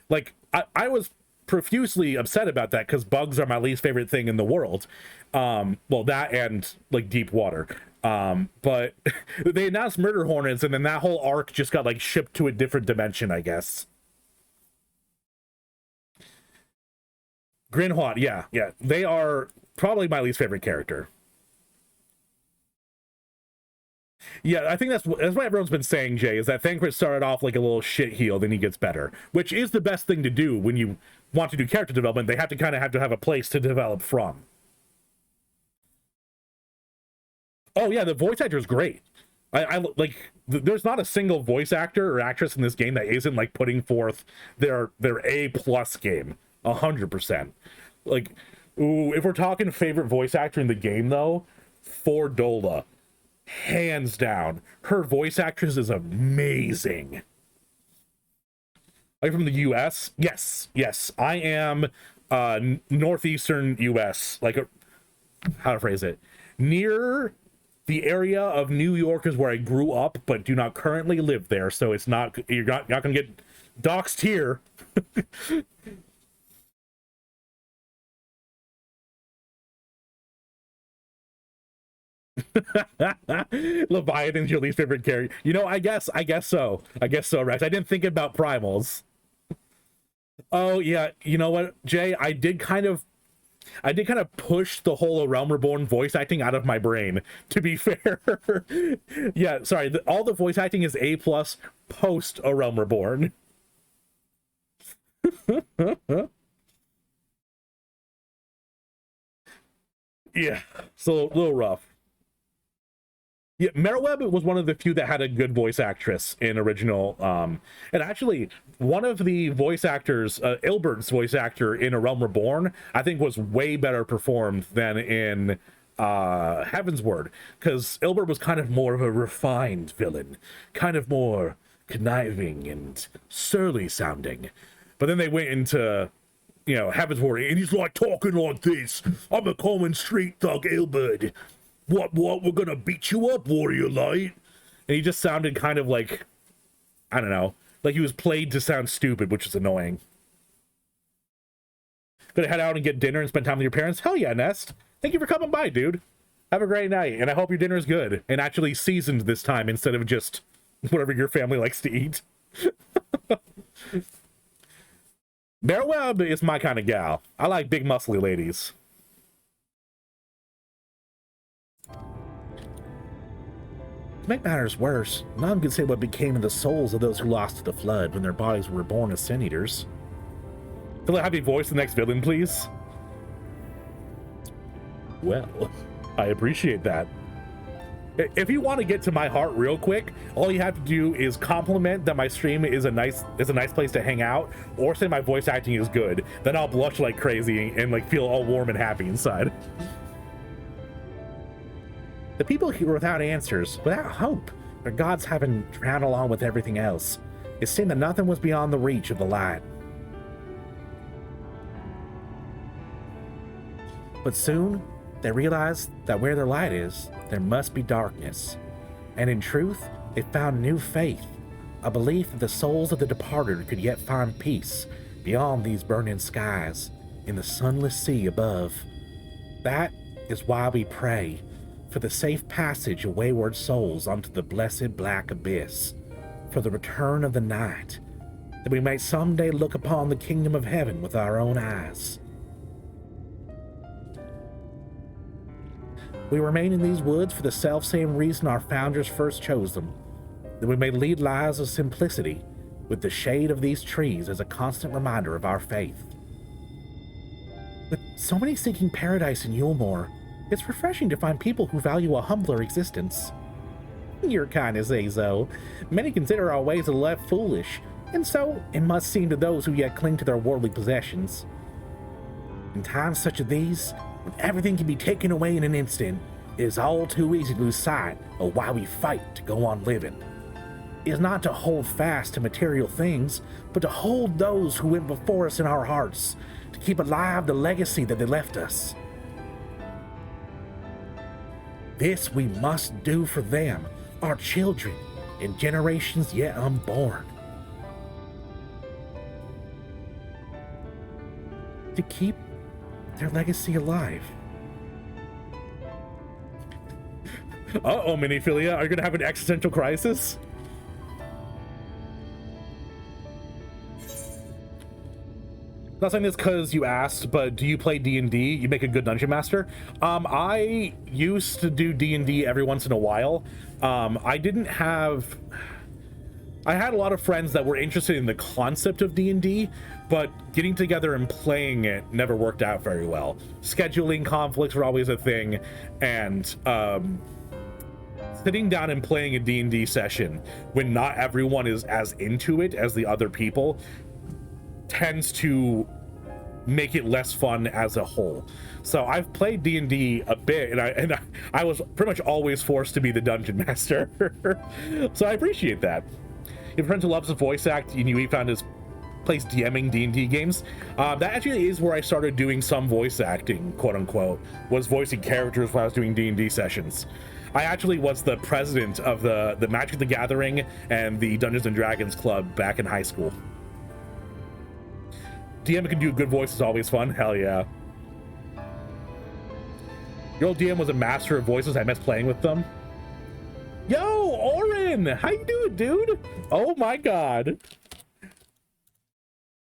Like, I was profusely upset about that because bugs are my least favorite thing in the world. Well, that and like deep water. But they announced murder hornets and then that whole arc just got like shipped to a different dimension, I guess. Grinhwat, yeah. They are probably my least favorite character. Yeah, I think that's what everyone's been saying, Jay, is that Thancred started off like a little shit heel, then he gets better, which is the best thing to do when you want to do character development. They have to have a place to develop from. Oh yeah, the voice actor is great. I like. There's not a single voice actor or actress in this game that isn't like putting forth their A+ game. 100%. Like, ooh, if we're talking favorite voice actor in the game though, Fordola, hands down. Her voice actress is amazing. Are you from the US? Yes. I am northeastern US, like how to phrase it, near the area of New York is where I grew up but do not currently live there, so it's not, you're not gonna get doxed here. Leviathan's your least favorite character. You know, I guess so, Rex. I didn't think about primals. Oh yeah, you know what, Jay? I did kind of push the whole A Realm Reborn voice acting out of my brain, to be fair. Yeah, sorry, all the voice acting is A+ post A Realm Reborn. Yeah, so a little rough. Yeah, Merriweb was one of the few that had a good voice actress in original. And actually, one of the voice actors, Ilbert's voice actor in A Realm Reborn, I think was way better performed than in Heavensward, because Ilbert was kind of more of a refined villain, kind of more conniving and surly sounding. But then they went into, you know, Heavensward, and he's like talking like this. I'm a common street thug, Ilbert. What, we're gonna beat you up, Warrior Light? And he just sounded kind of like, I don't know, like he was played to sound stupid, which is annoying. Gonna head out and get dinner and spend time with your parents? Hell yeah, Nest. Thank you for coming by, dude. Have a great night, and I hope your dinner is good, and actually seasoned this time instead of just whatever your family likes to eat. Merriweb is my kind of gal. I like big muscly ladies. To make matters worse, none can say what became of the souls of those who lost to the flood when their bodies were reborn as Sin Eaters. Can I have you voice the next villain, please? Well, I appreciate that. If you want to get to my heart real quick, all you have to do is compliment that my stream is a nice place to hang out, or say my voice acting is good. Then I'll blush like crazy and like feel all warm and happy inside. The people here were without answers, without hope, their gods having drowned along with everything else. It seemed that nothing was beyond the reach of the light. But soon, they realized that where their light is, there must be darkness. And in truth, they found new faith, a belief that the souls of the departed could yet find peace beyond these burning skies, in the sunless sea above. That is why we pray for the safe passage of wayward souls onto the blessed black abyss, for the return of the night, that we may someday look upon the kingdom of heaven with our own eyes. We remain in these woods for the self-same reason our founders first chose them, that we may lead lives of simplicity, with the shade of these trees as a constant reminder of our faith. With so many seeking paradise in Yulmore, it's refreshing to find people who value a humbler existence. You're kind of say so. Many consider our ways of life foolish, and so it must seem to those who yet cling to their worldly possessions. In times such as these, when everything can be taken away in an instant, it is all too easy to lose sight of why we fight to go on living. It is not to hold fast to material things, but to hold those who went before us in our hearts, to keep alive the legacy that they left us. This we must do for them, our children, and generations yet unborn. To keep their legacy alive. Uh-oh, Miniphilia, are you gonna have an existential crisis? Not saying this because you asked, but do you play D&D? You make a good dungeon master. I used to do D&D every once in a while. I had a lot of friends that were interested in the concept of D&D, but getting together and playing it never worked out very well. Scheduling conflicts were always a thing, and sitting down and playing a D&D session when not everyone is as into it as the other people tends to make it less fun as a whole. So I've played D&D a bit, and I was pretty much always forced to be the dungeon master. So I appreciate that. If a friend who loves the voice act, and he found his place DMing D&D games, that actually is where I started doing some voice acting, quote unquote, was voicing characters when I was doing D&D sessions. I actually was the president of the Magic the Gathering and the Dungeons and Dragons Club back in high school. DM can do good voice is always fun. Hell yeah. Your old DM was a master of voices. I miss playing with them. Yo, Oren! How you doing, dude? Oh my god.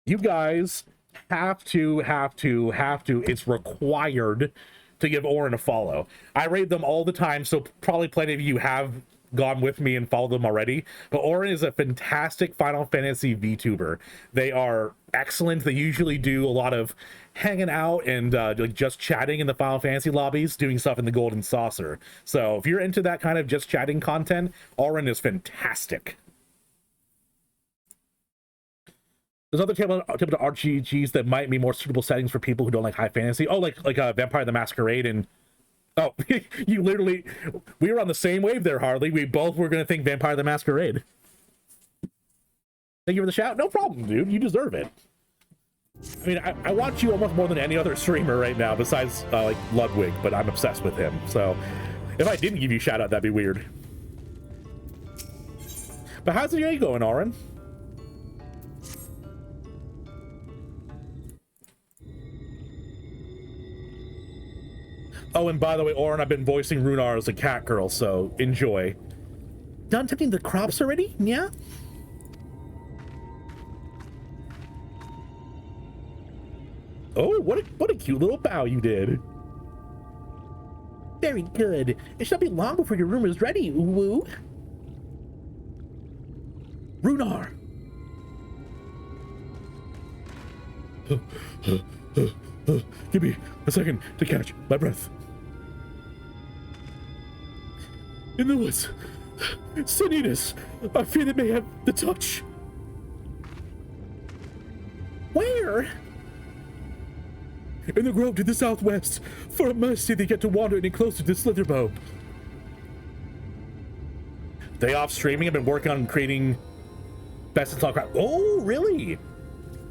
You guys have to. It's required to give Oren a follow. I raid them all the time, so probably plenty of you have gone with me and followed them already, but Oren is a fantastic Final Fantasy VTuber. They are excellent. They usually do a lot of hanging out and like just chatting in the Final Fantasy lobbies, doing stuff in the Golden Saucer. So if you're into that kind of just chatting content, Oren is fantastic. There's other typical RPGs that might be more suitable settings for people who don't like high fantasy. Oh, like Vampire the Masquerade and oh, you literally, we were on the same wave there, Harley. We both were going to think Vampire the Masquerade. Thank you for the shout. No problem, dude. You deserve it. I mean, I watch you almost more than any other streamer right now besides like Ludwig, but I'm obsessed with him. So if I didn't give you a shout out, that'd be weird. But how's the day going, Oren? Oh, and by the way, Oren, I've been voicing Runar as a cat girl, so enjoy. Done tending the crops already? Yeah? Oh, what a cute little bow you did. Very good. It shall be long before your room is ready, Uwu. Runar! Give me a second to catch my breath. In the woods, Sanitas, I fear they may have the touch. Where? In the grove to the southwest. For a mercy they get to wander any closer to Slitherbow. Day off streaming. I've been working on creating Best in Talk. Oh, really?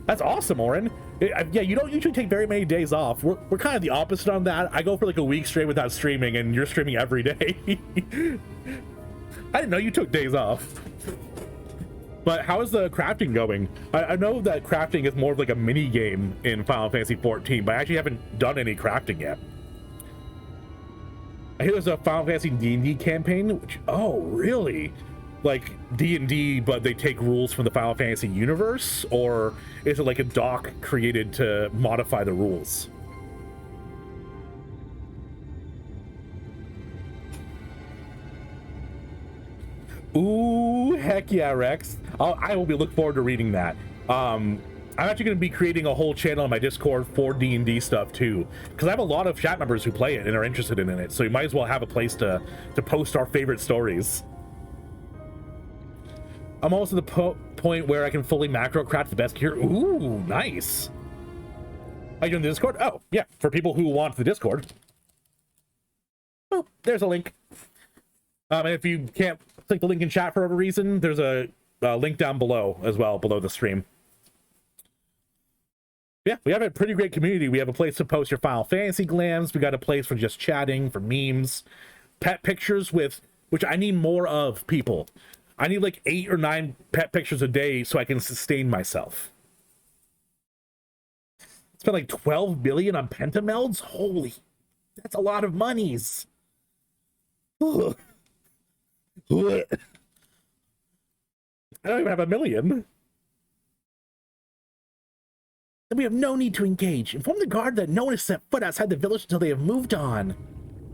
That's awesome, Oren. Yeah, you don't usually take very many days off. We're kind of the opposite on that. I go for like a week straight without streaming, and you're streaming every day. I didn't know you took days off. But how is the crafting going? I know that crafting is more of like a mini game in Final Fantasy XIV, but I actually haven't done any crafting yet. I hear there's a Final Fantasy D&D campaign, which, oh, really? Like D&D, but they take rules from the Final Fantasy universe? Or is it like a doc created to modify the rules? Ooh, heck yeah, Rex. I will be looking forward to reading that. I'm actually going to be creating a whole channel on my Discord for D&D stuff too, because I have a lot of chat members who play it and are interested in it, so you might as well have a place to post our favorite stories. I'm almost at the point where I can fully macro craft the best gear. Ooh, nice. Are you doing the Discord? Oh, yeah, for people who want the Discord. Oh, there's a link. And if you can't click the link in chat for whatever reason, there's a link down below as well, below the stream. Yeah, we have a pretty great community. We have a place to post your Final Fantasy glams. We got a place for just chatting, for memes, pet pictures with, which I need more of, people. I need like 8 or 9 pet pictures a day so I can sustain myself. Spent like 12 billion on pentamelds? Holy, that's a lot of monies. Ugh. Ugh. I don't even have 1 million. Then we have no need to engage. Inform the guard that no one has set foot outside the village until they have moved on.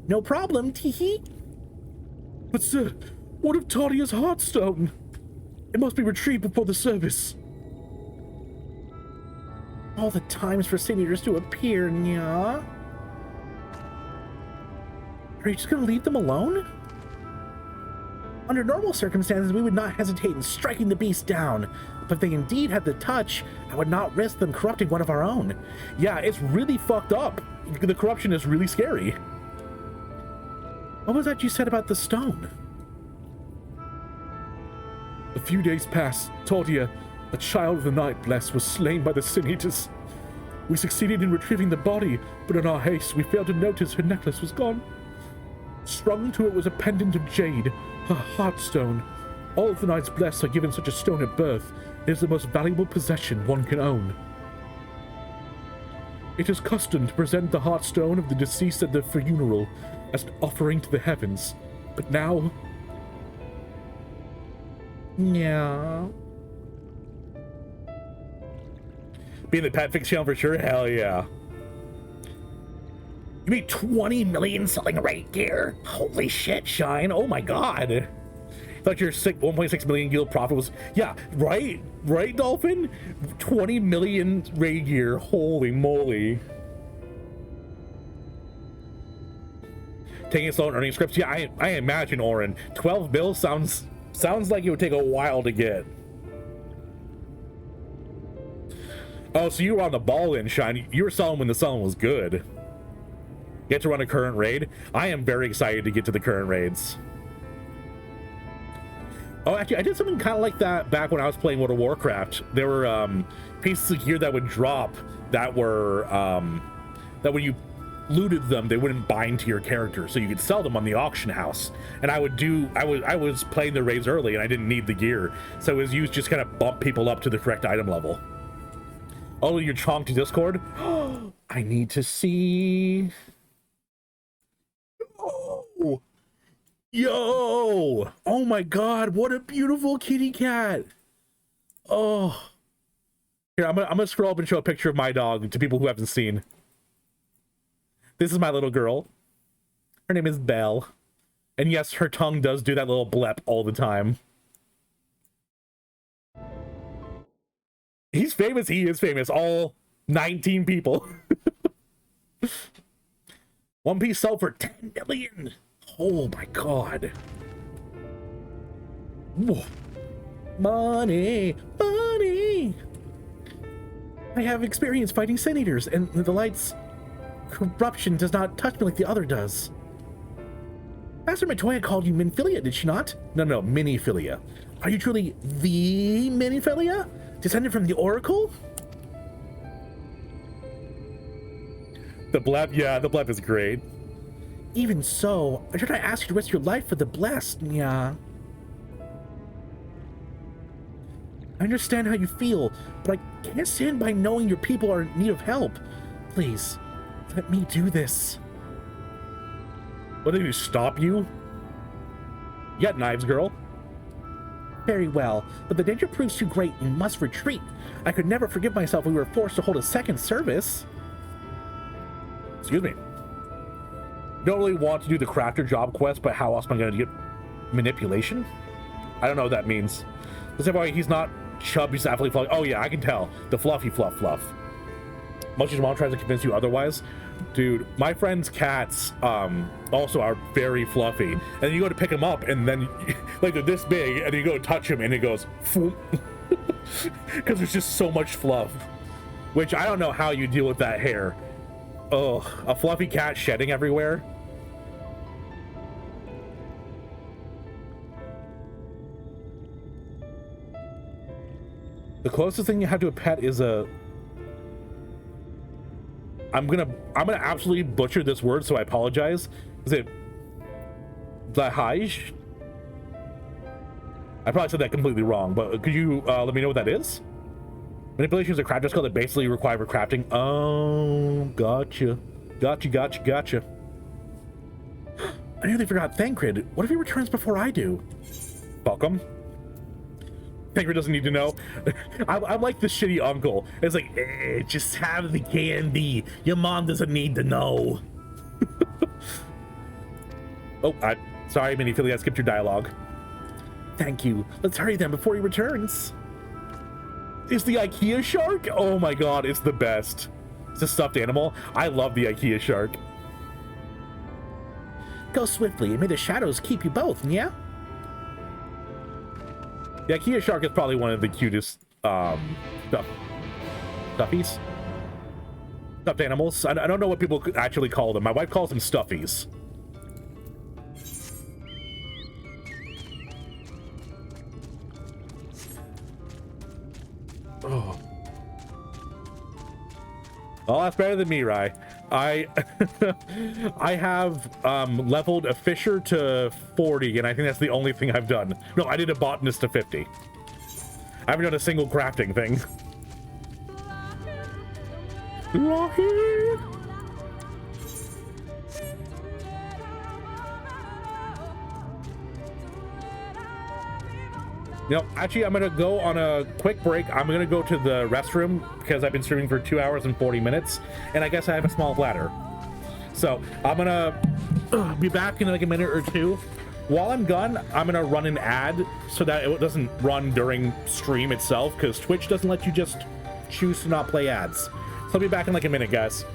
No problem, teehee. But sir, what of Tadia's Heartstone? It must be retrieved before the service. All the times for Sin Eaters to appear, nya. Are you just gonna leave them alone? Under normal circumstances, we would not hesitate in striking the beast down. But if they indeed had the touch, I would not risk them corrupting one of our own. Yeah, it's really fucked up. The corruption is really scary. What was that you said about the stone? A few days past, Tadia, a child of the Night Blessed, was slain by the Sin Eaters. We succeeded in retrieving the body, but in our haste, we failed to notice her necklace was gone. Strung to it was a pendant of jade, her Heartstone. All of the Knights Blessed are given such a stone at birth. It is the most valuable possession one can own. It is custom to present the Heartstone of the deceased at the funeral as an offering to the heavens. But now... yeah. Being the Pet Fix channel for sure? Hell yeah. You made 20 million selling raid gear? Holy shit, Shine. Oh my god. I thought your 1.6 million guild profit was... yeah, right? Right, Dolphin? 20 million raid gear. Holy moly. Taking it slow and earning scripts? Yeah, I imagine, Orin. 12 bills sounds like it would take a while to get. Oh, so you were on the ball in, Shine. You were selling when the selling was good. Get to run a current raid. I am very excited to get to the current raids. Oh, actually, I did something kind of like that back when I was playing World of Warcraft. There were pieces of gear that would drop that were that when you looted them, they wouldn't bind to your character, so you could sell them on the auction house. And I was playing the raids early, and I didn't need the gear, so it was used just kind of bump people up to the correct item level. Oh, you're chonked to Discord? I need to see. Oh, yo! Oh my god, what a beautiful kitty cat! Oh, here I'm gonna scroll up and show a picture of my dog to people who haven't seen. This is my little girl. Her name is Belle, and yes, her tongue does do that little blep all the time. He's famous. He is famous. All 19 people. One Piece sold for 10 million. Oh my god. Whoa. Money, money. I have experience fighting Sin Eaters, and the light's corruption does not touch me like the other does. Master Matoya called you Minfilia, did she not? No, Miniphilia. Are you truly the Miniphilia? Descended from the Oracle? The blep, yeah, the blep is great. Even so, I should I ask you to risk your life for the blessed, yeah. I understand how you feel, but I can't stand by knowing your people are in need of help. Please, let me do this. What, did you stop you? You got knives, girl. Very well, but the danger proves too great and must retreat. I could never forgive myself if we were forced to hold a second service. Excuse me. Don't really want to do the crafter job quest, but how else am I going to get manipulation? I don't know what that means. Is that why he's not chubby, sappily fluffy? Oh yeah, I can tell. The fluffy fluff. Mushy's mom tries to convince you otherwise. Dude, my friend's cats also are very fluffy. And then you go to pick them up and then like they're this big and you go to touch them and it goes because there's just so much fluff. Which I don't know how you deal with that hair. Oh, a fluffy cat shedding everywhere. The closest thing you have to a pet is a... I'm gonna absolutely butcher this word, so I apologize. Is it Blahaj? I probably said that completely wrong, but could you let me know what that is? Manipulation is a crafter skill that basically requires for crafting. Oh, gotcha. I nearly forgot Thancred. What if he returns before I do? Welcome. Thancred doesn't need to know. I'm like the shitty uncle. It's like, just have the candy. Your mom doesn't need to know. Oh, sorry, Minifilly, I skipped your dialogue. Thank you. Let's hurry then before he returns. Is the IKEA shark? Oh my god, it's the best. It's a stuffed animal. I love the IKEA shark. Go swiftly and may the shadows keep you both, yeah? The IKEA shark is probably one of the cutest stuffed animals. I don't know what people actually call them. My wife calls them stuffies. Oh. Oh, that's better than me, Rai. I have leveled a fisher to 40, and I think that's the only thing I've done. No, I did a botanist to 50. I haven't done a single crafting thing. You know, actually, I'm gonna go on a quick break. I'm gonna go to the restroom because I've been streaming for 2 hours and 40 minutes, and I guess I have a small bladder. So I'm gonna be back in like a minute or two. While I'm gone, I'm gonna run an ad so that it doesn't run during stream itself, because Twitch doesn't let you just choose to not play ads. So I'll be back in like a minute, guys.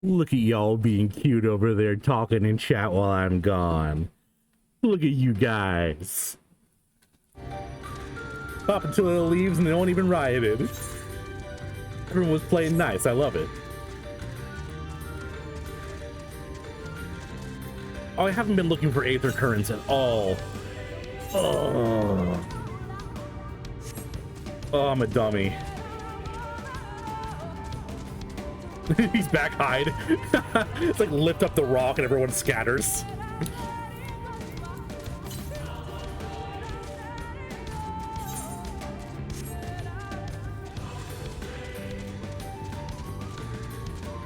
Look at y'all being cute over there talking in chat while I'm gone. Look at you guys. Pop until it leaves and they don't even rioted. Everyone was playing nice. I love it. Oh, I haven't been looking for Aether Currents at all. Oh. Oh, I'm a dummy. He's back hide. It's like lift up the rock and everyone scatters.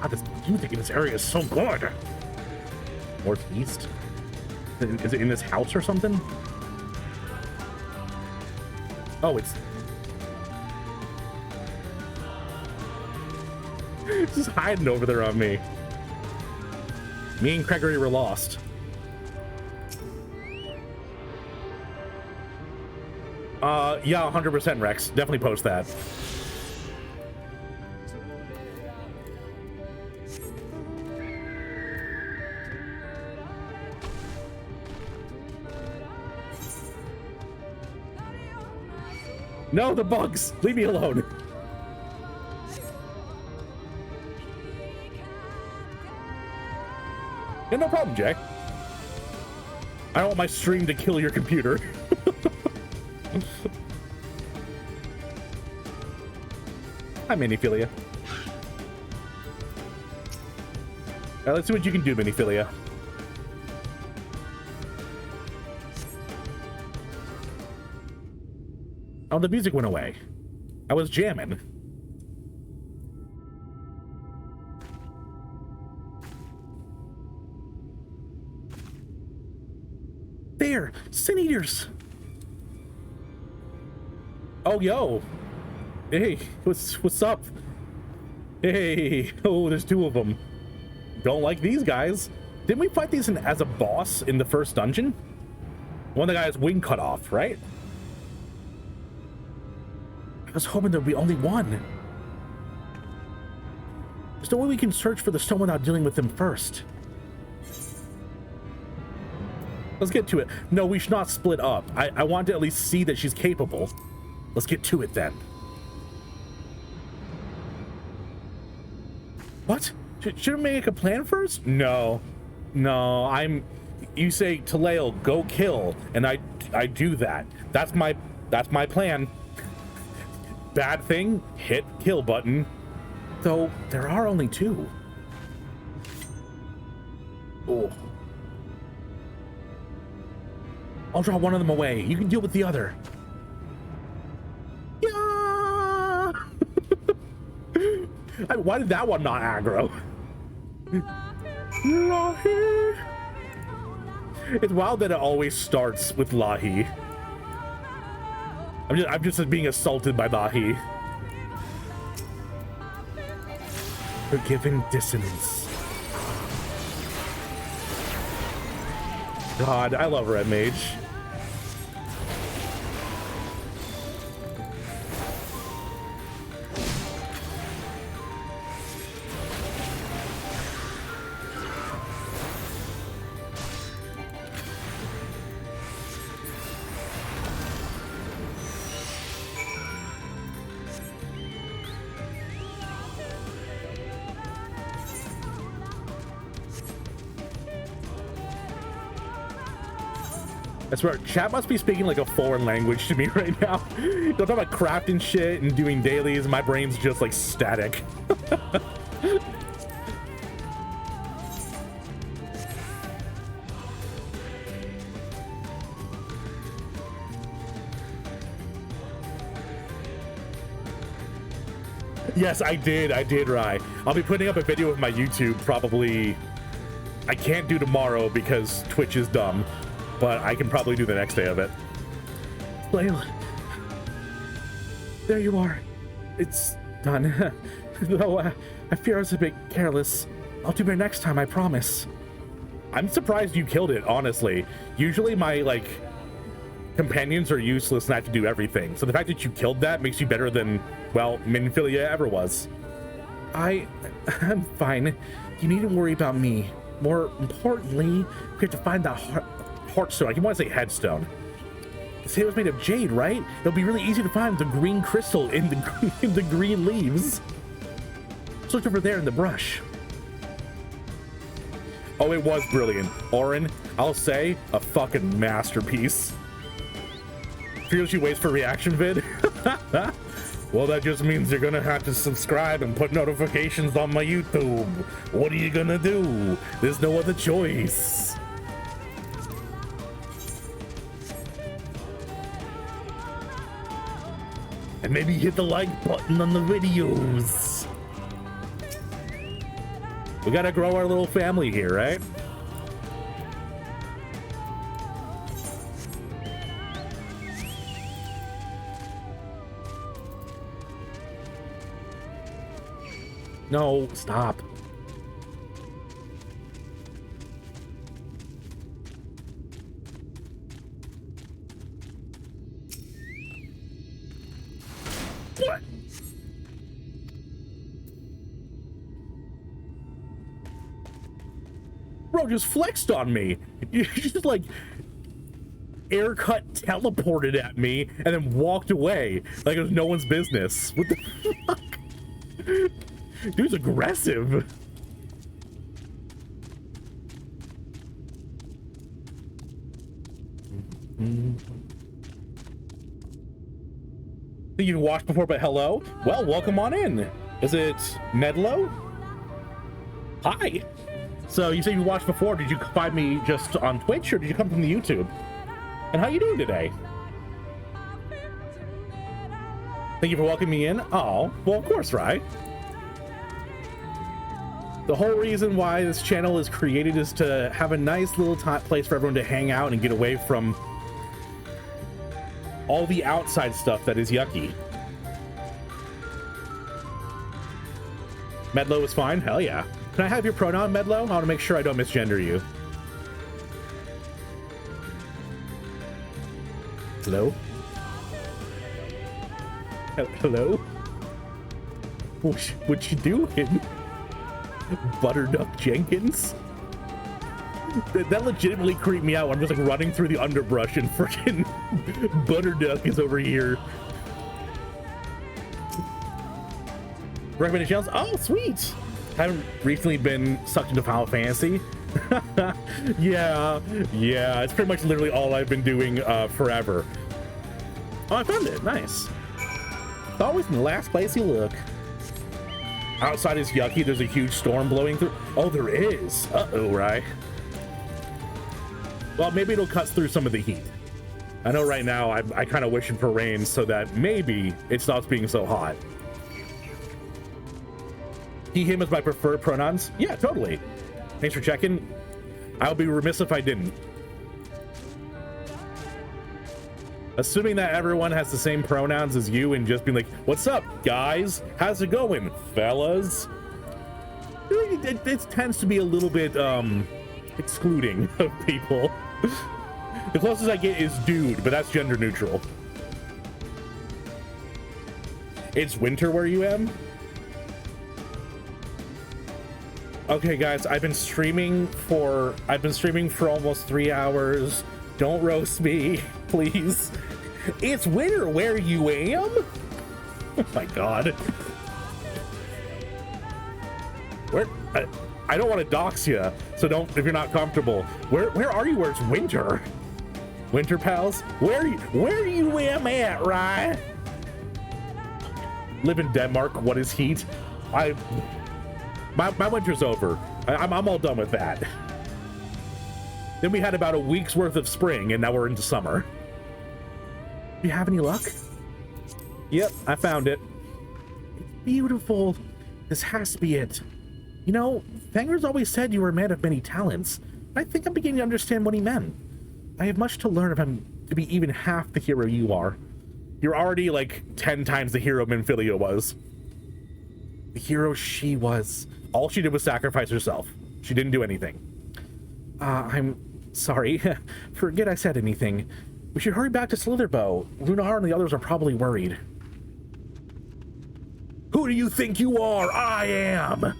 God, this music in this area is so good. Northeast? Is it in this house or something? Oh, it's just hiding over there on me. Me and Gregory were lost. Yeah, 100% Rex. Definitely post that. No, the bugs! Leave me alone. Yeah, no problem, Jay. I don't want my stream to kill your computer. Hi, Miniphilia. Let's see what you can do, Miniphilia. Oh, the music went away. I was jamming. There, Sin Eaters. Oh, yo. Hey, what's up? Hey, oh, there's two of them. Don't like these guys. Didn't we fight these as a boss in the first dungeon? One of the guys' wing cut off, right? I was hoping there'd be only one. There's no way we can search for the stone without dealing with them first. Let's get to it. No, we should not split up. I want to at least see that she's capable. Let's get to it then. What? Should we make a plan first? No. No, you say, Taleo, go kill, and I do that. That's my plan. Bad thing, hit kill button. Though there are only two. Oh. I'll draw one of them away. You can deal with the other. Yeah. Why did that one not aggro? Lahi. It's wild that it always starts with Lahi. I'm just being assaulted by Lahi. Forgiven dissonance. God, I love Red Mage. I swear, chat must be speaking like a foreign language to me right now. They'll talk about crafting shit and doing dailies. My brain's just like static. Yes, I did, Rai. I'll be putting up a video of my YouTube probably. I can't do tomorrow because Twitch is dumb. But I can probably do the next day of it. Layla. There you are. It's done. Though I fear I was a bit careless. I'll do better next time, I promise. I'm surprised you killed it, honestly. Usually my, companions are useless and I have to do everything. So the fact that you killed that makes you better than, well, Minphilia ever was. I'm fine. You needn't worry about me. More importantly, we have to find that heartstone. I can want to say headstone. The sail was made of jade, right? It'll be really easy to find the green crystal in the green leaves. Just look over there in the brush. Oh, it was brilliant. Orin, I'll say, a fucking masterpiece. Fierily waits for reaction vid. Well, that just means you're gonna have to subscribe and put notifications on my YouTube. What are you gonna do? There's no other choice. And maybe hit the like button on the videos. We gotta grow our little family here, right? No, stop. What? Bro just flexed on me. You just like aircut teleported at me and then walked away like it was no one's business. What the fuck? Dude's aggressive. You watched before, but hello? Well, welcome on in. Is it Medlo? Hi. So you said you watched before. Did you find me just on Twitch or did you come from the YouTube? And how you doing today? Thank you for welcoming me in. Oh, well, of course, right? The whole reason why this channel is created is to have a nice little place for everyone to hang out and get away from all the outside stuff that is yucky. Medlo is fine? Hell yeah. Can I have your pronoun, Medlo? I want to make sure I don't misgender you. Hello? Hello? What you doing? Butterduck Jenkins? That legitimately creeped me out. I'm just like running through the underbrush and freaking Butterduck is over here. Recommended channels? Oh, sweet. Haven't recently been sucked into Final Fantasy. yeah, it's pretty much literally all I've been doing forever. Oh, I found it. Nice. It's always in the last place you look. Outside is yucky. There's a huge storm blowing through. Oh, there is. Uh-oh, right? Well, maybe it'll cut through some of the heat. I know right now I kind of wishing for rain so that maybe it stops being so hot. He, him is my preferred pronouns. Yeah, totally. Thanks for checking. I would be remiss if I didn't. Assuming that everyone has the same pronouns as you and just being like, what's up, guys? How's it going, fellas? It tends to be a little bit excluding of people. The closest I get is dude, but that's gender neutral. It's winter where you am? Okay, guys, I've been streaming for almost 3 hours. Don't roast me, please. It's winter where you am? Oh my god. Where? I don't want to dox you, so don't if you're not comfortable. Where are you where it's winter? Winter pals? Where you am at, right? Live in Denmark. What is heat? My winter's over. I'm all done with that. Then we had about a week's worth of spring, and now we're into summer. Do you have any luck? Yep, I found it. It's beautiful. This has to be it. You know, Fenrir's always said you were a man of many talents. I think I'm beginning to understand what he meant. I have much to learn of him to be even half the hero you are. You're already like 10 times the hero Minfilia was. The hero she was. All she did was sacrifice herself. She didn't do anything. I'm sorry. Forget I said anything. We should hurry back to Slitherbow. Lunar and the others are probably worried. Who do you think you are? I am!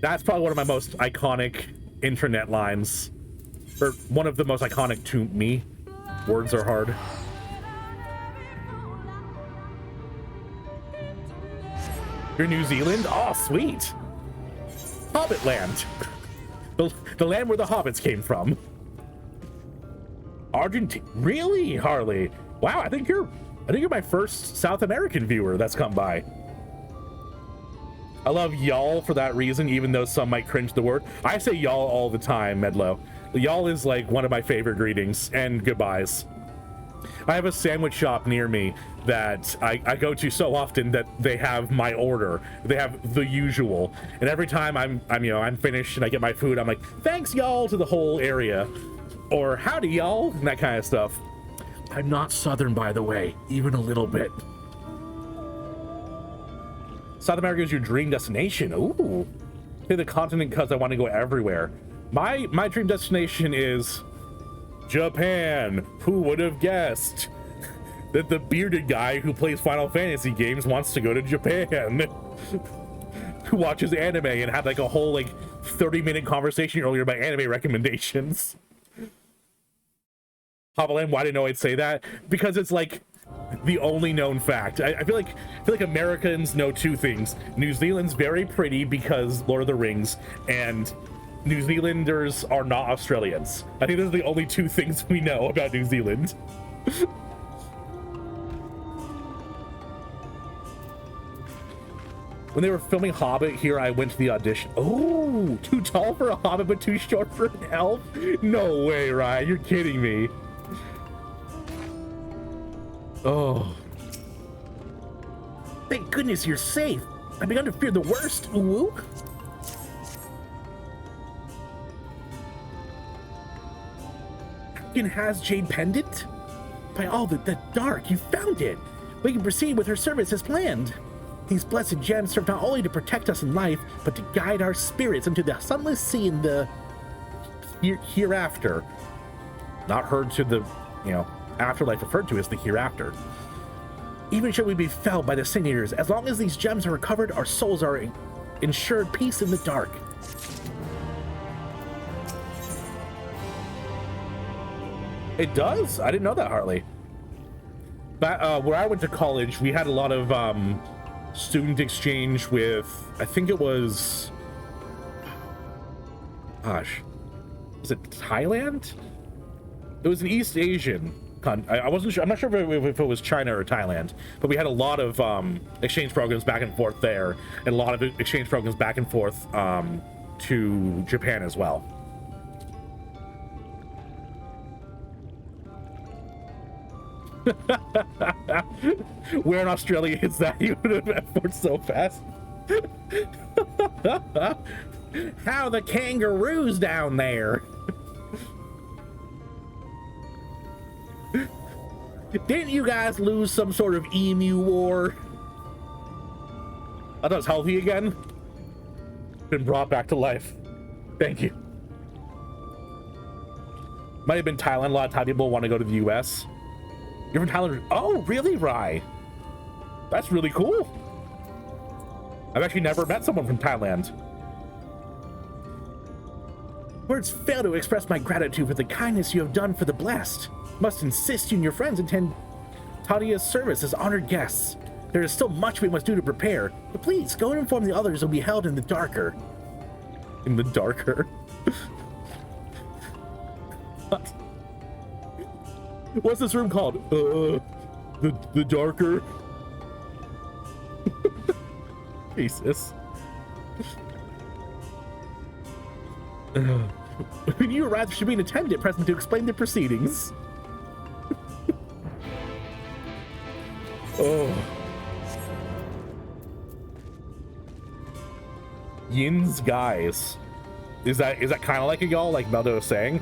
That's probably one of my most iconic internet lines. Or one of the most iconic to me. Words are hard. You're New Zealand? Oh, sweet. Hobbit land. The land where the hobbits came from. Argentina? Really, Harley? Wow, I think you're my first South American viewer that's come by. I love y'all for that reason, even though some might cringe the word. I say y'all all the time, Medlo. Y'all is like one of my favorite greetings and goodbyes. I have a sandwich shop near me that I go to so often that they have my order. They have the usual. And every time I'm finished and I get my food, I'm like, thanks y'all to the whole area. Or howdy y'all, and that kind of stuff. I'm not Southern, by the way, even a little bit. South America is your dream destination. Ooh. Pick the continent because I want to go everywhere. My dream destination is Japan. Who would have guessed that the bearded guy who plays Final Fantasy games wants to go to Japan? Who watches anime and had like a whole like 30-minute conversation earlier about anime recommendations. Hobbeland, why didn't I know I'd say that? Because it's like the only known fact. I feel like Americans know two things. New Zealand's very pretty because Lord of the Rings, and New Zealanders are not Australians. I think those are the only two things we know about New Zealand. When they were filming Hobbit here, I went to the audition. Oh, too tall for a Hobbit, but too short for an elf? No way, Ryan. You're kidding me. Oh. Thank goodness you're safe. I've begun to fear the worst. Ooh. Has Jade Pendant? By all the dark, you found it. We can proceed with her service as planned. These blessed gems serve not only to protect us in life, but to guide our spirits into the sunless sea in the hereafter. Not heard to the, afterlife referred to as the hereafter. Even should we be felled by the Sin-Eaters, as long as these gems are recovered, our souls are ensured peace in the dark. It does? I didn't know that, Harley. But where I went to college, we had a lot of student exchange with, I think it was, gosh, was it Thailand? It was an East Asian I wasn't sure. I'm not sure if it was China or Thailand, but we had a lot of exchange programs back and forth there, and a lot of exchange programs back and forth to Japan as well. Where in Australia is that? You would have effort so fast. How the kangaroos down there? Didn't you guys lose some sort of emu war? I thought it was healthy again. Been brought back to life. Thank you. Might have been Thailand. A lot of Thai people want to go to the US. You're from Thailand? Oh, really, Rai? That's really cool. I've actually never met someone from Thailand. Words fail to express my gratitude for the kindness you have done for the blessed. Must insist you and your friends attend Tadia's service as honored guests. There is still much we must do to prepare, but please go and inform the others it will be held in the darker. In the darker? What? What's this room called? The darker? Jesus. When you arrive, there should be an attendant present to explain the proceedings. Oh. Yin's guys. Is that kind of like a y'all, like Meldo was saying?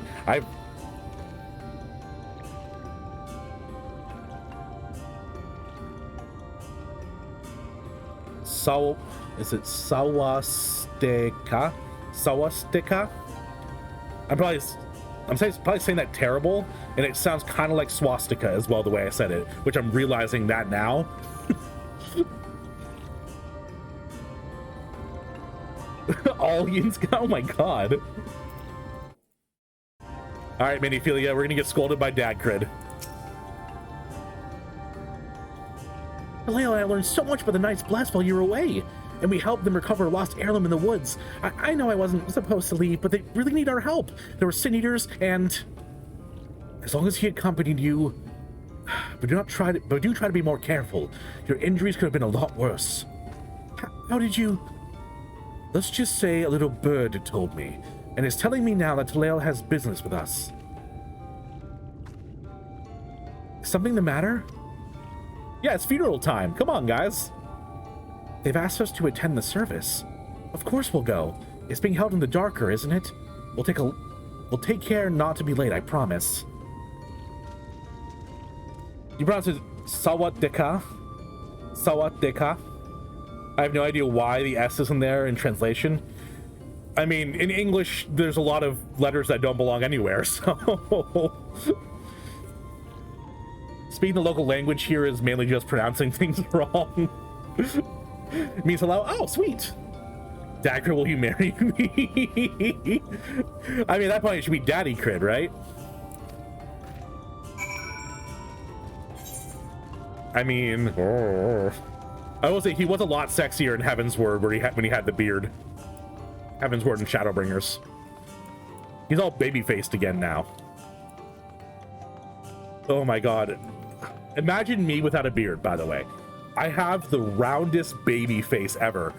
Is it Sawastika? Sawastika? I'm probably saying that terrible, and it sounds kind of like swastika as well, the way I said it, which I'm realizing that now. Stallions. Oh my god. All right, Miniphilia, we're gonna get scolded by Dad Crid. Leo and I learned so much about the Knight's Blast while you were away, and we helped them recover a lost heirloom in the woods. I know I wasn't supposed to leave, but they really need our help. There were sin eaters, and as long as he accompanied you, but do try to be more careful. Your injuries could have been a lot worse. How did you? Let's just say a little bird told me, and is telling me now that Taleo has business with us. Is something the matter? Yeah, it's funeral time. Come on, guys. They've asked us to attend the service. Of course we'll go. It's being held in the darker, isn't it? We'll take care not to be late, I promise. You pronounce it Sawadeka? Sawadeka? I have no idea why the S isn't there in translation. I mean, in English, there's a lot of letters that don't belong anywhere, so... Speaking the local language here is mainly just pronouncing things wrong. It means hello. Oh, sweet. Dagger, will you marry me? I mean, at that point, it should be Daddy Crid, right? I mean, I will say he was a lot sexier in Heavensward when he had the beard. Heavensward and Shadowbringers. He's all baby-faced again now. Oh my god. Imagine me without a beard, by the way. I have the roundest baby face ever.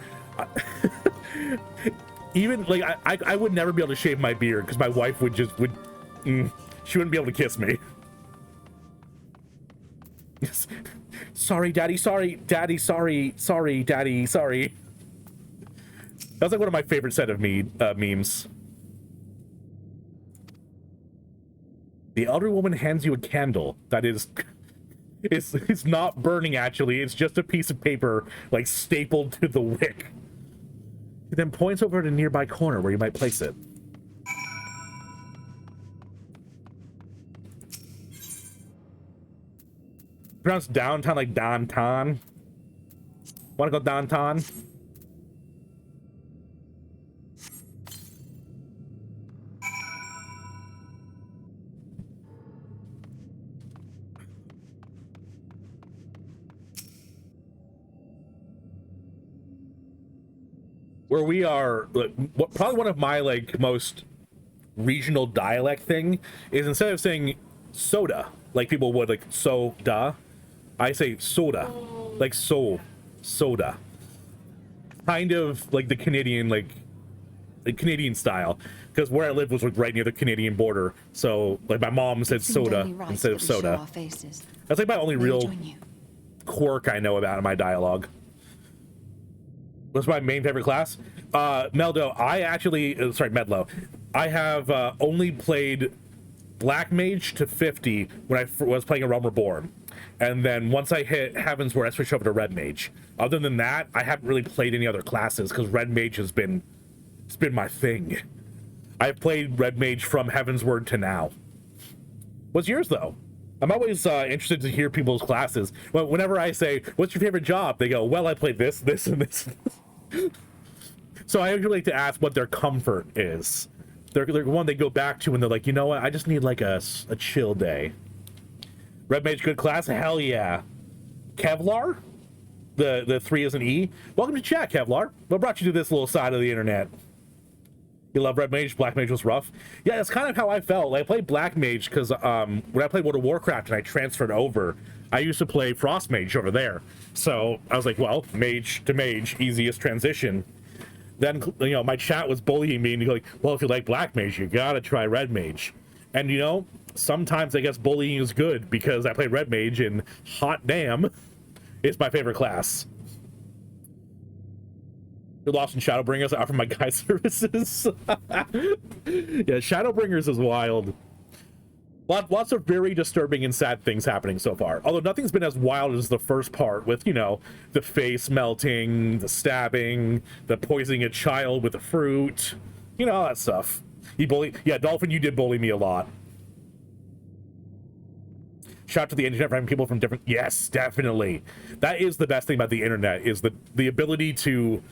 Even, like, I would never be able to shave my beard because my wife would she wouldn't be able to kiss me. Yes. Sorry, Daddy, sorry. Daddy, sorry. Sorry, Daddy, sorry. That was like one of my favorite set of memes. The elder woman hands you a candle that is... It's not burning, actually. It's just a piece of paper, like, stapled to the wick. He then points over to a nearby corner where you might place it. Pronounced downtown like downtown. Wanna go downtown? Where we are, probably one of my like most regional dialect thing is instead of saying soda like people would, like soda, I say soda, like soda, kind of like the Canadian, like the Canadian style, because where I lived was like right near the Canadian border, so like my mom said soda instead of soda. That's like my only real quirk I know about in my dialogue. What's my main favorite class? Meldo, I actually, Medlo, I have only played Black Mage to 50 when I was playing a Realm Reborn. And then once I hit Heavensward, I switched over to Red Mage. Other than that, I haven't really played any other classes because Red Mage has been, it's been my thing. I've played Red Mage from Heavensward to now. What's yours, though? I'm always interested to hear people's classes. Well, whenever I say, what's your favorite job? They go, well, I played this, this, and this. So I usually like to ask what their comfort is. They're one they go back to when they're like, you know what, I just need like a chill day. Red Mage, good class? Hell yeah. Kevlar? The 3 is an E. Welcome to chat, Kevlar. What brought you to this little side of the internet? You love Red Mage? Black Mage was rough. Yeah, that's kind of how I felt. I played Black Mage because when I played World of Warcraft and I transferred over, I used to play Frost Mage over there. So I was like, well, Mage to Mage, easiest transition. Then, you know, my chat was bullying me and you're like, well, if you like Black Mage, you gotta try Red Mage. And, you know, sometimes I guess bullying is good because I played Red Mage and hot damn, it's my favorite class. You're lost in Shadowbringers. I offer my guide services. Yeah, Shadowbringers is wild. Lots of very disturbing and sad things happening so far. Although nothing's been as wild as the first part with, you know, the face melting, the stabbing, the poisoning a child with a fruit. You know, all that stuff. Yeah, Dolphin, you did bully me a lot. Shout out to the internet for having people from different... Yes, definitely. That is the best thing about the internet, is the ability to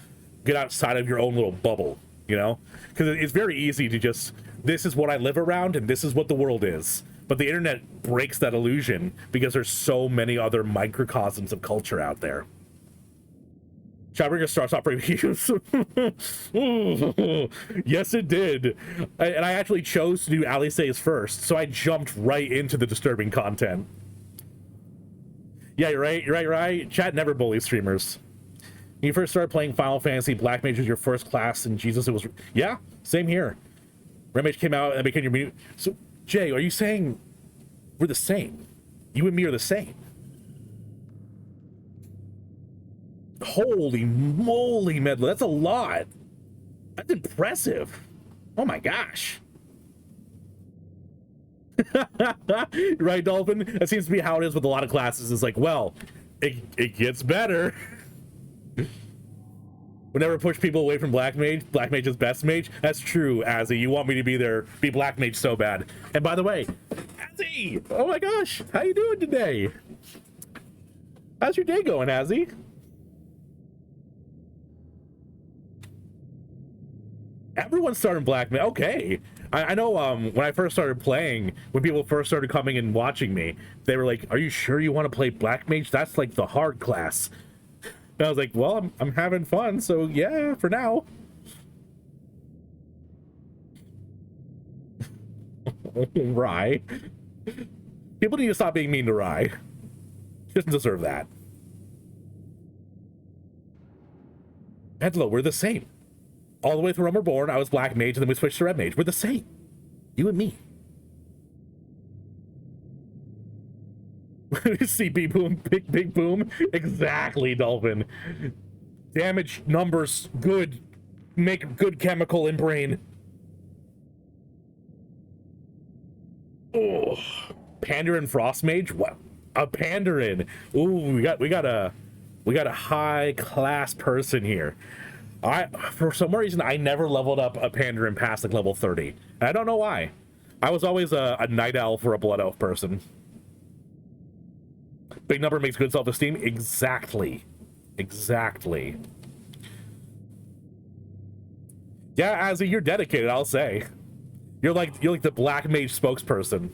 get outside of your own little bubble. you know? Because it's very easy to just, this is what I live around and this is what the world is. But the internet breaks that illusion because there's so many other microcosms of culture out there. Shadowbringers starts off reviews. Yes, it did. And I actually chose to do Alisae's first, so I jumped right into the disturbing content. Yeah, you're right. Chat never bullies streamers. When you first started playing Final Fantasy, Black Mage was your first class, and Jesus, it was... Yeah, same here. Red Mage came out and became your... Menu. So, Jay, are you saying we're the same? You and me are the same? Holy moly, Medla, that's a lot. That's impressive. Oh my gosh. Right, Dolphin? That seems to be how it is with a lot of classes. It's like, well, it gets better. We never push people away from Black Mage. Black Mage is best mage. That's true, Azzy. You want me to be Black Mage so bad. And by the way, Azzy! Oh my gosh, how you doing today? How's your day going, Azzy? Everyone's starting Black Mage. Okay. I know when I first started playing, when people first started coming and watching me, they were like, are you sure you want to play Black Mage? That's like the hard class. And I was like, well, I'm having fun, so yeah, for now. Rye. People need to stop being mean to Rye. She doesn't deserve that. Angelo, we're the same. All the way through Realm Reborn, I was Black Mage, and then we switched to Red Mage. We're the same. You and me. CP boom, big boom. Exactly, Dolphin. Damage numbers, good. Make good chemical in brain. Oh, Pandarin Frost Mage? What? A Pandarin. Ooh, we got a high class person here. For some reason, I never leveled up a Pandarin past like level 30. I don't know why. I was always a Night Elf or a Blood Elf person. Big number makes good self-esteem. Exactly. Yeah, Azzy, you're dedicated, I'll say. You're like the Black Mage spokesperson.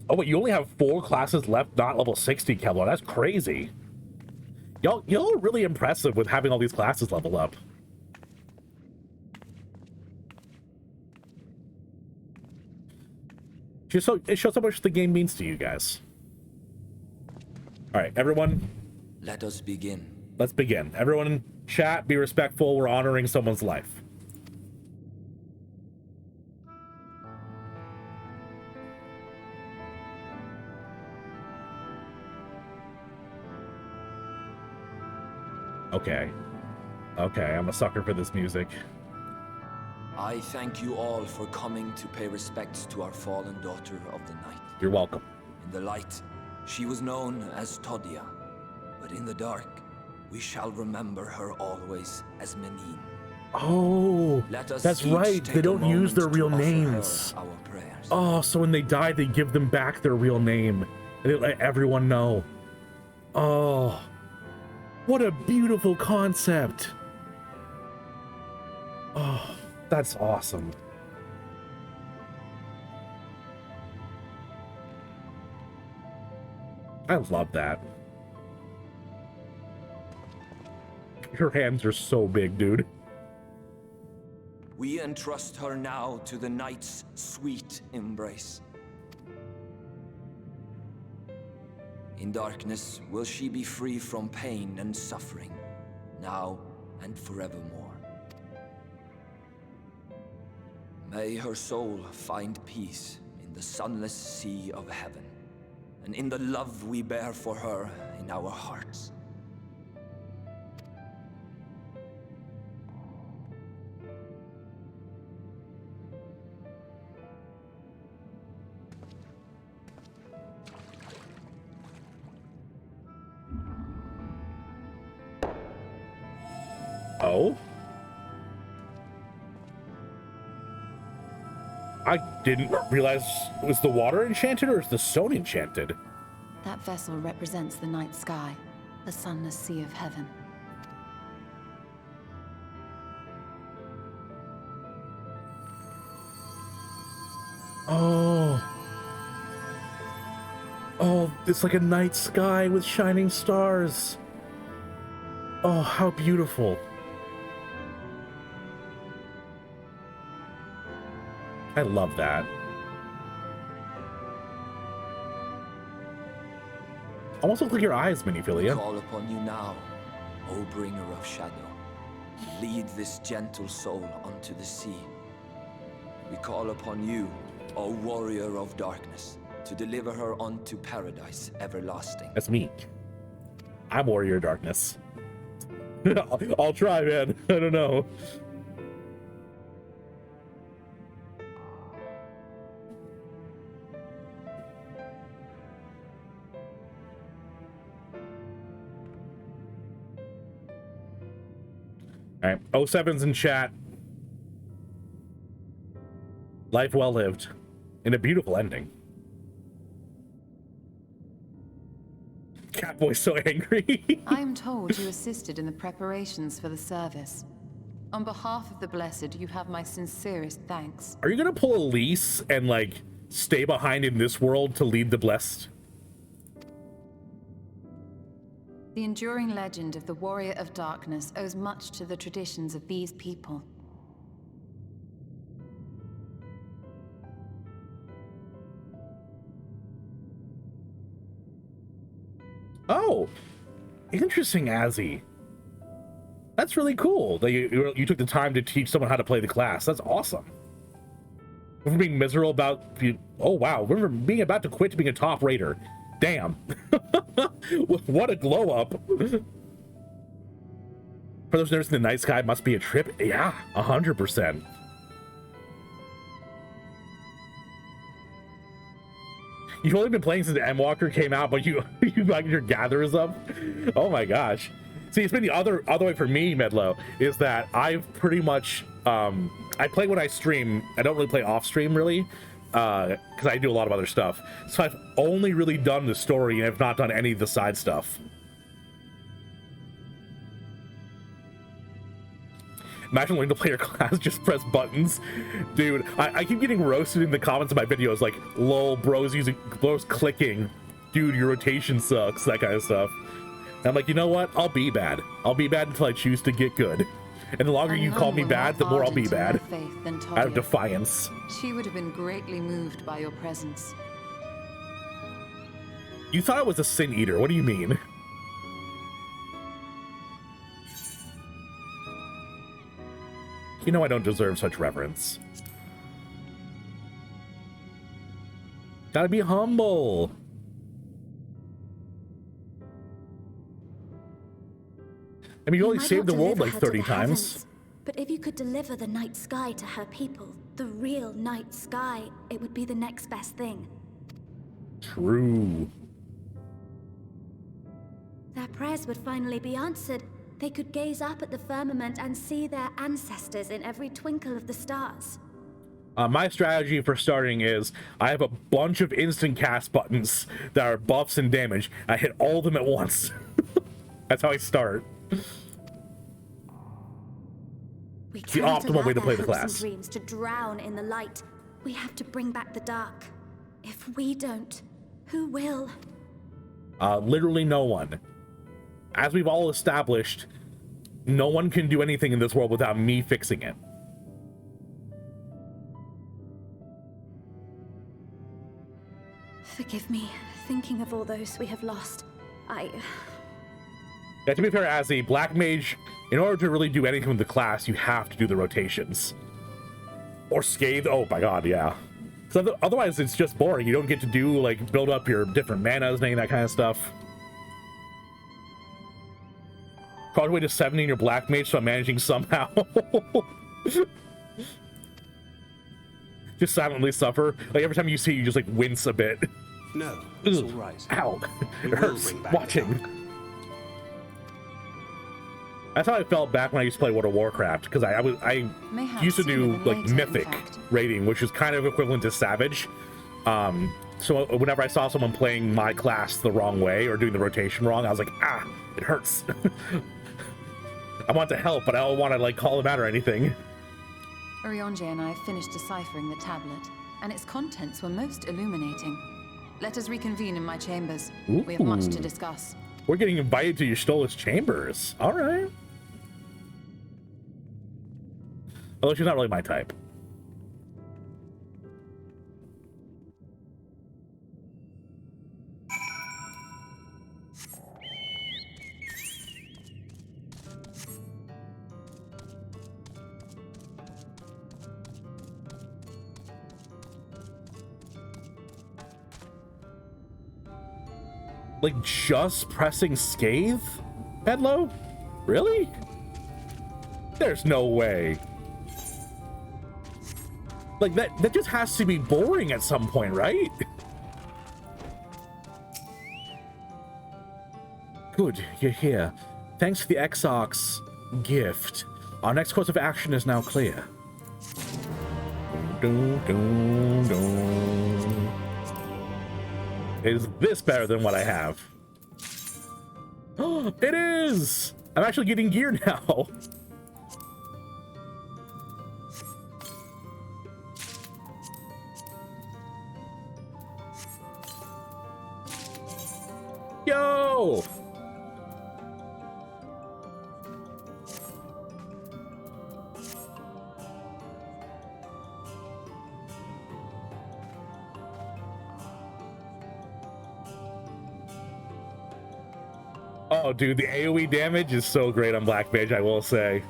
Oh wait, you only have 4 classes left, not level 60, Kevlar. That's crazy. Y'all are really impressive with having all these classes level up. It shows how much the game means to you guys. All right, everyone. Let us begin. Let's begin. Everyone in chat, be respectful. We're honoring someone's life. Okay, I'm a sucker for this music. I thank you all for coming to pay respects to our fallen daughter of the night. You're welcome. In the light, she was known as Todia, but in the dark, we shall remember her always as Menine. Oh, that's right. They don't use their real names. Oh, so when they die, they give them back their real name. And they let everyone know. Oh, what a beautiful concept. Oh, that's awesome. I love that. Your hands are so big, dude. We entrust her now to the night's sweet embrace. In darkness will she be free from pain and suffering, now and forevermore. May her soul find peace in the sunless sea of heaven, and in the love we bear for her in our hearts. Oh? I didn't realize, was the water enchanted or is the stone enchanted? That vessel represents the night sky, the sunless sea of heaven. Oh. Oh, it's like a night sky with shining stars. Oh, how beautiful. I love that. Almost look like your eyes, Minifiglia. Call upon you now, O bringer of shadow. Lead this gentle soul onto the sea. We call upon you, O warrior of darkness, to deliver her onto paradise everlasting. That's me. I'm warrior of darkness. I'll try, man. I don't know. All right, 07's in chat. Life well lived, and a beautiful ending. Catboy's so angry. I am told you assisted in the preparations for the service. On behalf of the Blessed, you have my sincerest thanks. Are you gonna pull Elise and like stay behind in this world to lead the Blessed? The enduring legend of the Warrior of Darkness owes much to the traditions of these people. Oh, interesting, Azzy. That's really cool that you took the time to teach someone how to play the class. That's awesome. We're being miserable about... Oh, wow. We're being about to quit to being a top raider. Damn. What a glow up. For those noticing, the night sky must be a trip. Yeah, 100%. You've only been playing since Endwalker came out, but you got your gatherers up. Oh my gosh. See, it's been the other way for me, Medlo, is that I've pretty much I play when I stream. I don't really play off stream really, because I do a lot of other stuff. So I've only really done the story and have not done any of the side stuff. Imagine learning to play your class, just press buttons. Dude, I keep getting roasted in the comments of my videos, like, lol, bro's clicking. Dude, your rotation sucks, that kind of stuff. And I'm like, you know what? I'll be bad. I'll be bad until I choose to get good. And the longer you call me bad, the more I'll be bad. Out of defiance. She would have been greatly moved by your presence. You thought I was a sin eater. What do you mean? You know I don't deserve such reverence. Gotta be humble. I mean, you only saved the world like 30 times. But if you could deliver the night sky to her people, the real night sky, it would be the next best thing. True. Their prayers would finally be answered. They could gaze up at the firmament and see their ancestors in every twinkle of the stars. My strategy for starting is I have a bunch of instant cast buttons that are buffs and damage. I hit all of them at once. That's how I start. It's the optimal way to play the class. Dreams to drown in the light. We have to bring back the dark. If we don't, who will? Literally no one. As we've all established, no one can do anything in this world without me fixing it. Forgive me, thinking of all those we have lost. Yeah, to be fair, as a Black Mage, in order to really do anything with the class, you have to do the rotations. Or Scathe, oh my god, yeah. So otherwise, it's just boring. You don't get to do, like, build up your different manas and any of that kind of stuff. Probably way to 70 in your Black Mage, so I'm managing somehow. Just silently suffer. Like, every time you see, you just, like, wince a bit. No, it's all right. Ow. It hurts watching. That's how I felt back when I used to play World of Warcraft, because I Mayhaps used to sooner do than like later, in mythic fact. raiding, which is kind of equivalent to Savage. So whenever I saw someone playing my class the wrong way or doing the rotation wrong, I was like, ah, it hurts. I want to help, but I don't want to like call them out or anything. Urianger and I finished deciphering the tablet, and its contents were most illuminating. Let us reconvene in my chambers. We have much to Ooh. discuss. We're getting invited to Y'shtola's chambers. All right. Although she's not really my type. Like, just pressing Scathe? Bedlow? Really? There's no way. Like, that just has to be boring at some point, right? Good, you're here. Thanks for the Exarch's gift. Our next course of action is now clear. Dun, dun, dun. Is this better than what I have? Oh, it is! I'm actually getting gear now. Yo! Oh, dude, the AoE damage is so great on Black Mage, I will say.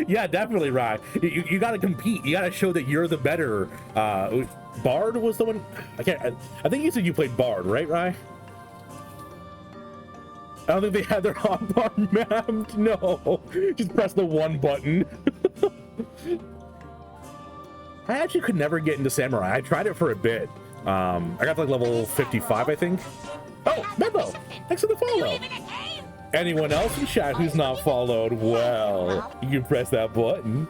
Yeah, definitely, Rye. You gotta compete. You gotta show that you're the better. Bard was the one. I think you said you played Bard, right, Rye? I don't think they had their hotbar mapped. No, just press the one button. I actually could never get into Samurai. I tried it for a bit. I got to like level 55, I think. Oh, Medlo! Thanks for the follow. Anyone else in chat who's not followed? Well, you can press that button.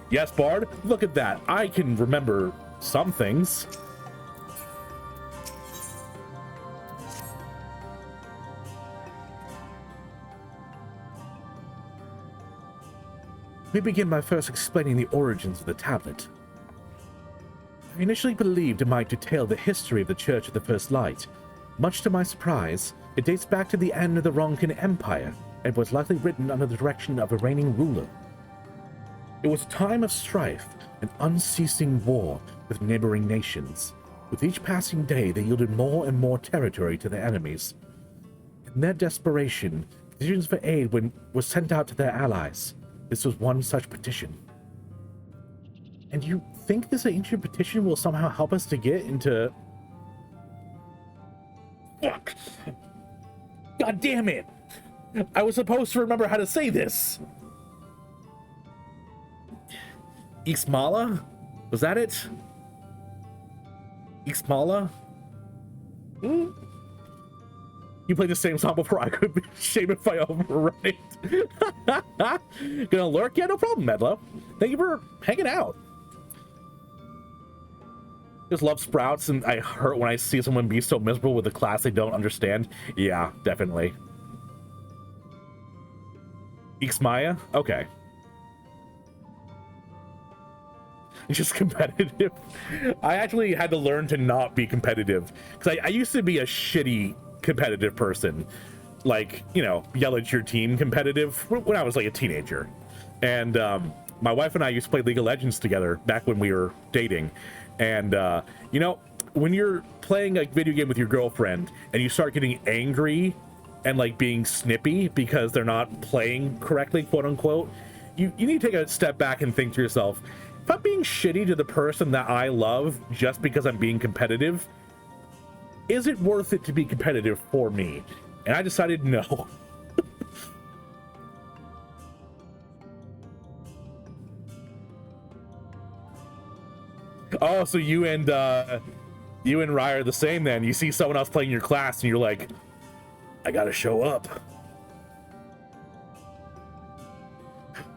Yes, Bard, look at that. I can remember some things. Let me begin by first explaining the origins of the tablet. I initially believed it might detail the history of the Church of the First Light. Much to my surprise, it dates back to the end of the Ronkin Empire and was likely written under the direction of a reigning ruler. It was a time of strife and unceasing war with neighboring nations. With each passing day, they yielded more and more territory to their enemies. In their desperation, petitions for aid were sent out to their allies. This was one such petition. And you think this ancient petition will somehow help us to get into... Fuck! God damn it! I was supposed to remember how to say this! Ixmala? Was that it? Ixmala? Hmm? You played the same song before. I could be ashamed if I overwrite. Gonna lurk? Yeah, no problem, Medlo. Thank you for hanging out. Just love Sprouts, and I hurt when I see someone be so miserable with a class they don't understand. Yeah, definitely. Ixmaya? Okay. Just competitive. I actually had to learn to not be competitive, because I used to be a shitty competitive person. Like, you know, yell at your team competitive when I was like a teenager. And my wife and I used to play League of Legends together back when we were dating. And, you know, when you're playing a video game with your girlfriend and you start getting angry and like being snippy because they're not playing correctly, quote unquote, you need to take a step back and think to yourself, if I'm being shitty to the person that I love just because I'm being competitive, is it worth it to be competitive for me? And I decided no. Oh, so you and You and Rye are the same then. You see someone else playing your class and you're like, I gotta show up.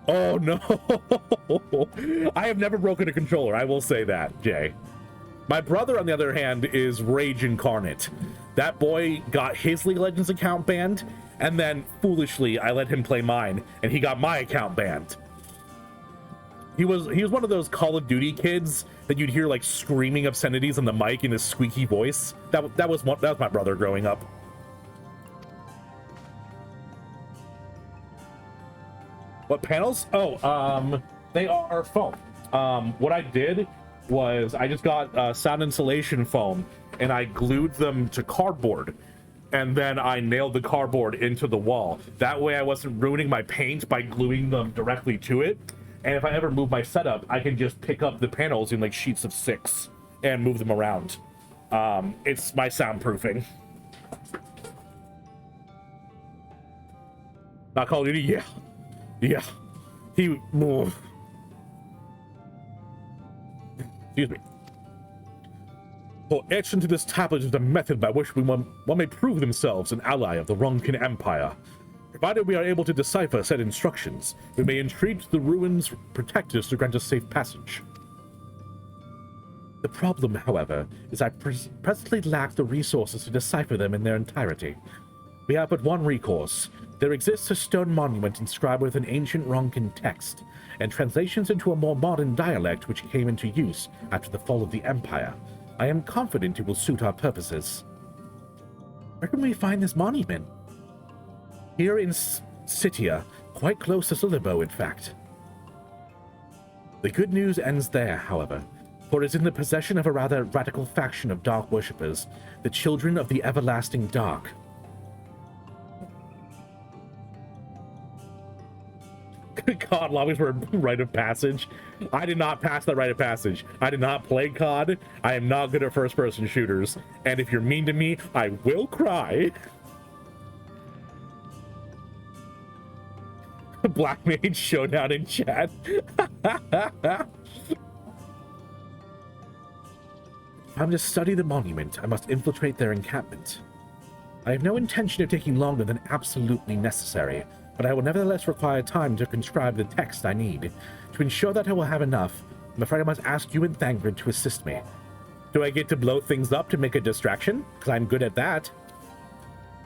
Oh no. I have never broken a controller, I will say that, Jay. My brother, on the other hand, is Rage Incarnate. That boy got his League of Legends account banned, and then foolishly I let him play mine, and he got my account banned. He was one of those Call of Duty kids that you'd hear like screaming obscenities on the mic in his squeaky voice. That was my brother growing up. What panels? Oh, they are foam. What I did was I just got sound insulation foam and I glued them to cardboard, and then I nailed the cardboard into the wall. That way I wasn't ruining my paint by gluing them directly to it. And if I ever move my setup, I can just pick up the panels in like sheets of 6 and move them around. It's my soundproofing. Not Call of Duty? Yeah. Yeah. Excuse me. For etched into this tablet is a method by which one may prove themselves an ally of the Ronkin Empire. Provided we are able to decipher said instructions, we may entreat the ruins' protectors to grant us safe passage. The problem, however, is I presently lack the resources to decipher them in their entirety. We have but one recourse. There exists a stone monument inscribed with an ancient Ronkin text, and translations into a more modern dialect which came into use after the fall of the Empire. I am confident it will suit our purposes. Where can we find this monument? Here in Sitia, quite close to Slitherbow, in fact. The good news ends there, however, for it is in the possession of a rather radical faction of Dark worshippers, the Children of the Everlasting Dark. COD lobbies were a rite of passage. I did not pass that rite of passage. I did not play COD. I am not good at first-person shooters. And if you're mean to me, I will cry. Black Mage Showdown in chat. If I'm to study the monument, I must infiltrate their encampment. I have no intention of taking longer than absolutely necessary, but I will nevertheless require time to transcribe the text I need. To ensure that I will have enough, I'm afraid I must ask you and Thangred to assist me. Do I get to blow things up to make a distraction? Because I'm good at that.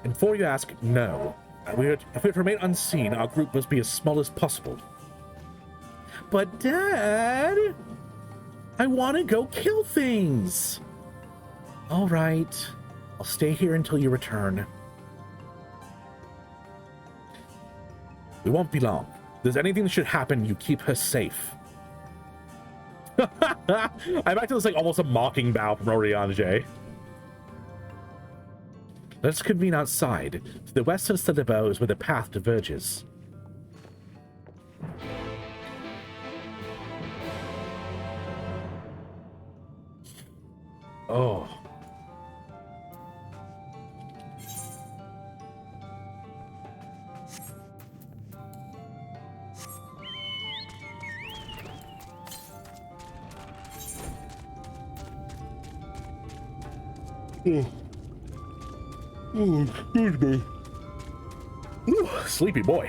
And before you ask, no. If we remain unseen, our group must be as small as possible. But Dad, I want to go kill things. All right, I'll stay here until you return. We won't be long. If there's anything that should happen, you keep her safe. I'm acting like almost a mocking bow from Oriange. Let's convene outside. To the west of Slitherbow is where the path diverges. Oh. Oh, excuse me. Ooh, sleepy boy.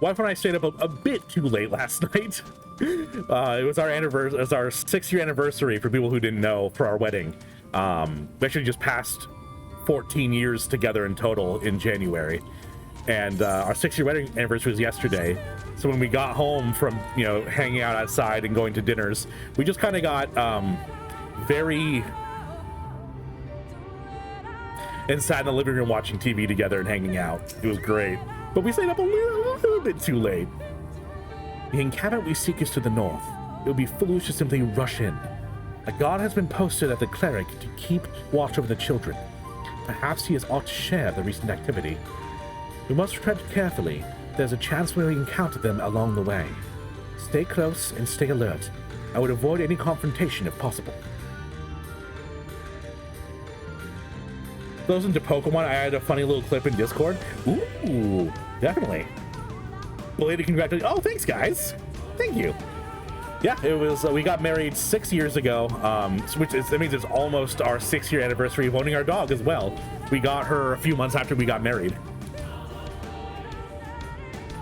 Wife and I stayed up a bit too late last night. It was our anniversary. It was our 6-year anniversary for people who didn't know for our wedding. We actually just passed 14 years together in total in January, and our 6-year wedding anniversary was yesterday. So when we got home from hanging out outside and going to dinners, we just kind of got very inside in the living room watching TV together and hanging out. It was great. But we stayed up a little bit too late. The encampment we seek is to the north. It would be foolish to simply rush in. A guard has been posted at the cleric to keep watch over the children. Perhaps he has ought to share the recent activity. We must tread carefully. There's a chance we will encounter them along the way. Stay close and stay alert. I would avoid any confrontation if possible. Goes into Pokemon. I had a funny little clip in Discord. Ooh, definitely. Belated congratulations. Oh, thanks, guys. Thank you. Yeah, it was. We got married 6 years ago, that means it's almost our 6-year anniversary of owning our dog as well. We got her a few months after we got married.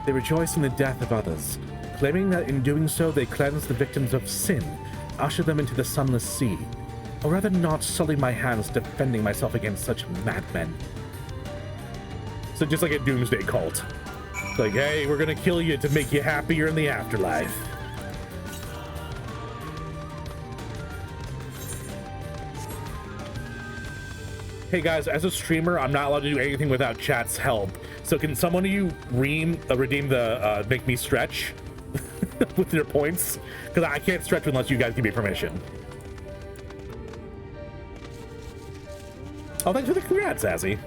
They rejoice in the death of others, claiming that in doing so they cleanse the victims of sin, usher them into the sunless sea. I'd rather not sully my hands defending myself against such madmen. So just like a doomsday cult. It's like, hey, we're gonna kill you to make you happier in the afterlife. Hey guys, as a streamer, I'm not allowed to do anything without chat's help. So can someone of you redeem the make me stretch with your points? Because I can't stretch unless you guys give me permission. Oh, thanks for the congrats, Sassy.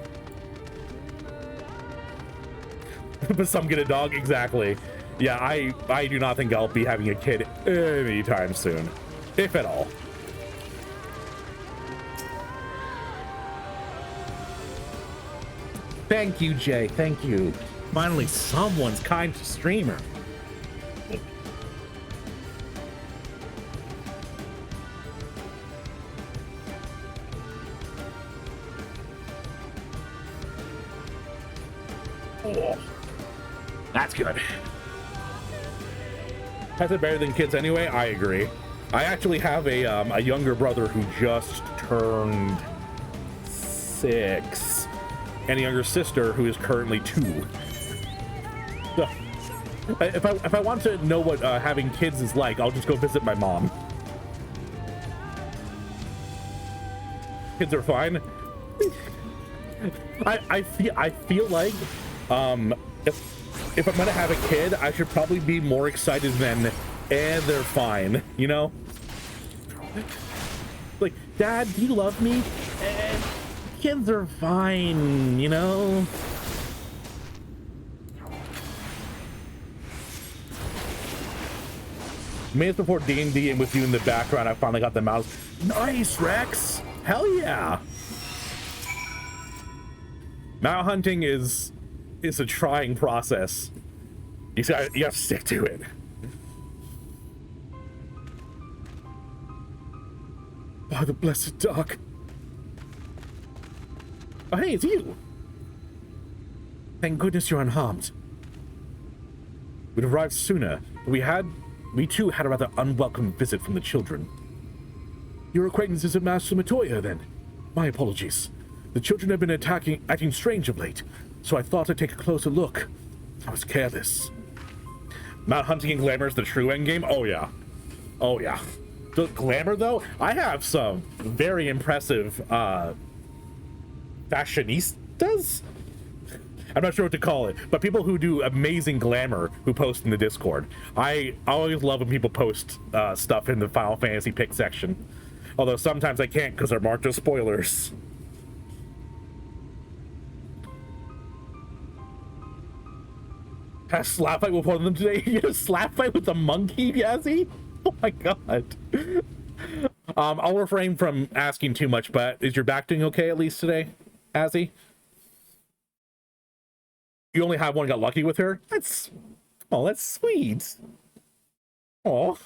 But some get a dog, exactly. Yeah, I do not think I'll be having a kid anytime soon, if at all. Thank you, Jay. Thank you. Finally, someone's kind to streamer. Oh, that's good. Has it better than kids anyway? I agree. I actually have a younger brother who just turned 6. And a younger sister who is currently 2. So, if I want to know what having kids is like, I'll just go visit my mom. Kids are fine. I feel like if I'm gonna have a kid, I should probably be more excited than and they're fine, you know? Like, Dad, do you love me? Kids are fine, you know? Minutes before D&D and with you in the background, I finally got the mouse. Nice, Rex! Hell yeah! Mount hunting is a trying process. You have to stick to it. By the blessed dark. Oh, hey, it's you. Thank goodness you're unharmed. We'd arrived sooner, but we too had a rather unwelcome visit from the children. Your acquaintances at Master Matoya, then? My apologies. The children have been acting strange of late, so I thought I'd take a closer look. I was careless. Mount hunting and glamour is the true endgame? Oh yeah. Oh yeah. The glamour though? I have some very impressive fashionistas? I'm not sure what to call it, but people who do amazing glamour who post in the Discord. I always love when people post stuff in the Final Fantasy pick section. Although sometimes I can't because they're marked as spoilers. Had a slap fight with one of them today? You had a slap fight with a monkey, Yazzie? Oh my god. I'll refrain from asking too much, but is your back doing okay at least today, Azzy? You only have one, got lucky with her? That's sweet. Oh.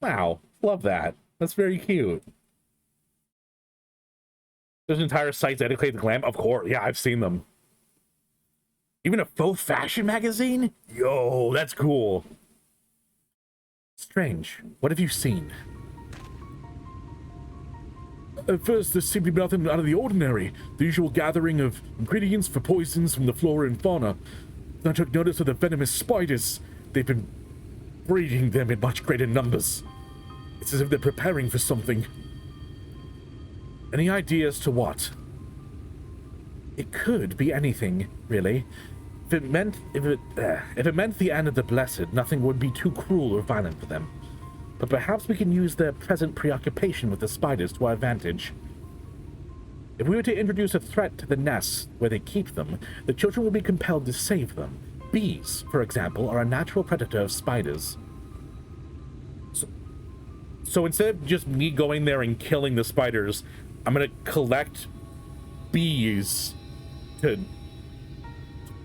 Wow, love that. That's very cute. There's entire sites dedicated to glam? Of course, yeah, I've seen them. Even a faux fashion magazine? Yo, that's cool. Strange. What have you seen? At first, there seemed to be nothing out of the ordinary. The usual gathering of ingredients for poisons from the flora and fauna. Then I took notice of the venomous spiders. They've been breeding them in much greater numbers. It's as if they're preparing for something. Any idea as to what? It could be anything, really. If it meant the end of the Blessed, nothing would be too cruel or violent for them. But perhaps we can use their present preoccupation with the spiders to our advantage. If we were to introduce a threat to the nests where they keep them, the children would be compelled to save them. Bees, for example, are a natural predator of spiders. So instead of just me going there and killing the spiders, I'm gonna collect bees to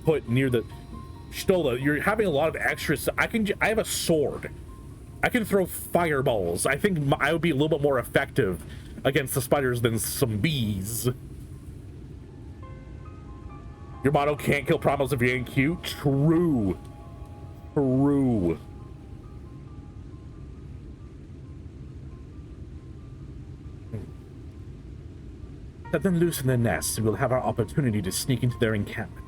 put near the... Stola, you're having a lot of extras. I have a sword. I can throw fireballs. I think I would be a little bit more effective against the spiders than some bees. Your motto, can't kill primals if you ain't cute. True. True. Let them loose in their nests, and we'll have our opportunity to sneak into their encampment.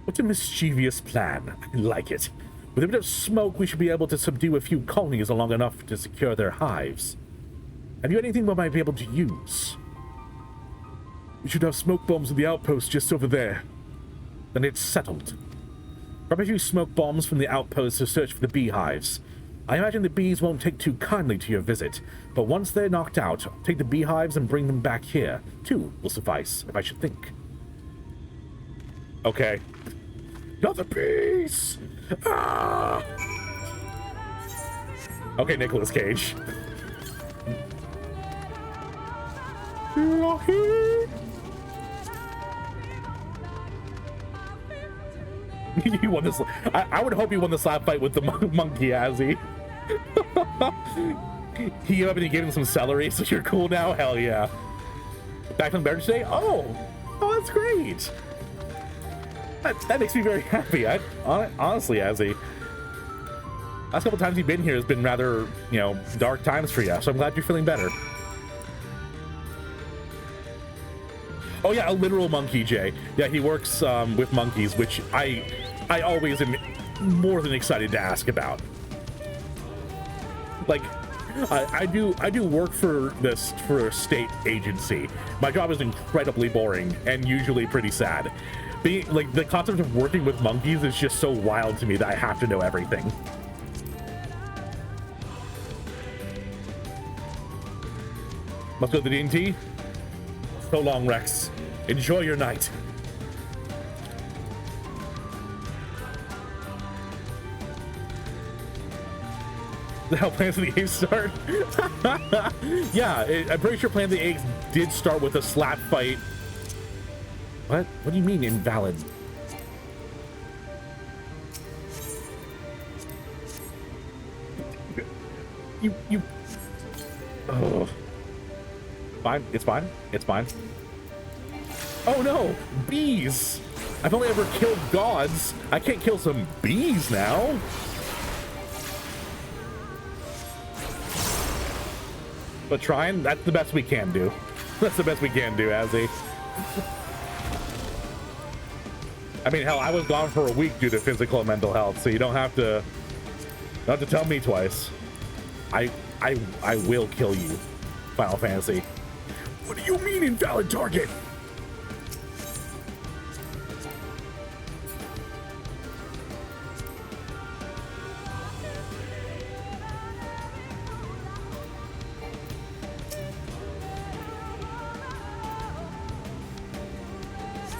What a mischievous plan. I like it. With a bit of smoke, we should be able to subdue a few colonies long enough to secure their hives. Have you anything we might be able to use? We should have smoke bombs in the outpost just over there. Then it's settled. Grab a few smoke bombs from the outpost to search for the beehives. I imagine the bees won't take too kindly to your visit, but once they're knocked out, take the beehives and bring them back here. 2 will suffice, if I should think. Okay. Not the bees! Ah! Okay, Nicolas Cage. You won this. I would hope you won the slap fight with the monkey, Azzy. He gave up and he gave him some celery, so you're cool now? Hell yeah. Back from Bear today? Oh, that's great. That makes me very happy. Honestly, Azzy. Last couple times you've been here has been rather, dark times for you, so I'm glad you're feeling better. Oh yeah, a literal monkey, Jay. Yeah, he works with monkeys, which I always am more than excited to ask about. Like, I do work for a state agency. My job is incredibly boring and usually pretty sad. The concept of working with monkeys is just so wild to me that I have to know everything. Let's go to the D&T. So long, Rex. Enjoy your night. How Planet of the Apes start? Yeah, I'm pretty sure Planet of the Apes did start with a slap fight. What? What do you mean invalid? You. Oh. Fine. It's fine. It's fine. Oh no! Bees! I've only ever killed gods. I can't kill some bees now. But trying, that's the best we can do. That's the best we can do, Azzy. I mean, hell, I was gone for a week due to physical and mental health, so you don't have to tell me twice. I will kill you, Final Fantasy. What do you mean invalid target?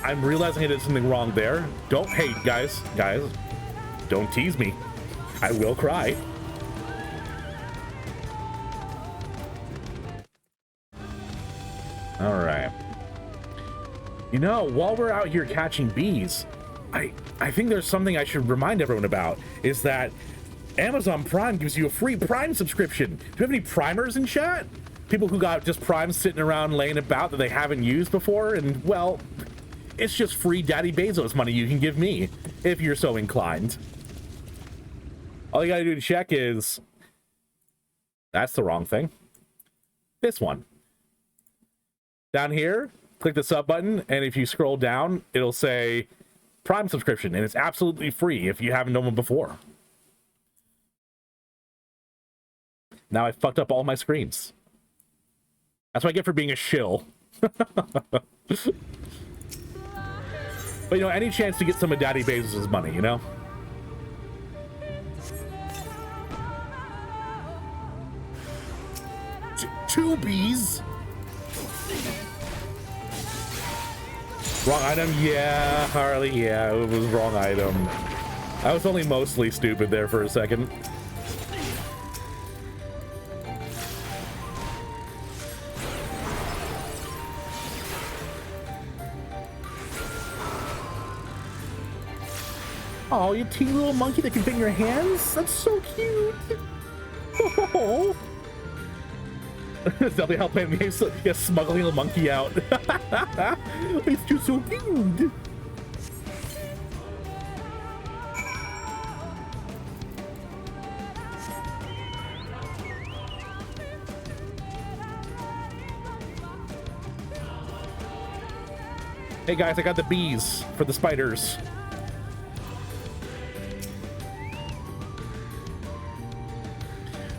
I'm realizing I did something wrong there. Don't hate, guys, don't tease me. I will cry. All right. While we're out here catching bees, I think there's something I should remind everyone about, is that Amazon Prime gives you a free Prime subscription. Do you have any primers in chat? People who got just Prime sitting around laying about that they haven't used before, and, well, it's just free Daddy Bezos money you can give me, if you're so inclined. All you gotta do to check is... That's the wrong thing. This one. Down here, click the sub button, and if you scroll down, it'll say Prime subscription, and it's absolutely free if you haven't known one before. Now I fucked up all my screens. That's what I get for being a shill. But, any chance to get some of Daddy Bezos' money, Two bees? Wrong item? Yeah, Harley, yeah, it was wrong item. I was only mostly stupid there for a second. Oh, you teeny little monkey that can fit in your hands? That's so cute. Oh. That's definitely how Plan behaves. Yeah, smuggling a monkey out. It's just so cute. Hey guys, I got the bees for the spiders.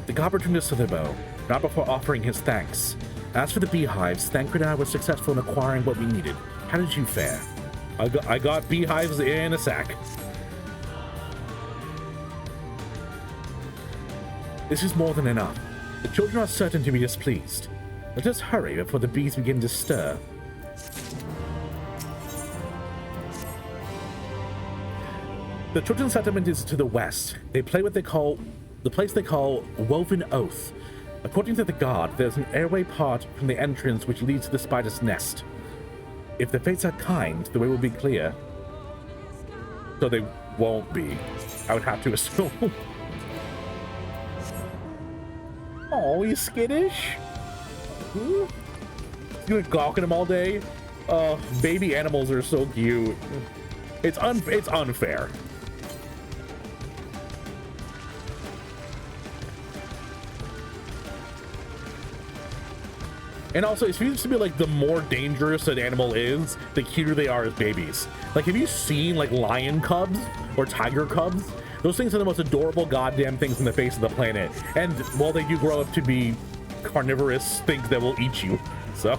The god returned to Slitherbow, not before offering his thanks. As for the beehives, Thancred and I were successful in acquiring what we needed. How did you fare? I got beehives in a sack. This is more than enough. The children are certain to be displeased. Let us hurry before the bees begin to stir. The children's settlement is to the west. They play what they call the place they call Woven Oath. According to the guard, there's an airway part from the entrance which leads to the spider's nest. If the fates are kind, the way will be clear. So they won't be, I would have to assume. Oh, he's skittish. He's gonna gawk at him all day. Baby animals are so cute. It's unfair. And also, it seems to be like the more dangerous an animal is, the cuter they are as babies. Like, have you seen like lion cubs or tiger cubs? Those things are the most adorable goddamn things on the face of the planet. And while they do grow up to be carnivorous things that will eat you, so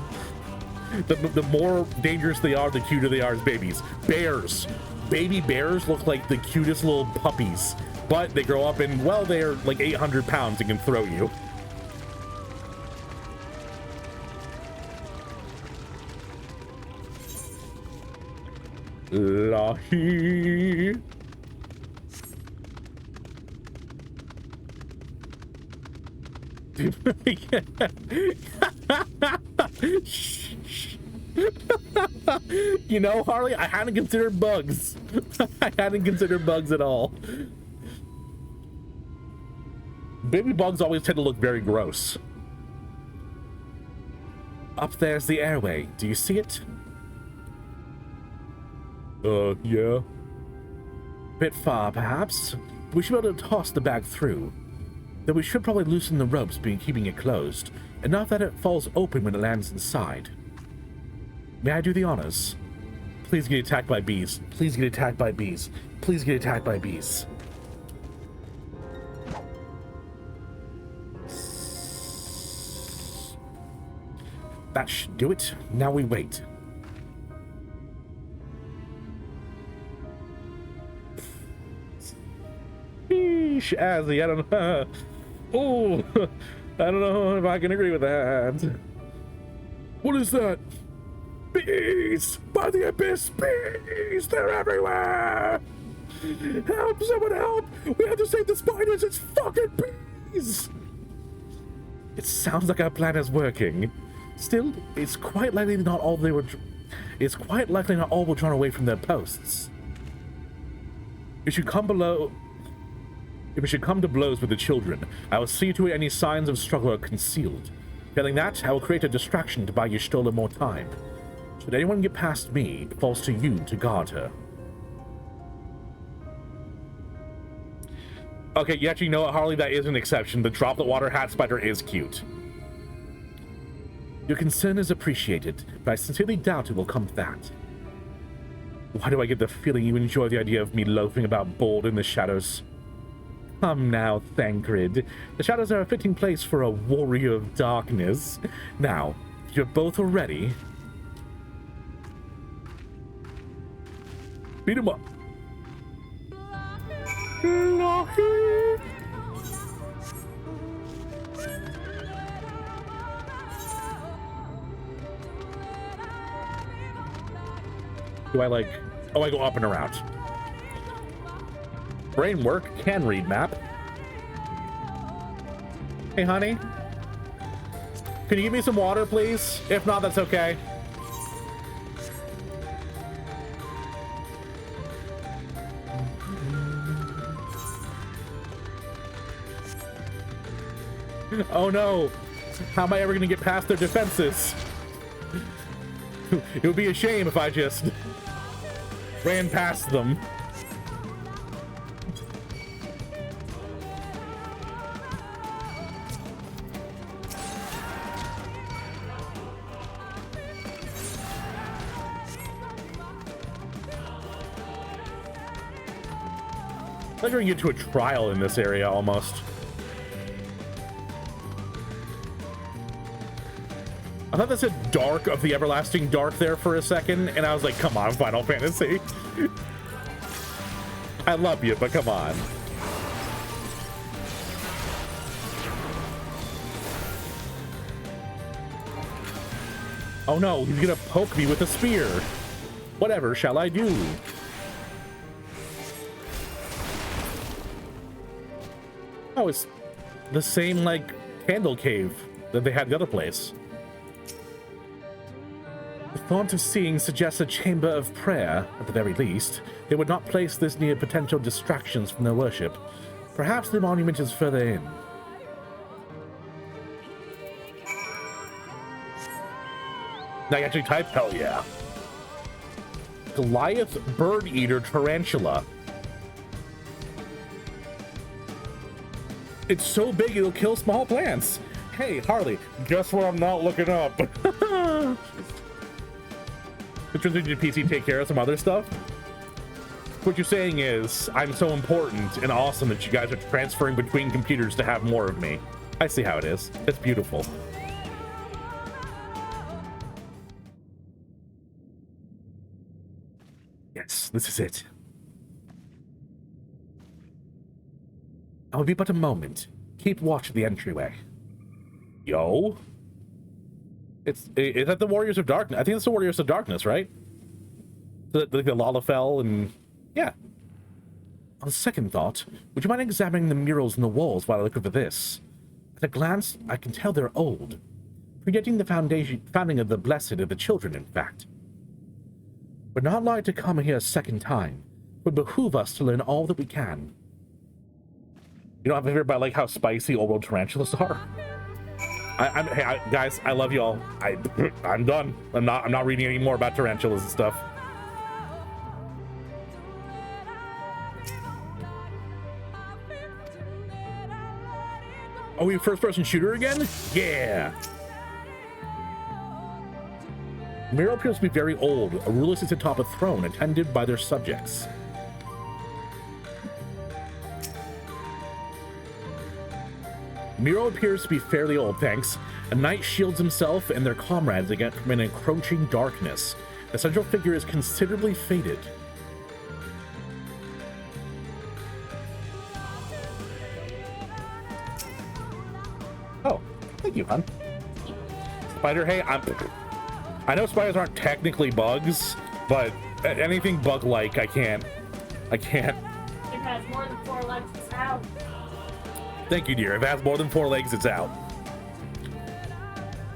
the more dangerous they are, the cuter they are as babies. Bears, baby bears look like the cutest little puppies, but they grow up and, well, they're like 800 pounds and can throw you. Lahi. You know, Harley, I hadn't considered bugs. I hadn't considered bugs at all. Baby bugs always tend to look very gross. Up there's the airway. Do you see it? Yeah. Bit far, perhaps. We should be able to toss the bag through. Though we should probably loosen the ropes, keeping it closed, enough that it falls open when it lands inside. May I do the honors? Please get attacked by bees. Please get attacked by bees. Please get attacked by bees. That should do it. Now we wait. Shazzy, I don't know. Oh, I don't know if I can agree with that. What is that? Bees! By the abyss, bees! They're everywhere! Help! Someone help! We have to save the spiders! It's fucking bees! It sounds like our plan is working. Still, it's quite likely not all will drawn away from their posts. If we should come to blows with the children, I will see to it any signs of struggle are concealed. Failing that, I will create a distraction to buy Y'shtola more time. Should anyone get past me, it falls to you to guard her. Okay, you actually know what, Harley? That is an exception. The droplet water hat spider is cute. Your concern is appreciated, but I sincerely doubt it will come to that. Why do I get the feeling you enjoy the idea of me loafing about bored in the shadows? Come now, Thancred. The shadows are a fitting place for a warrior of darkness. Now, if you're both ready... beat him up. Do I like... oh, I go up and around. Brain work, can read map. Hey, honey. Can you give me some water, please? If not, that's okay. Oh no! How am I ever gonna get past their defenses? It would be a shame if I just ran past them. I think we're gonna get to a trial in this area almost. I thought that said Dark of the Everlasting Dark there for a second, and I was like, come on, Final Fantasy. I love you, but come on. Oh no, he's gonna poke me with a spear. Whatever shall I do? Oh, it's the same, like, candle cave that they had the other place. The thought of seeing suggests a chamber of prayer, at the very least. They would not place this near potential distractions from their worship. Perhaps the monument is further in. Now you actually type, hell yeah. Goliath Bird Eater Tarantula. It's so big it'll kill small plants. Hey, Harley, guess what I'm not looking up? The transition to PC take care of some other stuff. What you're saying is, I'm so important and awesome that you guys are transferring between computers to have more of me. I see how it is. It's beautiful. Yes, this is it. I will be but a moment. Keep watch of the entryway. Yo? Is that the Warriors of Darkness? I think it's the Warriors of Darkness, right? The Lalafell and... yeah. On second thought, would you mind examining the murals in the walls while I look over this? At a glance, I can tell they're old. Predating the founding of the Blessed of the Children, in fact. We're not like to come here a second time. It would behoove us to learn all that we can. You don't have to hear about like how spicy old world tarantulas are. Hey, guys, I love y'all. I'm done. I'm not reading any more about tarantulas and stuff. Oh, we first-person shooter again? Yeah. Miro appears to be very old. A ruler sits atop a throne, attended by their subjects. Miro appears to be fairly old, thanks. A knight shields himself and their comrades against from an encroaching darkness. The central figure is considerably faded. Oh, thank you, hon. Spider, hey, I know spiders aren't technically bugs, but anything bug-like, I can't. It has more than 4 legs, it's out. Thank you, dear. If it has more than 4 legs, it's out.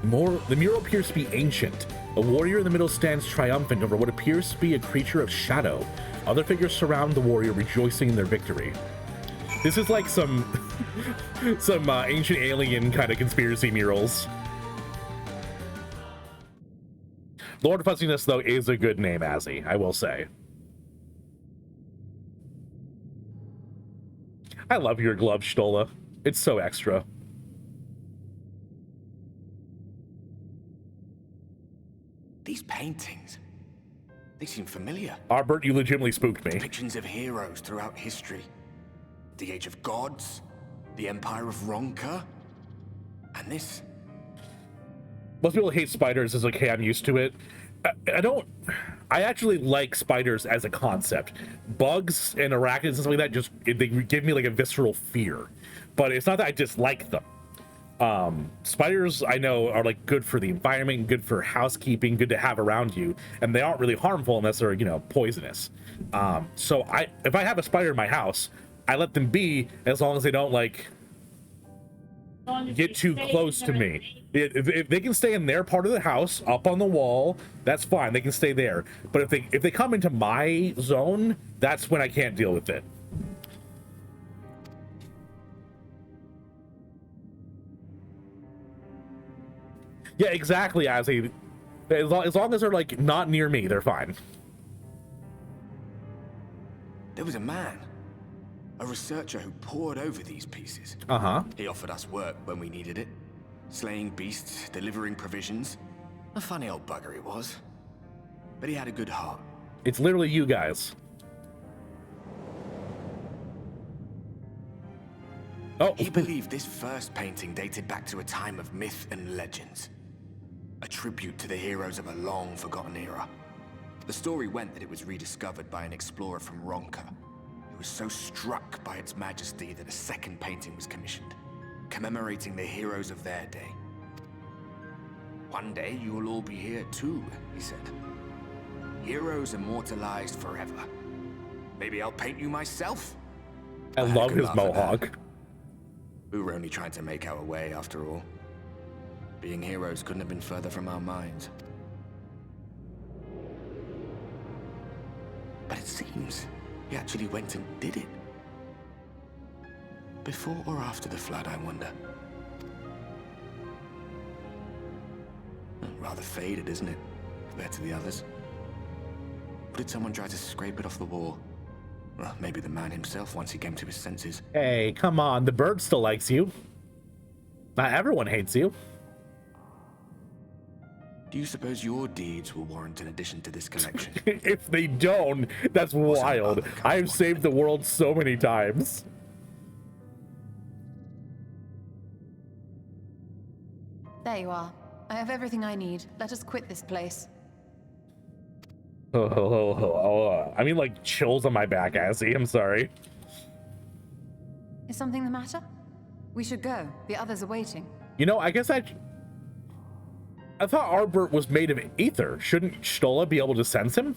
The mural appears to be ancient. A warrior in the middle stands triumphant over what appears to be a creature of shadow. Other figures surround the warrior, rejoicing in their victory. This is like some ancient alien kind of conspiracy murals. Lord Fussiness, though, is a good name, Azzy, I will say. I love your glove, Stola. It's so extra. These paintings, they seem familiar. Arbert, you legitimately spooked me. Depictions of heroes throughout history. The Age of Gods, the Empire of Ronka, and this. Most people hate spiders as like, hey, I'm used to it. I actually like spiders as a concept. Bugs and arachnids and stuff like that, they give me like a visceral fear. But it's not that I dislike them. Spiders, I know, are like good for the environment, good for housekeeping, good to have around you, and they aren't really harmful unless they're, poisonous. So if I have a spider in my house, I let them be as long as they don't like get too close to me. If they can stay in their part of the house, up on the wall, that's fine. They can stay there. But if they come into my zone, that's when I can't deal with it. Yeah, exactly, as long as they're like not near me, they're fine. There was a man, a researcher who pored over these pieces. Uh-huh. He offered us work when we needed it. Slaying beasts, delivering provisions. A funny old bugger he was. But he had a good heart. It's literally you guys. Oh. He believed this first painting dated back to a time of myth and legends. A tribute to the heroes of a long-forgotten era. The story went that it was rediscovered by an explorer from Ronka, who was so struck by its majesty that a second painting was commissioned, commemorating the heroes of their day. One day you will all be here too, he said. Heroes immortalized forever. Maybe I'll paint you myself? I love his mohawk. We were only trying to make our way after all. Being heroes couldn't have been further from our minds. But it seems he actually went and did it. Before or after the flood, I wonder. Rather faded, isn't it, compared to the others? Or did someone try to scrape it off the wall? Well, maybe the man himself once he came to his senses. Hey, come on, the bird still likes you. Not everyone hates you. Do you suppose your deeds will warrant an addition to this collection? If they don't, that's wild. I've saved the world so many times. There you are. I have everything I need. Let us quit this place. I mean, like, chills on my back, Azzy. I'm sorry. Is something the matter? We should go. The others are waiting. You know, I guess I thought Arbert was made of ether. Shouldn't Stola be able to sense him?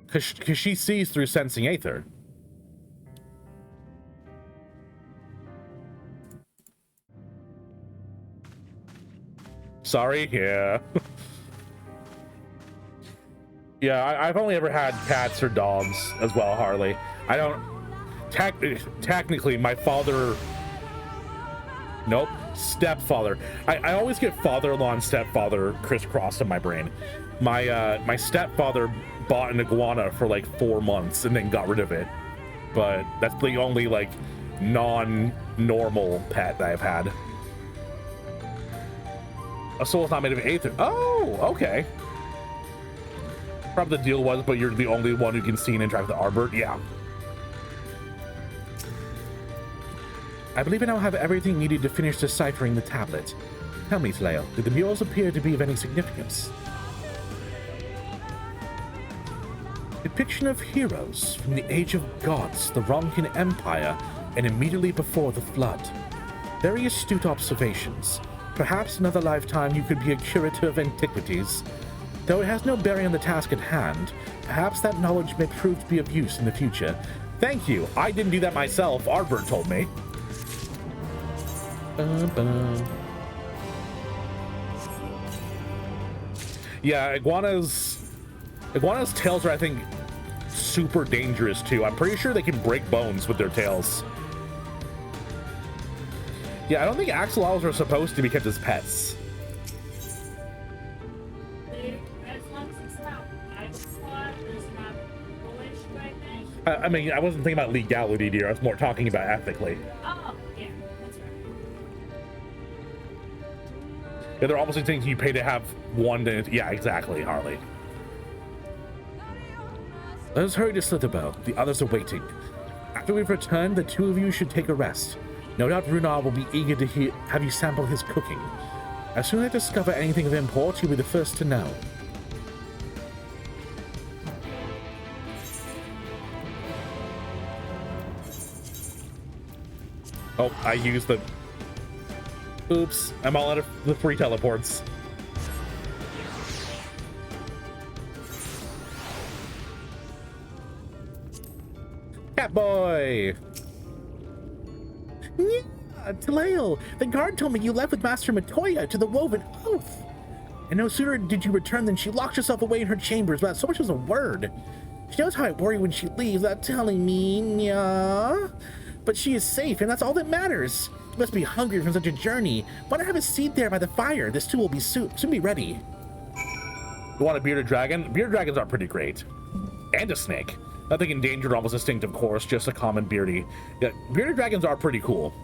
Because she sees through sensing aether. Sorry, yeah. Yeah, I've only ever had cats or dogs as well, Harley. I don't... Technically, my father... Nope, stepfather. I always get father-in-law and stepfather crisscrossed in my brain. My stepfather bought an iguana for like 4 months and then got rid of it. But that's the only like non-normal pet that I've had. A soul's not made of aether. Oh, okay. Probably the deal was, but you're the only one who can see and interact with Arbert. Yeah. I believe I now have everything needed to finish deciphering the tablet. Tell me, Tlael, did the murals appear to be of any significance? Depiction of heroes from the Age of Gods, the Ronkan Empire, and immediately before the Flood. Very astute observations. Perhaps another lifetime you could be a curator of antiquities. Though it has no bearing on the task at hand, perhaps that knowledge may prove to be of use in the future. Thank you. I didn't do that myself. Arbert told me. Yeah, iguanas' tails are, I think, super dangerous too. I'm pretty sure they can break bones with their tails. Yeah, I don't think axolotls are supposed to be kept as pets. I mean, I wasn't thinking about legality, dear. I was more talking about ethically. Oh, yeah, that's right. Yeah, they're almost like things you pay to have one. Yeah, exactly, Harley. Let us hurry to Slitherbow. The others are waiting. After we've returned, the two of you should take a rest. No doubt Runar will be eager to have you sample his cooking. As soon as I discover anything of import, you'll be the first to know. Oh, I used the... Oops, I'm all out of the free teleports. Catboy! Yeah, Tlael, the guard told me you left with Master Matoya to the Woven Oath. And no sooner did you return than she locked herself away in her chambers without so much as a word. She knows how I worry when she leaves without telling me, yeah. But she is safe, and that's all that matters. You must be hungry from such a journey. Why not have a seat there by the fire? This too will be soon be ready. You want a bearded dragon? Bearded dragons are pretty great. And a snake. Nothing endangered, almost extinct, of course, just a common beardy. Yeah, bearded dragons are pretty cool.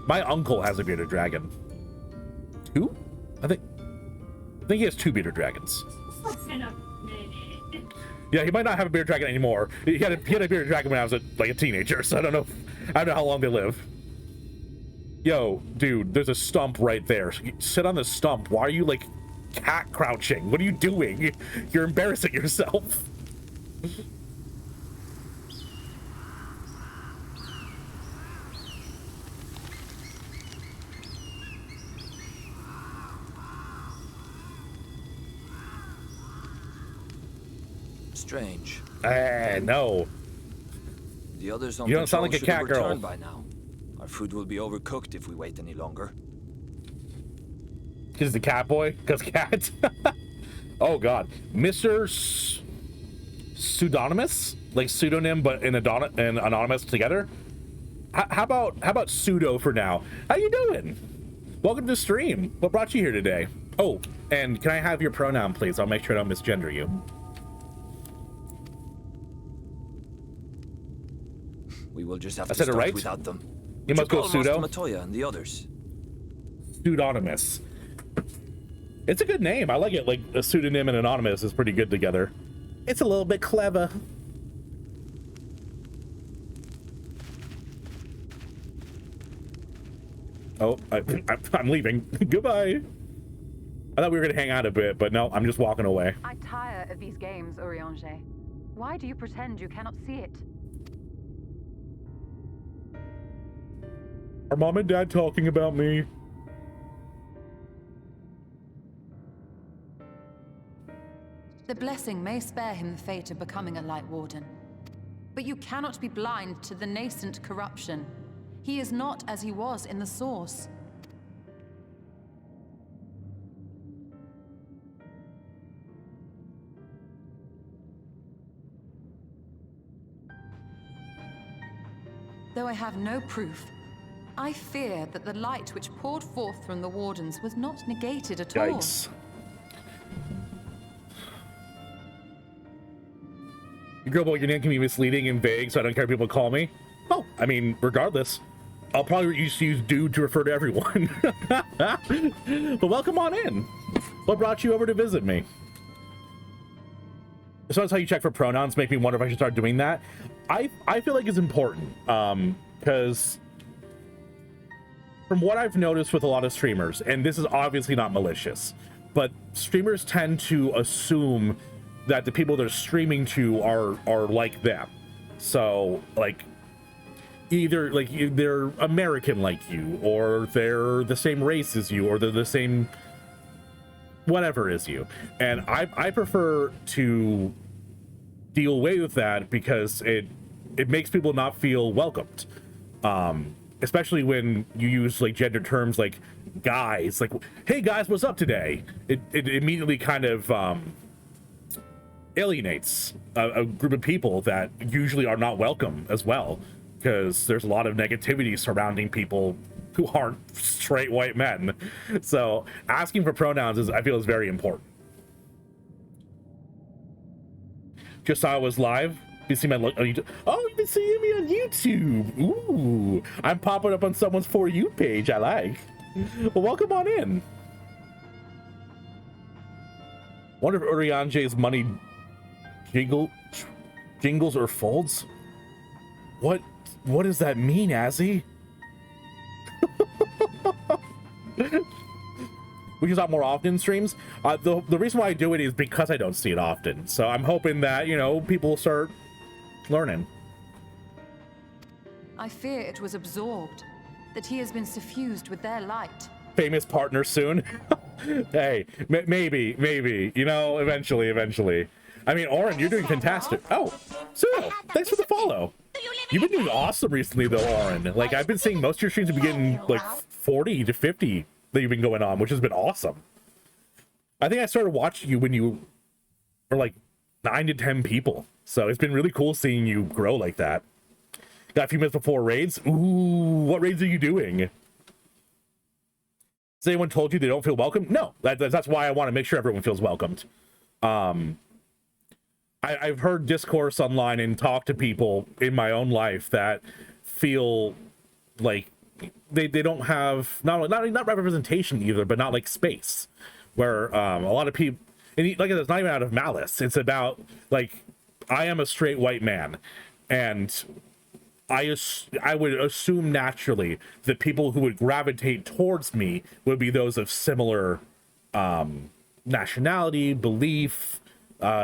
My uncle has a bearded dragon. Two? I think he has 2 bearded dragons. Yeah, he might not have a bearded dragon anymore. He had a bearded dragon when I was like a teenager, so I don't know how long they live. Yo, dude, there's a stump right there. Sit on the stump. Why are you like cat crouching? What are you doing? You're embarrassing yourself. Strange. No. The others on you don't sound like a patrol cat should have girl. returned by now. Our food will be overcooked if we wait any longer. Because the cat boy? Because cat? Oh god. Mr. Pseudonymous? Like pseudonym but in anonymous together? How about pseudo for now? How you doing? Welcome to the stream. What brought you here today? Oh, and can I have your pronoun, please? I'll make sure I don't misgender you. We will just have I to said it start right? without them. You must go pseudo. Master Matoya and the others. Pseudonymous. It's a good name. I like it. Like a pseudonym and anonymous is pretty good together. It's a little bit clever. Oh, I'm leaving. Goodbye. I thought we were gonna hang out a bit, but no, I'm just walking away. I tire of these games, Urianger. Why do you pretend you cannot see it? Are mom and dad talking about me? The blessing may spare him the fate of becoming a Light Warden. But you cannot be blind to the nascent corruption. He is not as he was in the Source. Though I have no proof, I fear that the light which poured forth from the Wardens was not negated at all. Yikes. Girl boy, your name can be misleading and vague, so I don't care if people call me. Oh, I mean, regardless, I'll probably use dude to refer to everyone. But welcome on in. What brought you over to visit me? So that's how you check for pronouns. Make me wonder if I should start doing that. I feel like it's important, because from what I've noticed with a lot of streamers, and this is obviously not malicious, but streamers tend to assume that the people they're streaming to are like them. So like either like they're American like you, or they're the same race as you, or they're the same whatever as you. And I prefer to deal away with that because it makes people not feel welcomed. Especially when you use like gender terms like guys, like, hey guys, what's up today? It immediately kind of alienates a group of people that usually are not welcome as well, because there's a lot of negativity surrounding people who aren't straight white men. So asking for pronouns I feel is very important. Just saw I was live. You see my look on YouTube. Oh, you've been seeing me on YouTube. Ooh, I'm popping up on someone's For You page. I like. Well, welcome on in. Wonder if Urianger's money jingles or folds. What does that mean, Azzy? We can talk more often in streams. The reason why I do it is because I don't see it often. So I'm hoping that, you know, people start learning. I fear it was absorbed, that he has been suffused with their light. Famous partner soon. Hey, maybe, you know, eventually. I mean, Oren, you're doing fantastic. Oh, Cyril, thanks for the follow. You've been doing awesome recently, though, Oren. Like, I've been seeing most of your streams have been getting, like, 40 to 50 that you've been going on, which has been awesome. I think I started watching you when you were, like, 9 to 10 people. So it's been really cool seeing you grow like that. Got a few minutes before raids. Ooh, what raids are you doing? Has anyone told you they don't feel welcome? No, that's why I want to make sure everyone feels welcomed. I've heard discourse online and talk to people in my own life that feel like they don't have not representation either, but not like space, where a lot of people, and like it's not even out of malice. It's about like, I am a straight white man, and I would assume naturally that people who would gravitate towards me would be those of similar nationality, belief,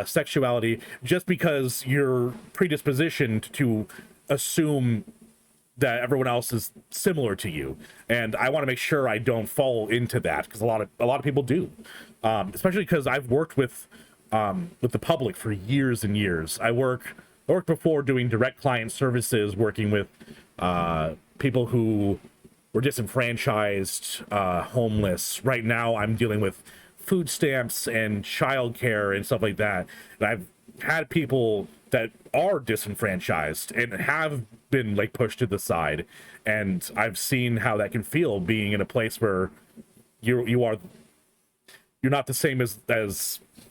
sexuality, just because you're predispositioned to assume that everyone else is similar to you. And I want to make sure I don't fall into that, because a lot of people do, especially because I've worked with the public for years and years. I worked before doing direct client services, working with people who were disenfranchised, homeless. Right now I'm dealing with food stamps and childcare and stuff like that. And I've had people that are disenfranchised and have been like pushed to the side, and I've seen how that can feel, being in a place where you're not the same as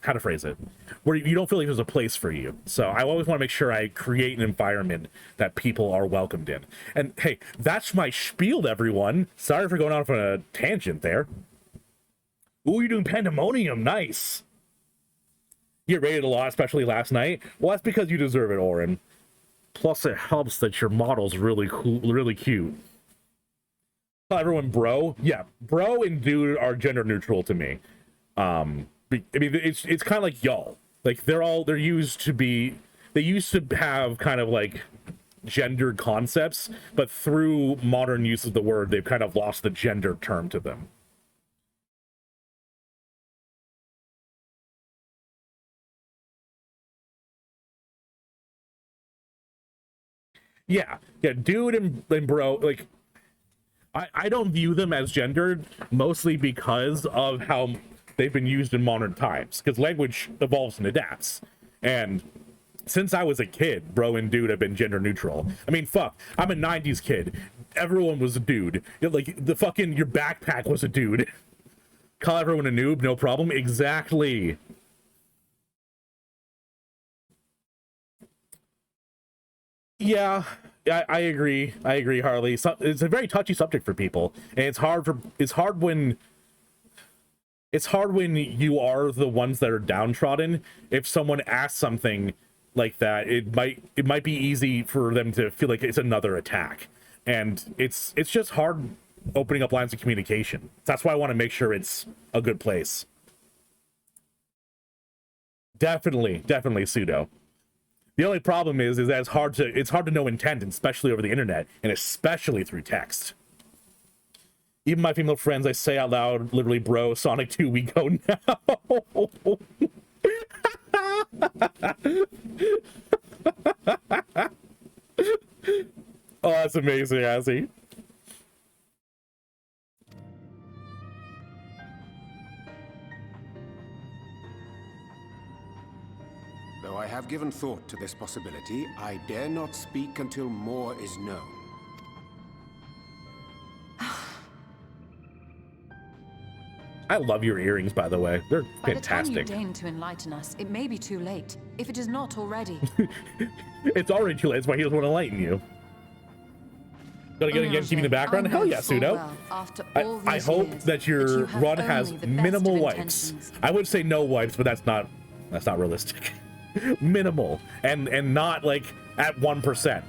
how to phrase it, where you don't feel like there's a place for you. So I always want to make sure I create an environment that people are welcomed in. And hey, that's my spiel to everyone. Sorry for going off on a tangent there. Ooh, you're doing Pandemonium. Nice. You rated a lot, especially last night. Well, that's because you deserve it, Orin. Plus, it helps that your model's really cool, really cute. Tell everyone, bro. Yeah, bro and dude are gender neutral to me. I mean, it's kind of like y'all. Like they used to have kind of like gendered concepts, but through modern use of the word, they've kind of lost the gender term to them. Yeah, dude and bro, like, I don't view them as gendered, mostly because of how they've been used in modern times, because language evolves and adapts. And since I was a kid, bro and dude have been gender neutral. I mean, fuck, I'm a 90s kid. Everyone was a dude. Like, your backpack was a dude. Call everyone a noob, no problem. Exactly. Yeah, I agree. I agree, Harley. It's a very touchy subject for people, and it's hard when you are the ones that are downtrodden. If someone asks something like that, it might be easy for them to feel like it's another attack, and it's just hard opening up lines of communication. That's why I want to make sure it's a good place. Definitely, pseudo. The only problem is that it's hard to know intent, especially over the internet, and especially through text. Even my female friends, I say out loud, literally, bro, Sonic 2, we go now. Oh, that's amazing, Azzy. Though I have given thought to this possibility, I dare not speak until more is known. I love your earrings, by the way. They're fantastic. By the time you deign to enlighten us, it may be too late, if it is not already. It's already too late. That's why he doesn't want to enlighten you. Gotta get again, keeping the background. Hell yeah, pseudo. Well, I hope that your run has minimal wipes. I would say no wipes, but that's not realistic. Minimal and not like at 1%.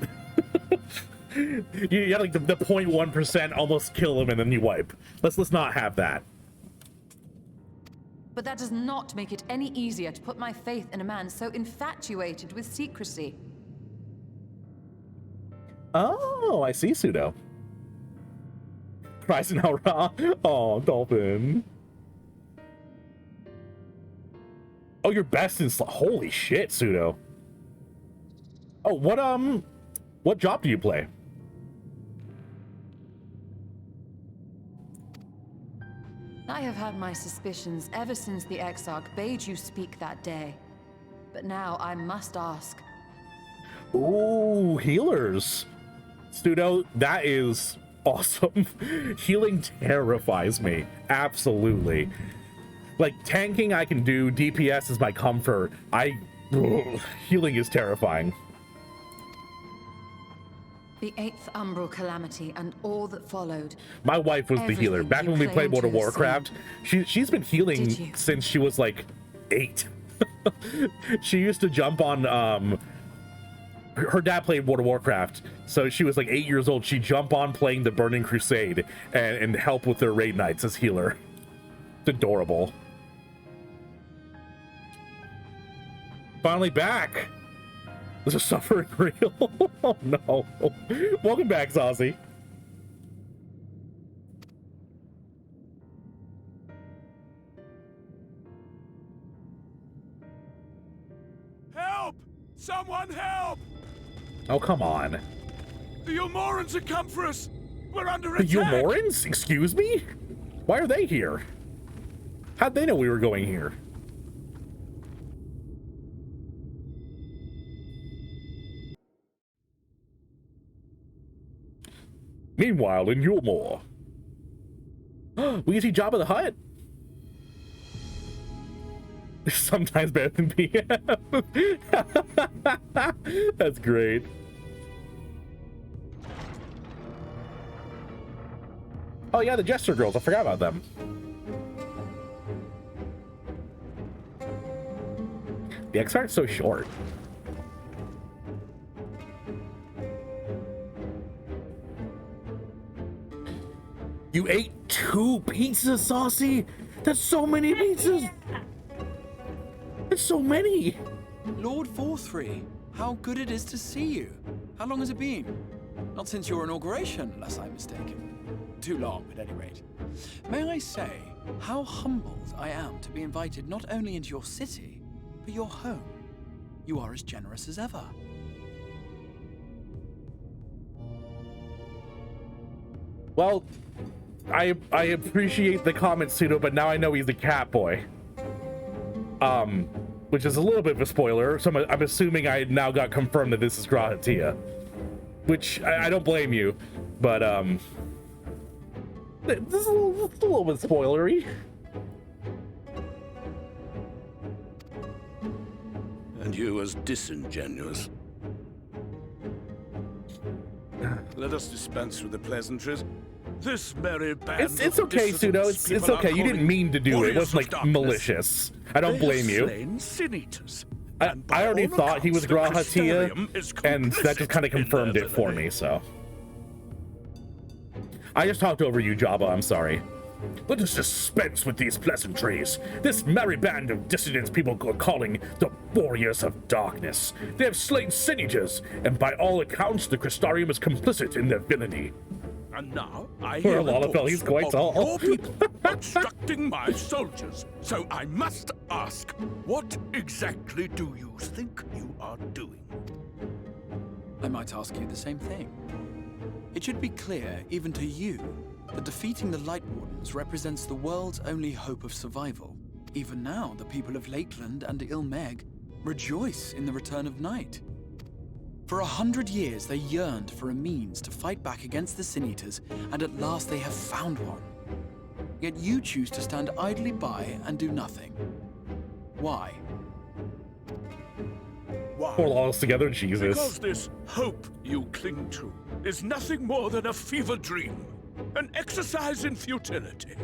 you have like the 0.1% almost kill him and then you wipe. Let's not have that. But that does not make it any easier to put my faith in a man so infatuated with secrecy. Oh, I see, pseudo. Cries now raw. Oh, dolphin. Oh, you're best in holy shit, pseudo. Oh, what job do you play? I have had my suspicions ever since the Exarch bade you speak that day. But now I must ask. Ooh, healers. Studo, that is awesome. Healing terrifies me. Absolutely. Like, tanking I can do, DPS is my comfort. Healing is terrifying. The 8th Umbral Calamity and all that followed. My wife was the healer. Back when we played World of Warcraft, she's been healing since she was like 8. She used to jump on her dad played World of Warcraft, so she was like 8 years old. She'd jump on playing the Burning Crusade and help with their raid nights as healer. It's adorable. Finally back. Is the suffering real? Oh no. Welcome back, Saucy. Help! Someone help! Oh, come on. The Yulmorans have come for us! We're under The attack! Yulmorans? Excuse me? Why are they here? How'd they know we were going here? Meanwhile, in Yulmore, we can see Jabba the Hutt. Sometimes better than PM. That's great. Oh yeah, the Jester girls. I forgot about them. The X-Art's so short. You ate 2 pizzas, Saucy? That's so many pizzas! That's so many! Lord Forthry, how good it is to see you. How long has it been? Not since your inauguration, unless I'm mistaken. Too long, at any rate. May I say how humbled I am to be invited not only into your city, but your home. You are as generous as ever. Well, I appreciate the comment, Pseudo, but now I know he's a cat boy. Which is a little bit of a spoiler. So I'm assuming I now got confirmed that this is G'rahatia. Which, I don't blame you, but, this is a little bit spoilery. And you as disingenuous. Let us dispense with the pleasantries. This merry band. It's okay, Pseudo. It's okay. You didn't mean to do it. It wasn't like malicious. I don't blame you. I already thought he was G'rahatia, and that just kind of confirmed it for me. So I just talked over you, Jabba. I'm sorry. Let us dispense with these pleasantries. This merry band of dissidents people are calling the Warriors of Darkness. They have slain Senators, and by all accounts, the Crystarium is complicit in their villainy. And now I hear he's quite tall. Your people obstructing my soldiers. So I must ask, what exactly do you think you are doing? I might ask you the same thing. It should be clear, even to you, that defeating the Light Wardens represents the world's only hope of survival. Even now, the people of Lakeland and Ilmeg rejoice in the return of night. For 100 years, they yearned for a means to fight back against the Sin-Eaters, and at last they have found one. Yet you choose to stand idly by and do nothing. Why? Why? Pull all this together, Jesus. Because this hope you cling to is nothing more than a fever dream, an exercise in futility.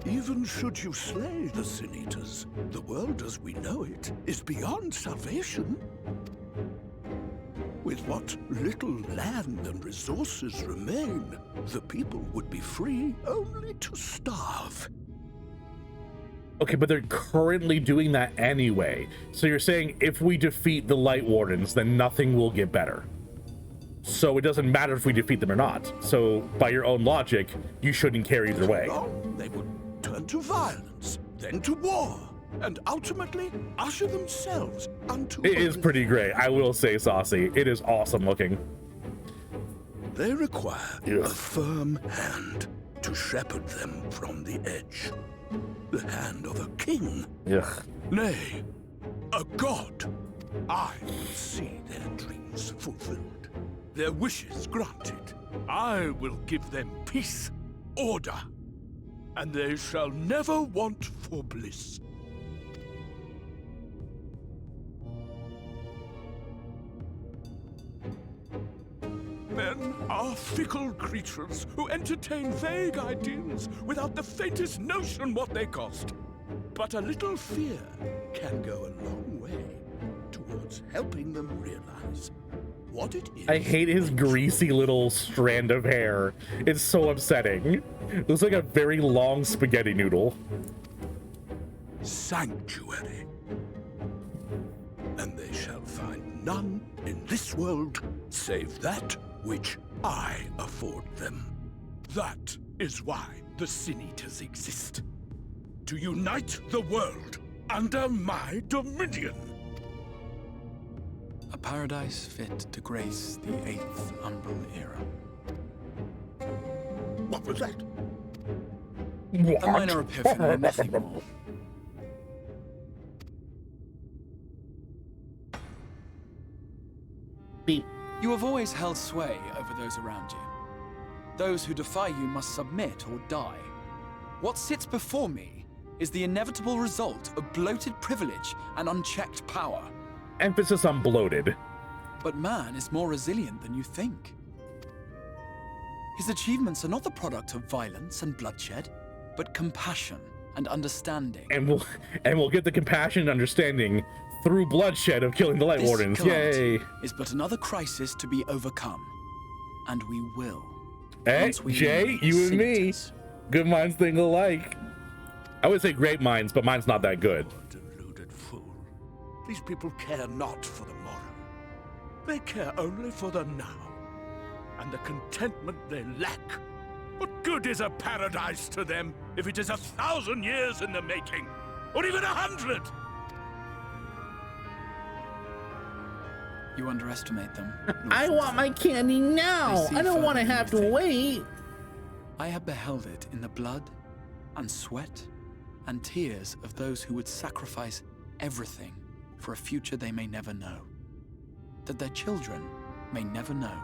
Even should you slay the Sin-Eaters, the world as we know it is beyond salvation. With what little land and resources remain, the people would be free only to starve. Okay, but they're currently doing that anyway. So you're saying if we defeat the Light Wardens, then nothing will get better. So it doesn't matter if we defeat them or not. So by your own logic, you shouldn't care either way. No, they would turn to violence, then to war, and ultimately usher themselves unto... It is pretty great, I will say, Saucy. It is awesome looking. They require a firm hand to shepherd them from the edge. The hand of a king. Ugh. Nay, a god. I will see their dreams fulfilled, their wishes granted. I will give them peace, order, and they shall never want for bliss. Men are fickle creatures who entertain vague ideals without the faintest notion what they cost. But a little fear can go a long way towards helping them realize what it is. I hate his greasy little strand of hair. It's so upsetting. It looks like a very long spaghetti noodle. Sanctuary. And they shall find none in this world save that which I afford them. That is why the Sin Eaters exist. To unite the world under my dominion. A paradise fit to grace the 8th Umbral era. What was that? What? A minor epiphany, nothing more. Beep. You have always held sway over those around you. Those who defy you must submit or die. What sits before me is the inevitable result of bloated privilege and unchecked power. Emphasis on bloated. But man is more resilient than you think. His achievements are not the product of violence and bloodshed, but compassion and understanding. And we'll get the compassion and understanding through bloodshed of killing the Light Wardens. Yay! Is but another crisis to be overcome. And we will. Hey, Jay, you and me. Good minds think alike. I would say great minds, but mine's not that good. Deluded fool. These people care not for the morrow. They care only for the now. And the contentment they lack. What good is a paradise to them if it is 1,000 years in the making? Or even 100? You underestimate them. I want my candy now. I don't want to have to wait. I have beheld it in the blood and sweat and tears of those who would sacrifice everything for a future they may never know, that their children may never know.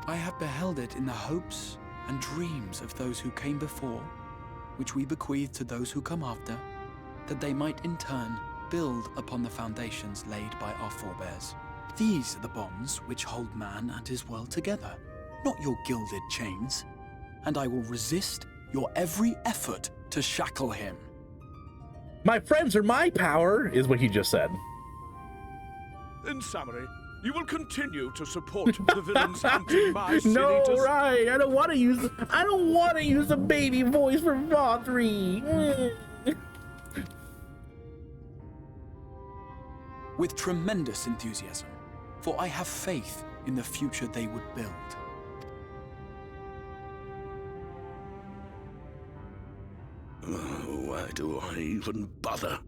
I have beheld it in the hopes and dreams of those who came before, which we bequeath to those who come after, that they might in turn build upon the foundations laid by our forebears. These are the bonds which hold man and his world together, not your gilded chains. And I will resist your every effort to shackle him. My friends are my power, is what he just said. In summary, you will continue to support the villains hunting my Sin No, Eaters. right. I don't want to use a baby voice for Vatri. With tremendous enthusiasm, for I have faith in the future they would build. Why do I even bother?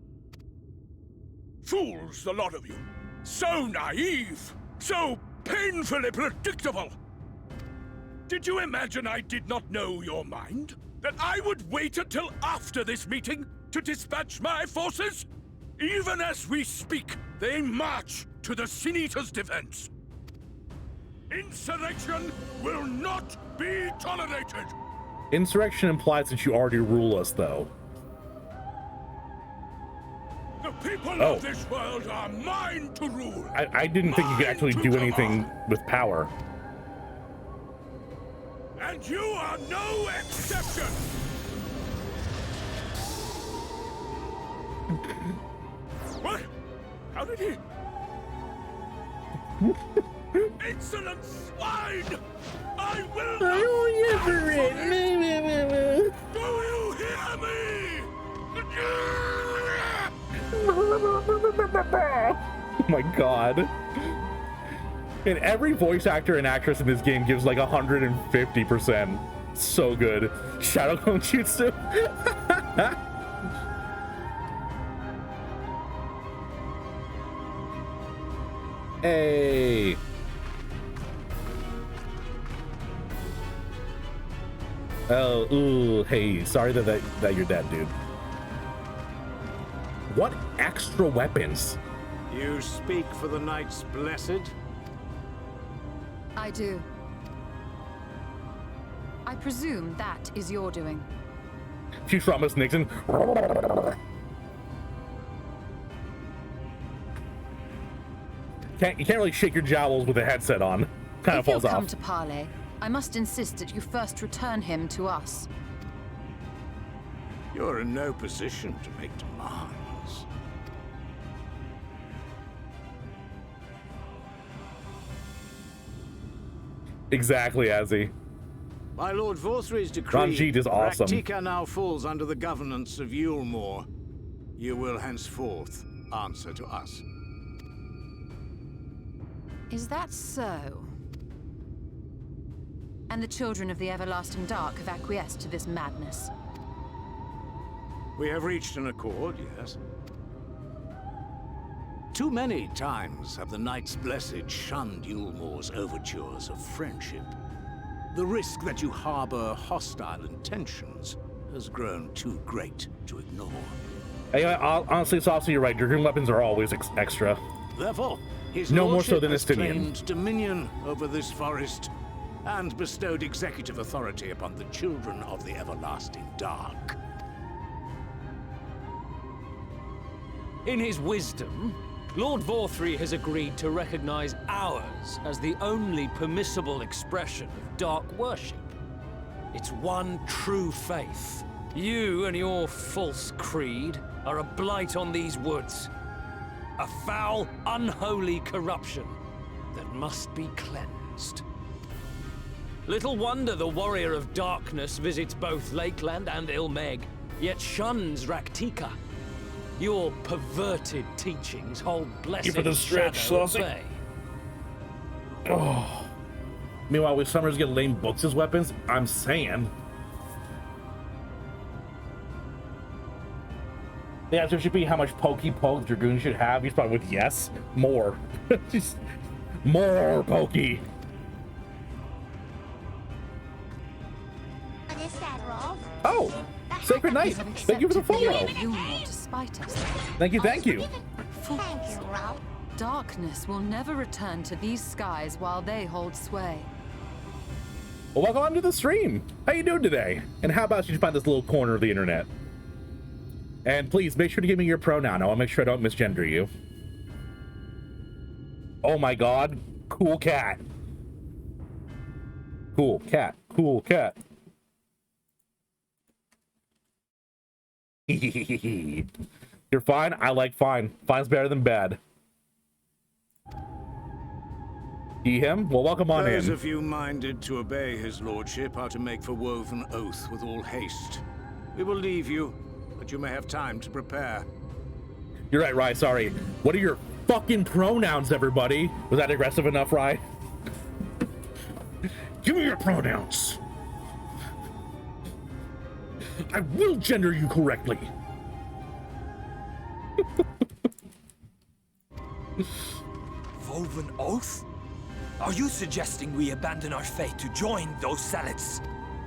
Fools, the lot of you. So naive! So painfully predictable! Did you imagine I did not know your mind? That I would wait until after this meeting to dispatch my forces? Even as we speak, they march to the Sin Eaters' defense. Insurrection will not be tolerated! Insurrection implies that you already rule us, though. The people of this world are mine to rule! I didn't think you could actually do anything with power. And you are no exception! What? How did he... Insolent swine! I will not... Do you hear me? Oh my god. And every voice actor and actress in this game gives like 150%. So good. Shadow Clone Jutsu. Hey. Oh, ooh, hey, sorry that you're dead, dude. What extra weapons? You speak for the Knights Blessed? I do. I presume that is your doing. Chief Ramos Nixon. You can't really shake your jowls with a headset on. Kind of falls off. If you'll come to parley, I must insist that you first return him to us. You're in no position to make demands. Exactly, Azzy. By Lord Vorthry's decree, Ranjit is awesome. Raktika now falls under the governance of Yulmore. You will henceforth answer to us. Is that so? And the children of the Everlasting Dark have acquiesced to this madness? We have reached an accord, yes. Too many times have the Knights Blessed shunned Yulmore's overtures of friendship. The risk that you harbor hostile intentions has grown too great to ignore. Hey, honestly, Saucy, you're right. Dragoon weapons are always extra. Therefore, his no more so than has Estinian. claimed dominion over this forest and bestowed executive authority upon the children of the Everlasting Dark. In his wisdom, Lord Vorthry has agreed to recognize ours as the only permissible expression of dark worship. It's one true faith. You and your false creed are a blight on these woods. A foul, unholy corruption that must be cleansed. Little wonder the Warrior of Darkness visits both Lakeland and Ilmeg, yet shuns Raktika. Your perverted teachings hold blessed for the stretch, shadow at Saucy. bay. Oh. Meanwhile, with Summers get lame books as weapons, I'm saying. The answer should be how much pokey poke Dragoon should have. He's probably with yes. More. Just more pokey. What is that, Rolf? Oh! Sacred Knight! Thank you for the follow! Despite us. Thank you, thank you. Thank you, Rolf. Darkness will never return to these skies while they hold sway. Well, welcome on to the stream. How you doing today? And how about you find this little corner of the internet? And please make sure to give me your pronoun. I want to make sure I don't misgender you. Oh my god. Cool cat. Cool cat. Cool cat. You're fine? I like fine. Fine's better than bad. See him? Well, welcome on Those in. of you minded to obey his lordship are to make for Woven Oath with all haste. We will leave you, but you may have time to prepare. You're right, Rye. Sorry. What are your fucking pronouns, everybody? Was that aggressive enough, Rye? Give me your pronouns. I will gender you correctly. Woven Oath? Are you suggesting we abandon our faith to join those zealots?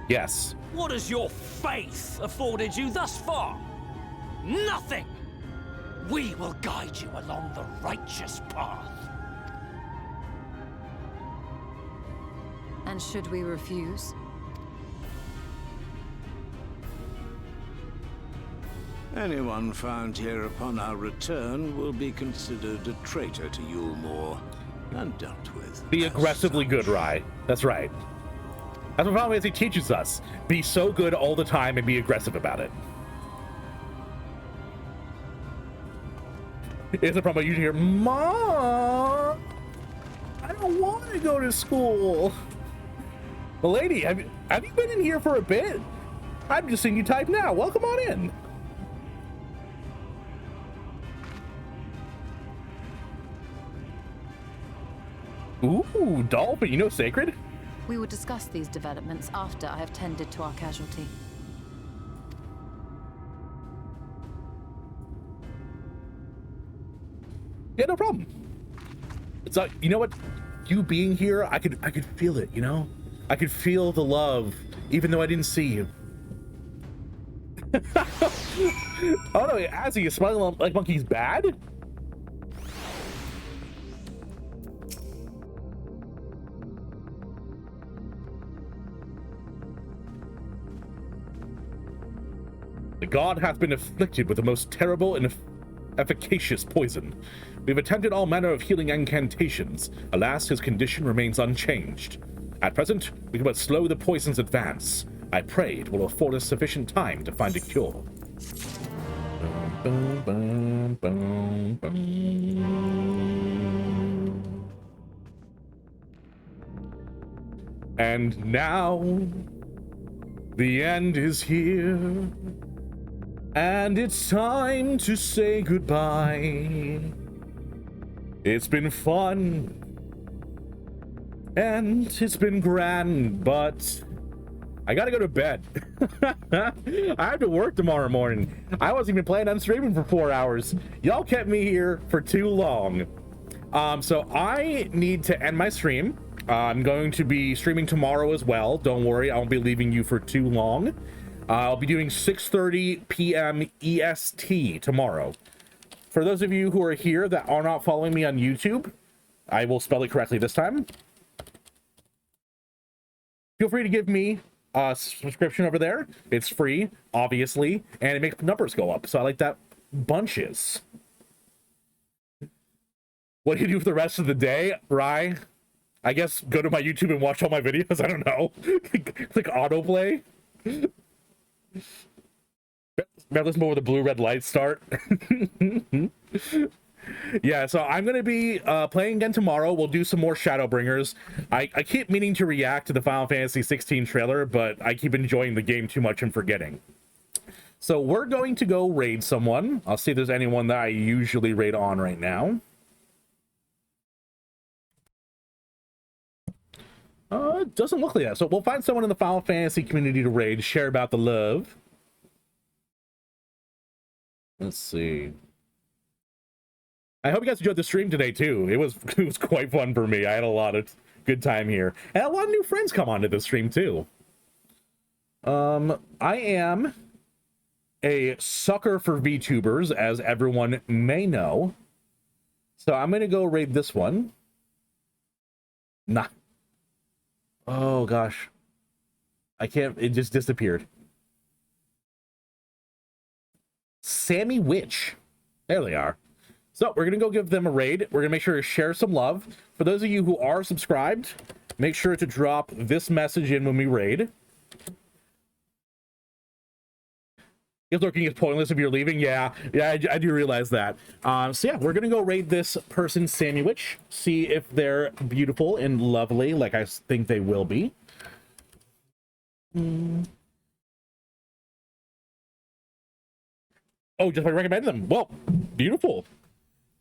Yes. What has your faith afforded you thus far? Nothing! We will guide you along the righteous path. And should we refuse? Anyone found here upon our return will be considered a traitor to Yulmore and dealt with. Be aggressively good, Rye. That's right. That's what Final Fantasy teaches us. Be so good all the time and be aggressive about it. It's a problem. You hear, Mom, I don't want to go to school. Well, lady, have you been in here for a bit? I'm just seeing you type now. Welcome on in. Ooh, Dolphin, you know Sacred? We will discuss these developments after I have tended to our casualty. Yeah, no problem. It's you know what? You being here, I could feel it, you know? I could feel the love, even though I didn't see you. Oh no, Azzy is smiling like monkey's bad? The god hath been afflicted with the most terrible and efficacious poison. We've attempted all manner of healing incantations. Alas, his condition remains unchanged. At present, we can but slow the poison's advance. I pray it will afford us sufficient time to find a cure. And now, the end is here, and it's time to say goodbye. It's been fun, and it's been grand, but I gotta go to bed. I have to work tomorrow morning. I wasn't even planning on streaming for 4 hours. Y'all kept me here for too long. So I need to end my stream. I'm going to be streaming tomorrow as well. Don't worry, I won't be leaving you for too long. I'll be doing 6:30 p.m. EST tomorrow. For those of you who are here that are not following me on YouTube, I will spell it correctly this time. Feel free to give me a subscription over there. It's free, obviously, and it makes numbers go up. So I like that bunches. What do you do for the rest of the day, Rye? I guess go to my YouTube and watch all my videos. I don't know. Click autoplay. Better listen more with the blue red lights start. Yeah, so I'm gonna be playing again tomorrow. We'll do some more Shadowbringers. I keep meaning to react to the Final Fantasy 16 trailer, but I keep enjoying the game too much and forgetting. So we're going to go raid someone. I'll see if there's anyone that I usually raid on right now. It doesn't look like that. So we'll find someone in the Final Fantasy community to raid, share about the love. Let's see. I hope you guys enjoyed the stream today too. It was quite fun for me. I had a lot of good time here. And a lot of new friends come onto the stream too. I am a sucker for VTubers, as everyone may know. So I'm gonna go raid this one. Nah. Oh gosh. I can't, it just disappeared. Sammy Witch. There they are. So we're gonna go give them a raid. We're gonna make sure to share some love. For those of you who are subscribed, make sure to drop this message in when we raid. If lurking is pointless if you're leaving, yeah, I do realize that. So yeah, we're gonna go raid this person, Sammy Witch, see if they're beautiful and lovely, like I think they will be. Oh, just by recommending them. Well, beautiful.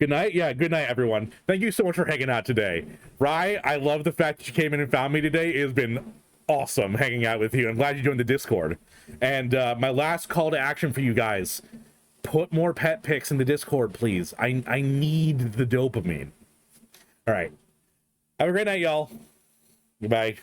Good night. Yeah, good night, everyone. Thank you so much for hanging out today. Rye, I love the fact that you came in and found me today. It has been awesome hanging out with you. I'm glad you joined the Discord. And my last call to action for you guys, put more pet pics in the Discord, please. I need the dopamine. All right. Have a great night, y'all. Goodbye.